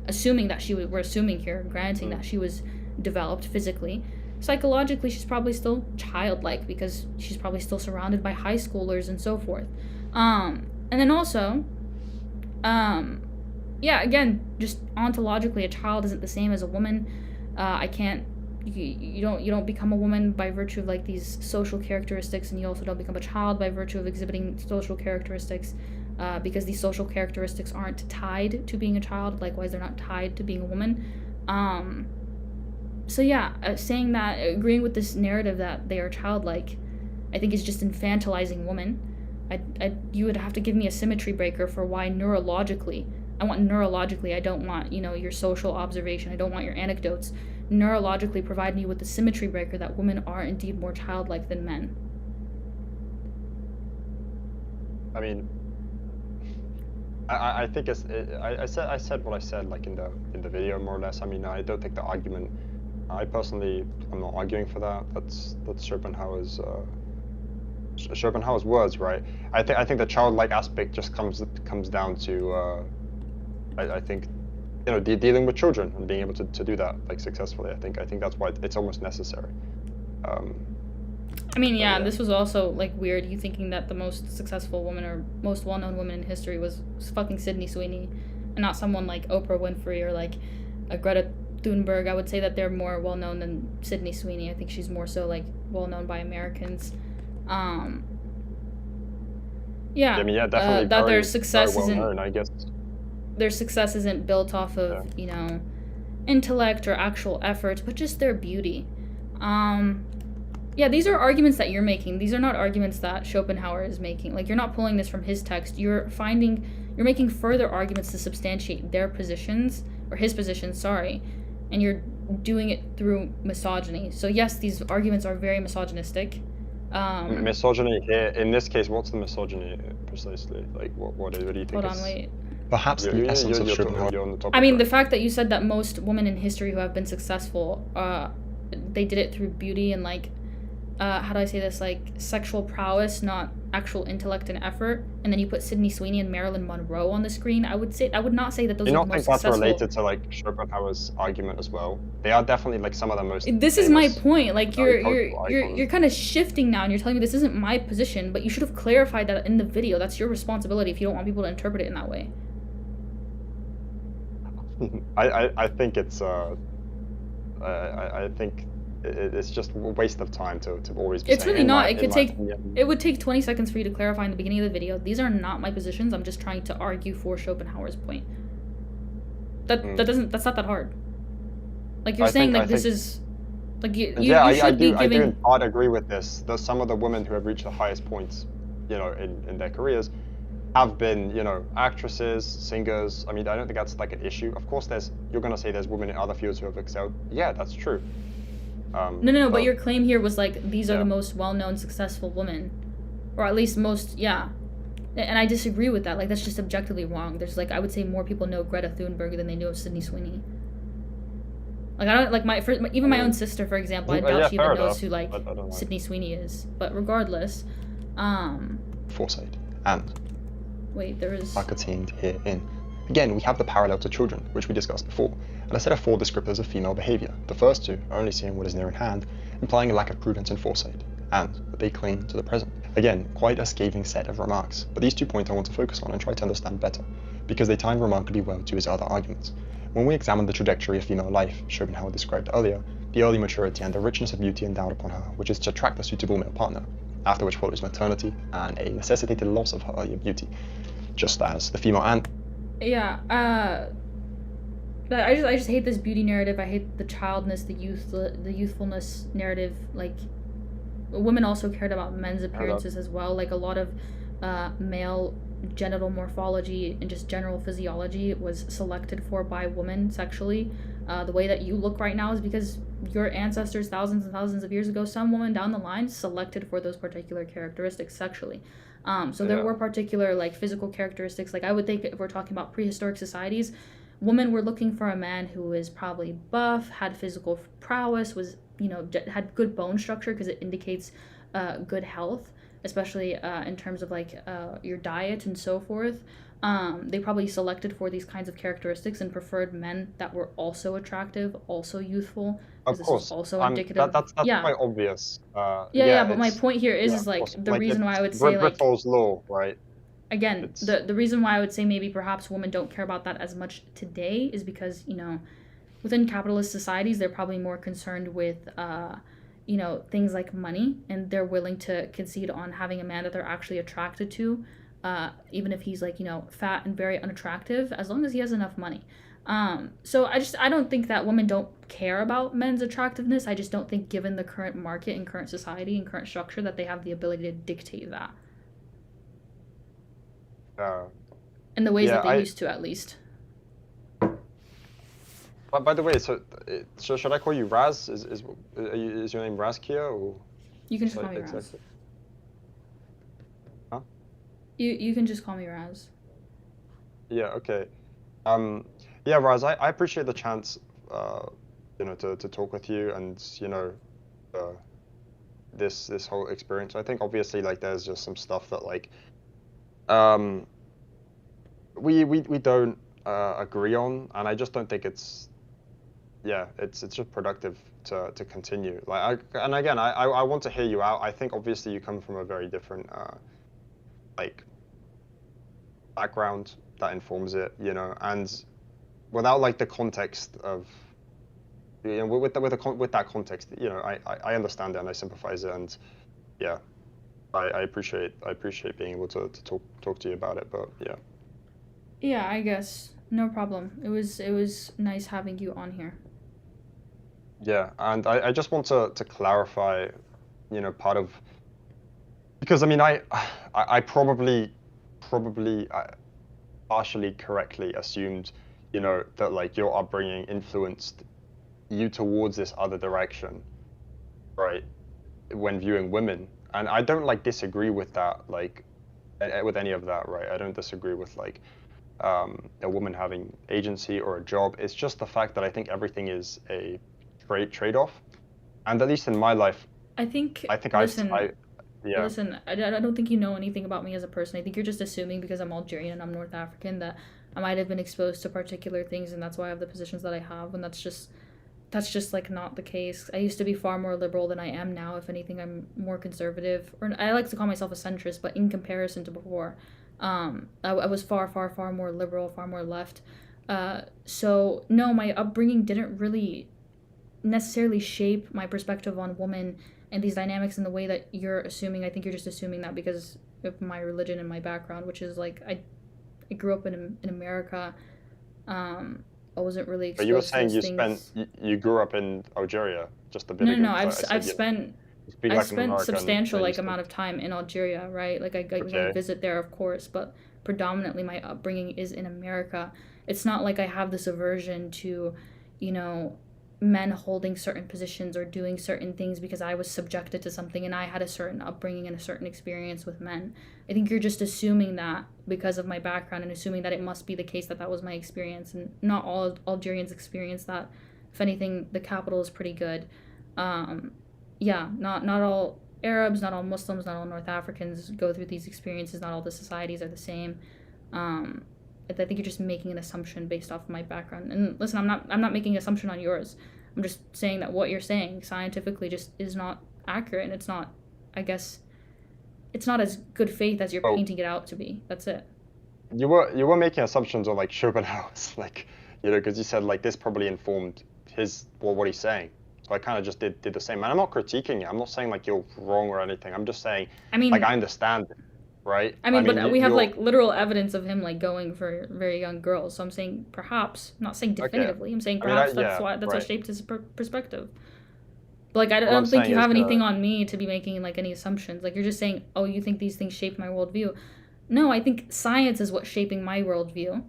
Assuming that we're assuming here, granting that she was developed physically, psychologically she's probably still childlike because she's probably still surrounded by high schoolers and so forth. And then also, yeah, again, just ontologically, a child isn't the same as a woman. I can't. You don't become a woman by virtue of like these social characteristics, and you also don't become a child by virtue of exhibiting social characteristics, because these social characteristics aren't tied to being a child. Likewise, they're not tied to being a woman. So yeah, saying that, agreeing with this narrative that they are childlike, I think is just infantilizing women. You would have to give me a symmetry breaker for why neurologically. I want neurologically. I don't want, your social observation. I don't want your anecdotes. Neurologically, provide me with the symmetry breaker that women are indeed more childlike than men. I mean, I think I said what I said like in the video more or less. I mean, I don't think the argument. I personally, I'm not arguing for that. That's Schopenhauer's words, right? I think the childlike aspect just comes down to I think dealing with children and being able to do that like successfully. I think that's why it's almost necessary. I mean, yeah, this was also like weird. You thinking that the most successful woman or most well-known woman in history was fucking Sydney Sweeney, and not someone like Oprah Winfrey or like a Greta Thunberg. I would say that they're more well-known than Sydney Sweeney. I think she's more so like well-known by Americans. Yeah. I mean, yeah, definitely. That their success very well isn't. known, I guess. Their success isn't built off of intellect or actual effort, but just their beauty. Yeah, these are arguments that you're making. These are not arguments that Schopenhauer is making. Like, you're not pulling this from his text. You're making further arguments to substantiate their positions, or his positions, sorry, and you're doing it through misogyny. So yes, these arguments are very misogynistic. Misogyny here, in this case, what's the misogyny precisely? Like, what do you think? Hold on, wait. Perhaps the essence of Schopenhauer. On the topic, I mean, right? the fact that you said that most women in history who have been successful, they did it through beauty and like, how do I say this? Like sexual prowess, not actual intellect and effort. And then you put Sydney Sweeney and Marilyn Monroe on the screen. I would not say that those are the most think successful. that's related to like Schopenhauer's argument as well? They are definitely like some of the most. This is my famous, point. Like you're icons. kind of shifting now, and you're telling me this isn't my position, but you should have clarified that in the video. That's your responsibility if you don't want people to interpret it in that way. I think it's I think it's just a waste of time to always be It's saying, really not. opinion. It would take 20 seconds for you to clarify in the beginning of the video. These are not my positions. I'm just trying to argue for Schopenhauer's point. That's not that hard. Like you're saying like this is like you I should be do giving. in part agree with this. There's some of the women who have reached the highest points, in their careers, have been, actresses, singers. I mean, I don't think that's like an issue. Of course, you're gonna say there's women in other fields who have excelled. Yeah, that's true. No, but your claim here was like these are Yeah. the most well-known successful women, or at least most, yeah. And I disagree with that. Like that's just objectively wrong. There's like I would say more people know Greta Thunberg than they knew of Sydney Sweeney. Like I don't like even my own sister, for example. I doubt she even knows who like I don't know. Sydney Sweeney is. But regardless, Foresight and wait, there is. are contained herein. Again, we have the parallel to children, which we discussed before, and a set of 4 descriptors of female behavior. The first 2 are only seeing what is near in hand, implying a lack of prudence and foresight, and that they cling to the present. Again, quite a scathing set of remarks, but these 2 points I want to focus on and try to understand better, because they tie in remarkably well to his other arguments. When we examine the trajectory of female life, Schopenhauer described earlier, the early maturity and the richness of beauty endowed upon her, which is to attract a suitable male partner, after which follows maternity and a necessitated loss of her earlier beauty, just as the female and Yeah. I just hate this beauty narrative. I hate the childness, the youthfulness narrative. Like, women also cared about men's appearances as well. Like a lot of male genital morphology and just general physiology was selected for by women sexually. The way that you look right now is because your ancestors thousands and thousands of years ago, some woman down the line selected for those particular characteristics sexually. So there were particular like physical characteristics. Like I would think if we're talking about prehistoric societies, women were looking for a man who was probably buff, had physical prowess, was had good bone structure because it indicates good health. especially in terms of like your diet and so forth. They probably selected for these kinds of characteristics and preferred men that were also attractive, also youthful, because Of this was course, also indicative. that's Yeah, quite obvious. yeah. Yeah, But my it's point here yeah, is of like course. the Like reason why I it's would say like Brittl's law, right? again, It's the reason why I would say maybe perhaps women don't care about that as much today is because, within capitalist societies, they're probably more concerned with things like money, and they're willing to concede on having a man that they're actually attracted to, even if he's like, fat and very unattractive, as long as he has enough money. So I don't think that women don't care about men's attractiveness. I just don't think, given the current market and current society and current structure, that they have the ability to dictate that uh, in the ways yeah. that they used to, at least. But by the way, so should I call you Raz? Is your name Raz Kia or You can just just call like me Raz. exactly? Huh? You can just call me Raz. Yeah. Okay. Um. Yeah, Raz. I appreciate the chance. To talk with you and uh, this whole experience. I think obviously like there's just some stuff that like um we don't agree on, and I just don't think it's just productive to continue. And again, I want to hear you out. I think obviously you come from a very different like background that informs it, and without like the context of with that context, I understand it and I sympathize it, and yeah, I appreciate being able to talk to you about it, but yeah. Yeah, I guess no problem. It was nice having you on here. Yeah, and I just want to clarify, part of because I mean I probably partially correctly assumed, that like your upbringing influenced you towards this other direction, right? When viewing women, and I don't like disagree with that, like with any of that, right? I don't disagree with like a woman having agency or a job. It's just the fact that I think everything is a trade-off, and at least in my life, I think, I think listen, I yeah. listen, I don't think you know anything about me as a person. I think you're just assuming because I'm Algerian and I'm North African that I might have been exposed to particular things and that's why I have the positions that I have, and that's just like not the case. I used to be far more liberal than I am now. If anything, I'm more conservative, or I like to call myself a centrist, but in comparison to before, I was far, far, far more liberal, far more left. So no, my upbringing didn't really necessarily shape my perspective on women and these dynamics in the way that you're assuming. I think you're just assuming that because of my religion and my background, which is like I grew up in America. I wasn't really But you were exposed to saying those things. you grew up in Algeria just a bit No, no, ago, no. because I've I I've said spent you speak I've like an spent American, substantial then you like said amount of time in Algeria, right? Like I okay. visit there, of course, but predominantly my upbringing is in America. It's not like I have this aversion to, you know, men holding certain positions or doing certain things because I was subjected to something and I had a certain upbringing and a certain experience with men. I think you're just assuming that because of my background and assuming that it must be the case that that was my experience, and not all Algerians experience that. If anything, the capital is pretty good. Um, yeah, not all Arabs, not all Muslims, not all North Africans go through these experiences. Not all the societies are the same. Um, I think you're just making an assumption based off of my background. And listen, I'm not making an assumption on yours. I'm just saying that what you're saying scientifically just is not accurate, and it's not. I guess it's not as good faith as you're Well, painting it out to be. That's it. you were making assumptions on like Schopenhauer's, like because you said like this probably informed what he's saying. So I kind of just did the same. And I'm not critiquing it. I'm not saying like you're wrong or anything. I'm just saying I like I mean, understand it, right? I I mean, mean but we have you're like literal evidence of him like going for very young girls. So I'm saying perhaps, I'm not saying okay. definitively. I'm saying I mean perhaps yeah, that's what right. shaped his perspective. But like I What I'm don't think saying you is have that anything on me to be making like any assumptions. Like you're just saying, oh, you think these things shape my worldview. No, I think science is what's shaping my worldview.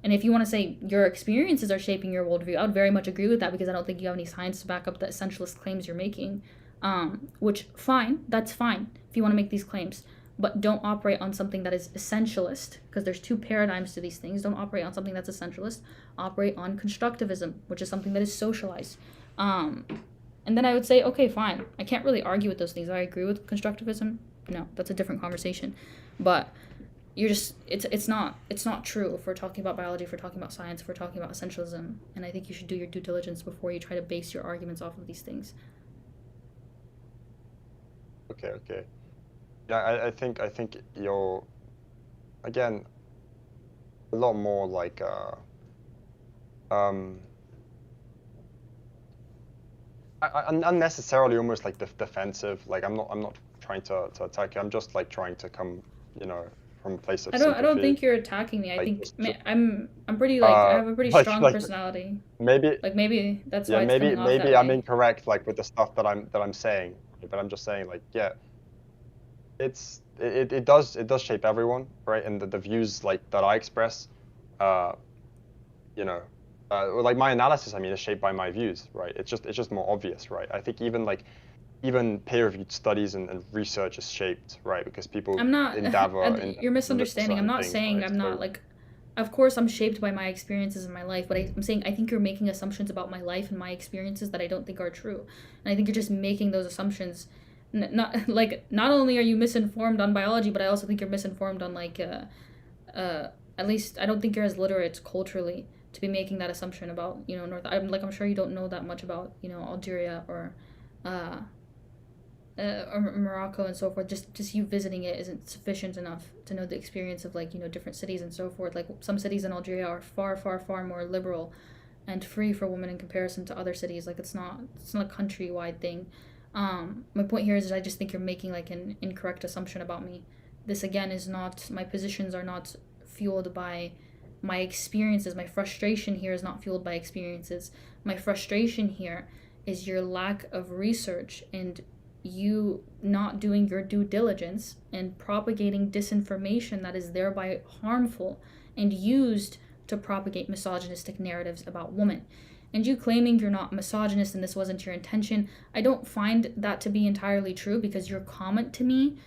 And if you want to say your experiences are shaping your worldview, I would very much agree with that because I don't think you have any science to back up the essentialist claims you're making. Which fine, that's fine if you want to make these claims, but don't operate on something that is essentialist because there's two paradigms to these things. Don't operate on something that's essentialist. Operate on constructivism, which is something that is socialized. Um, and then I would say, okay, fine. I can't really argue with those things. I agree with constructivism. that's a different conversation. But you're just it's not true if we're talking about biology, if we're talking about science, if we're talking about essentialism. And I think you should do your due diligence before you try to base your arguments off of these things. Okay. Yeah, I think you're, again, a lot more like um unnecessarily almost like defensive. Like I'm not trying to attack you. I'm just like trying to come, from a place of sympathy. I don't think you're attacking me. I Like, think just I'm pretty like I have a pretty like strong like personality. maybe Like maybe that's why yeah, it's coming off that maybe I'm way. incorrect like with the stuff that I'm saying, but I'm just saying like, yeah, it does shape everyone, right? And the views like that I express, uh, you know, like my analysis, I mean, is shaped by my views, right? It's just more obvious, right? I think even peer-reviewed studies and research is shaped, right? Because people I'm not endeavor and and you're look at misunderstanding. I'm certain not things, saying right? I'm not So like of course I'm shaped by my experiences in my life, but I'm saying I think you're making assumptions about my life and my experiences that I don't think are true. And I think you're just making those assumptions. Not only are you misinformed on biology, but I also think you're misinformed on at least I don't think you're as literate culturally to be making that assumption about, I'm sure you don't know that much about, Algeria uh or Morocco and so forth. Just you visiting it isn't sufficient enough to know the experience of different cities and so forth. Like some cities in Algeria are far far far more liberal and free for women in comparison to other cities. Like it's not a countrywide thing. My point here is I just think you're making like an incorrect assumption about me. This again is not, my positions are not fueled by my experiences. My frustration here is not fueled by experiences. My frustration here is your lack of research and you not doing your due diligence and propagating disinformation that is thereby harmful and used to propagate misogynistic narratives about women. And you claiming you're not misogynist and this wasn't your intention, I don't find that to be entirely true because your comment to me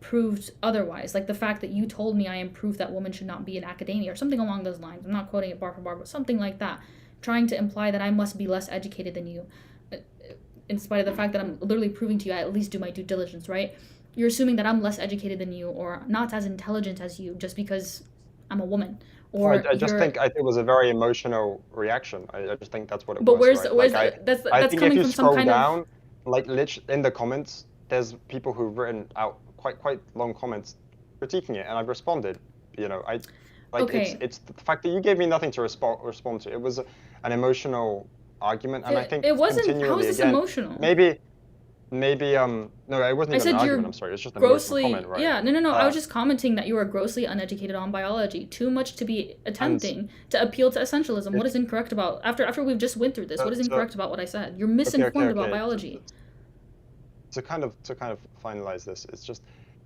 proved otherwise. Like the fact that you told me I am proof that women should not be in academia or something along those lines. I'm not quoting it bar for bar, but something like that, trying to imply that I must be less educated than you, in spite of the fact that I'm literally proving to you I at least do my due diligence, right? You're assuming that I'm less educated than you or not as intelligent as you just because I'm a woman. Or I just think it was a very emotional reaction. I just think that's what it but was, where's right? where's Like I that's think if coming you from some scroll kind of down, like in the comments, there's people who've written out quite long comments critiquing it, and I've responded. Okay. It's the fact that you gave me nothing to respond to. It was an emotional argument, and I think It wasn't. How is continually this again, emotional? maybe no, it wasn't I even an said argument. you're I'm sorry, it's just an emotional grossly, comment, right? yeah, no. I was Uh, just commenting that you are grossly uneducated on biology. Too much to be and attempting to appeal to essentialism. What it is incorrect about after we've just went through this? What is so incorrect about what I said? You're okay. misinformed about biology. To kind of finalize this, it's just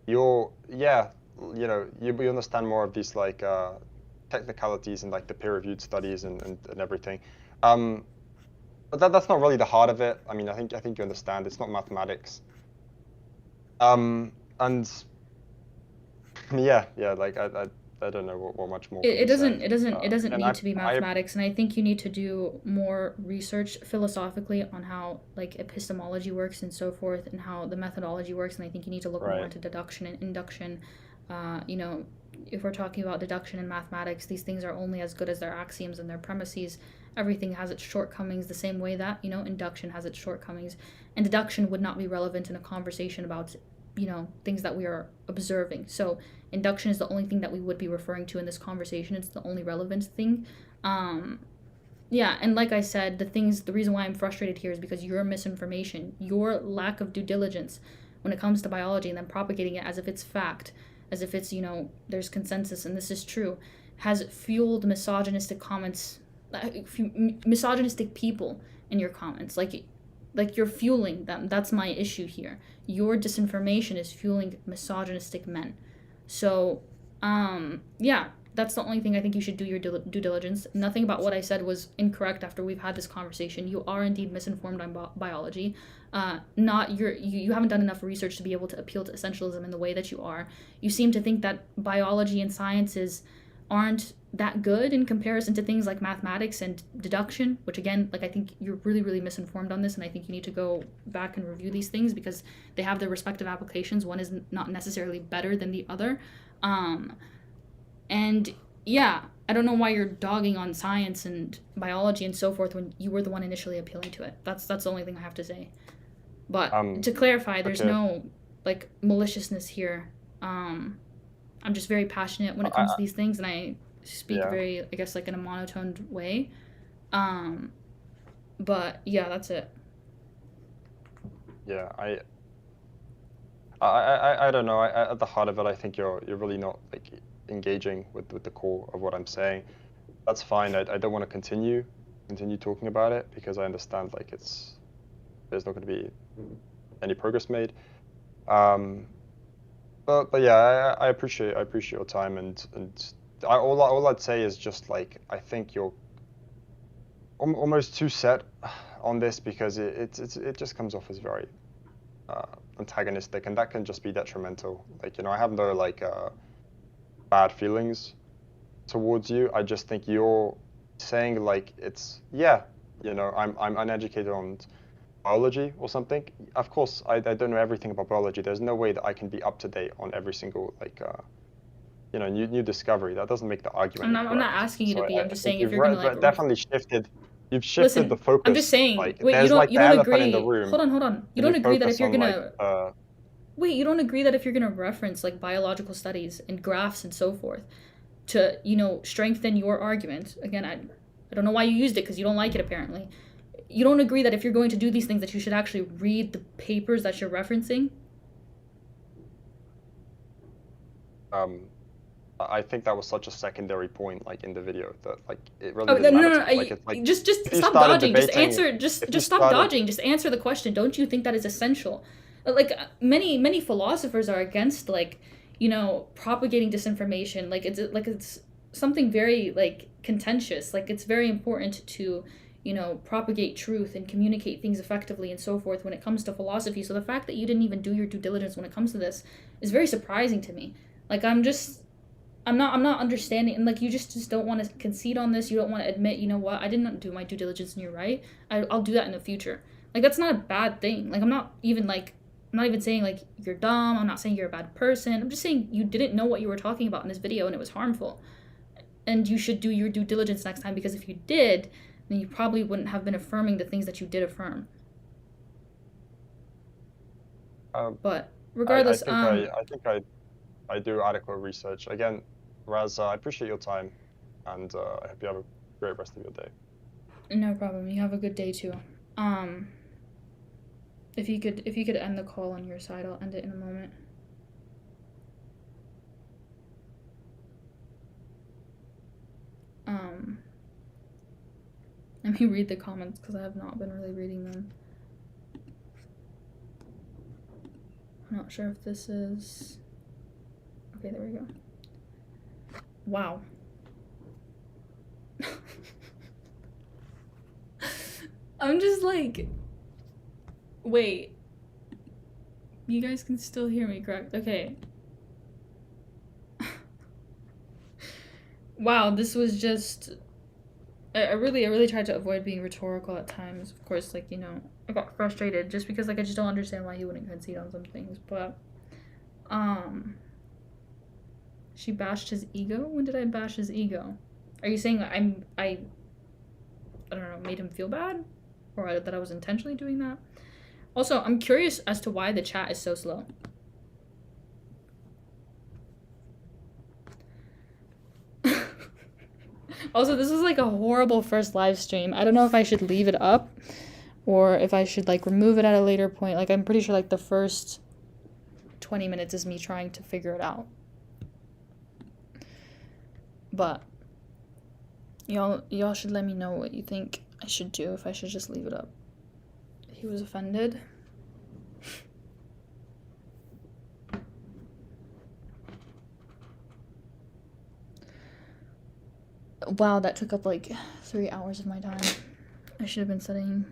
you're yeah, you understand more of these like technicalities and like the peer-reviewed studies and everything. Um, but that's not really the heart of it. I mean, I think you understand. It's not mathematics. And yeah, like I don't know what much more can It be said. doesn't it doesn't And need to be I mathematics, and I think you need to do more research philosophically on how like epistemology works and so forth and how the methodology works, and I think you need to look more right. into deduction and induction. If we're talking about deduction in mathematics, these things are only as good as their axioms and their premises. Everything has its shortcomings the same way that induction has its shortcomings, and deduction would not be relevant in a conversation about things that we are observing. So induction is the only thing that we would be referring to in this conversation. It's the only relevant thing. Yeah, and like I said, the reason why I'm frustrated here is because your misinformation, your lack of due diligence when it comes to biology, and then propagating it as if it's fact, as if it's there's consensus and this is true, has fueled misogynistic comments, misogynistic people in your comments. Like you're fueling them. That's my issue here. Your disinformation is fueling misogynistic men. So, yeah, that's the only thing I think you should do your due diligence. Nothing about what I said was incorrect after we've had this conversation. You are indeed misinformed on biology. You haven't done enough research to be able to appeal to essentialism in the way that you are. You seem to think that biology and science is aren't that good in comparison to things like mathematics and deduction, which again, like I think you're really, really misinformed on this, and I think you need to go back and review these things because they have their respective applications. One is not necessarily better than the other. And yeah, I don't know why you're dogging on science and biology and so forth when you were the one initially appealing to it. That's the only thing I have to say. But to clarify, there's Okay. no like maliciousness here. I'm just very passionate when it comes to these things, and I speak Yeah. very, I guess, like in a monotoned way. But yeah, that's it. Yeah, I don't know. At the heart of it, I think you're really not like engaging with the core of what I'm saying. That's fine. I don't want to continue talking about it because I understand like there's not going to be any progress made. But yeah, I appreciate your time and all I'd say is just like I think you're almost too set on this because it just comes off as very antagonistic, and that can just be detrimental. Like, I have no like bad feelings towards you. I just think you're saying like I'm uneducated on biology or something. Of course, I don't know everything about biology. There's no way that I can be up to date on every single like new discovery. That doesn't make the argument I'm not incorrect. asking you to So be. I I'm just think saying if you've you're gonna like definitely shifted. You've shifted the listen. I'm just focus. saying. Like Wait, there's like you the don't elephant in the agree. room, Hold on. You and you don't agree that if focus you're on like gonna wait, you don't agree that if you're gonna reference like biological studies and graphs and so forth to strengthen your argument. Again, I don't know why you used it because you don't like it apparently. You don't agree that if you're going to do these things that you should actually read the papers that you're referencing? I think that was such a secondary point, like in the video, that like it really Oh, didn't no, matter no, to no. me. Like it's like Just if you stop started dodging. Just debating, answer. if you Just stop started, dodging. Just answer the question. Don't you think that is essential? Like many philosophers are against like propagating disinformation. It's something very like contentious. Like it's very important to propagate truth and communicate things effectively and so forth when it comes to philosophy. So the fact that you didn't even do your due diligence when it comes to this is very surprising to me. Like I'm not understanding, and like you just don't want to concede on this. You don't want to admit, you know what, I didn't do my due diligence and you're right. I'll do that in the future. Like that's not a bad thing. Like I'm not even saying like you're dumb. I'm not saying you're a bad person. I'm just saying you didn't know what you were talking about in this video and it was harmful. And you should do your due diligence next time because if you did, then you probably wouldn't have been affirming the things that you did affirm. But regardless, I think I do adequate research. Again, Raz, I appreciate your time, and I hope you have a great rest of your day. no problem. You have a good day too. If you could end the call on your side, I'll end it in a moment. Let me read the comments because I have not been really reading them. I'm not sure if this is... Okay, there we go. Wow. I'm just like... Wait. You guys can still hear me, correct? Okay. Wow, this was just... I really tried to avoid being rhetorical at times. Of course, like, I got frustrated just because, like, I just don't understand why he wouldn't concede on some things. But, she bashed his ego? When did I bash his ego? Are you saying that I don't know, made him feel bad? Or that I was intentionally doing that? Also, I'm curious as to why the chat is so slow. Also, this is like a horrible first live stream. I don't know if I should leave it up or if I should like remove it at a later point. Like I'm pretty sure like the first 20 minutes is me trying to figure it out. But y'all should let me know what you think I should do, if I should just leave it up. He was offended. Wow, that took up like 3 hours of my time. I should have been studying.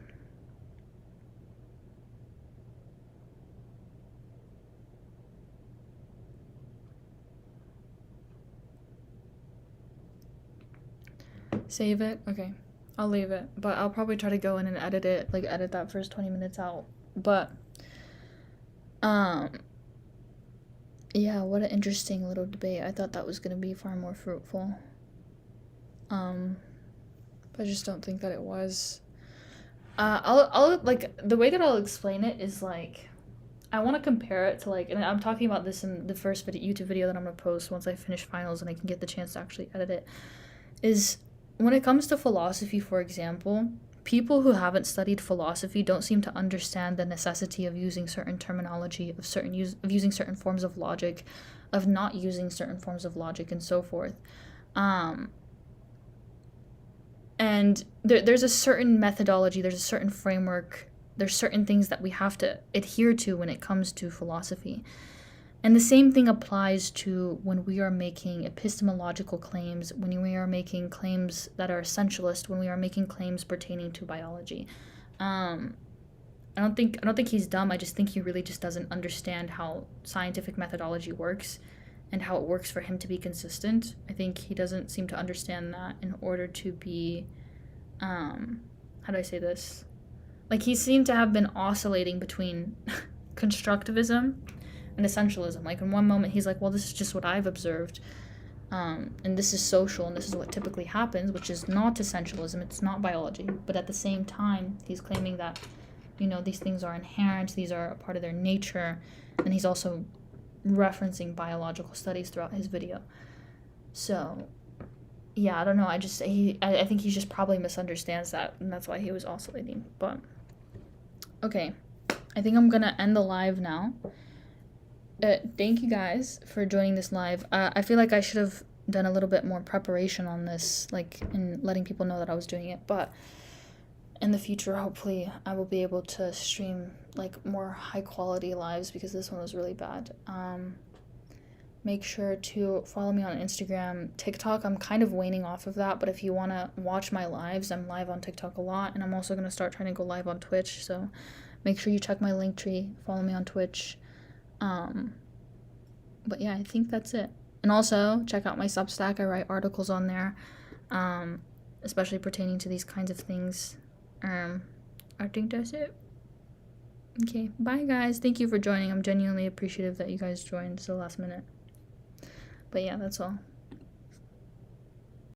Save it? Okay. I'll leave it. But I'll probably try to go in and edit it, like edit that first 20 minutes out. But, yeah, what an interesting little debate. I thought that was going to be far more fruitful. But I just don't think that it was. I'll like, the way that I'll explain it is like, I want to compare it to like, and I'm talking about this in the first YouTube video that I'm going to post once I finish finals and I can get the chance to actually edit it, is when it comes to philosophy, for example, people who haven't studied philosophy don't seem to understand the necessity of using certain terminology, of using certain forms of logic, of not using certain forms of logic, and so forth. And there's a certain methodology, there's a certain framework, there's certain things that we have to adhere to when it comes to philosophy. And the same thing applies to when we are making epistemological claims, when we are making claims that are essentialist, when we are making claims pertaining to biology. I don't think he's dumb. I just think he really just doesn't understand how scientific methodology works and how it works for him to be consistent. I think he doesn't seem to understand that in order to be, how do I say this? Like, he seemed to have been oscillating between constructivism and essentialism. Like, in one moment he's like, well, this is just what I've observed, and this is social, and this is what typically happens, which is not essentialism, it's not biology. But at the same time, he's claiming that, you know, these things are inherent, these are a part of their nature, and he's also referencing biological studies throughout his video. So, yeah, I don't know, I think he just probably misunderstands that, and that's why he was oscillating. But, okay, I think I'm gonna end the live now. Thank you guys for joining this live. I feel like I should have done a little bit more preparation on this, like, in letting people know that I was doing it, but in the future, hopefully, I will be able to stream, like, more high-quality lives, because this one was really bad. Make sure to follow me on Instagram. TikTok, I'm kind of waning off of that, but if you want to watch my lives, I'm live on TikTok a lot, and I'm also going to start trying to go live on Twitch, so make sure you check my Linktree, follow me on Twitch. But yeah, I think that's it. And also, check out my Substack. I write articles on there, especially pertaining to these kinds of things. I think that's it. Okay, bye guys. Thank you for joining. I'm genuinely appreciative that you guys joined to the last minute. But yeah, that's all.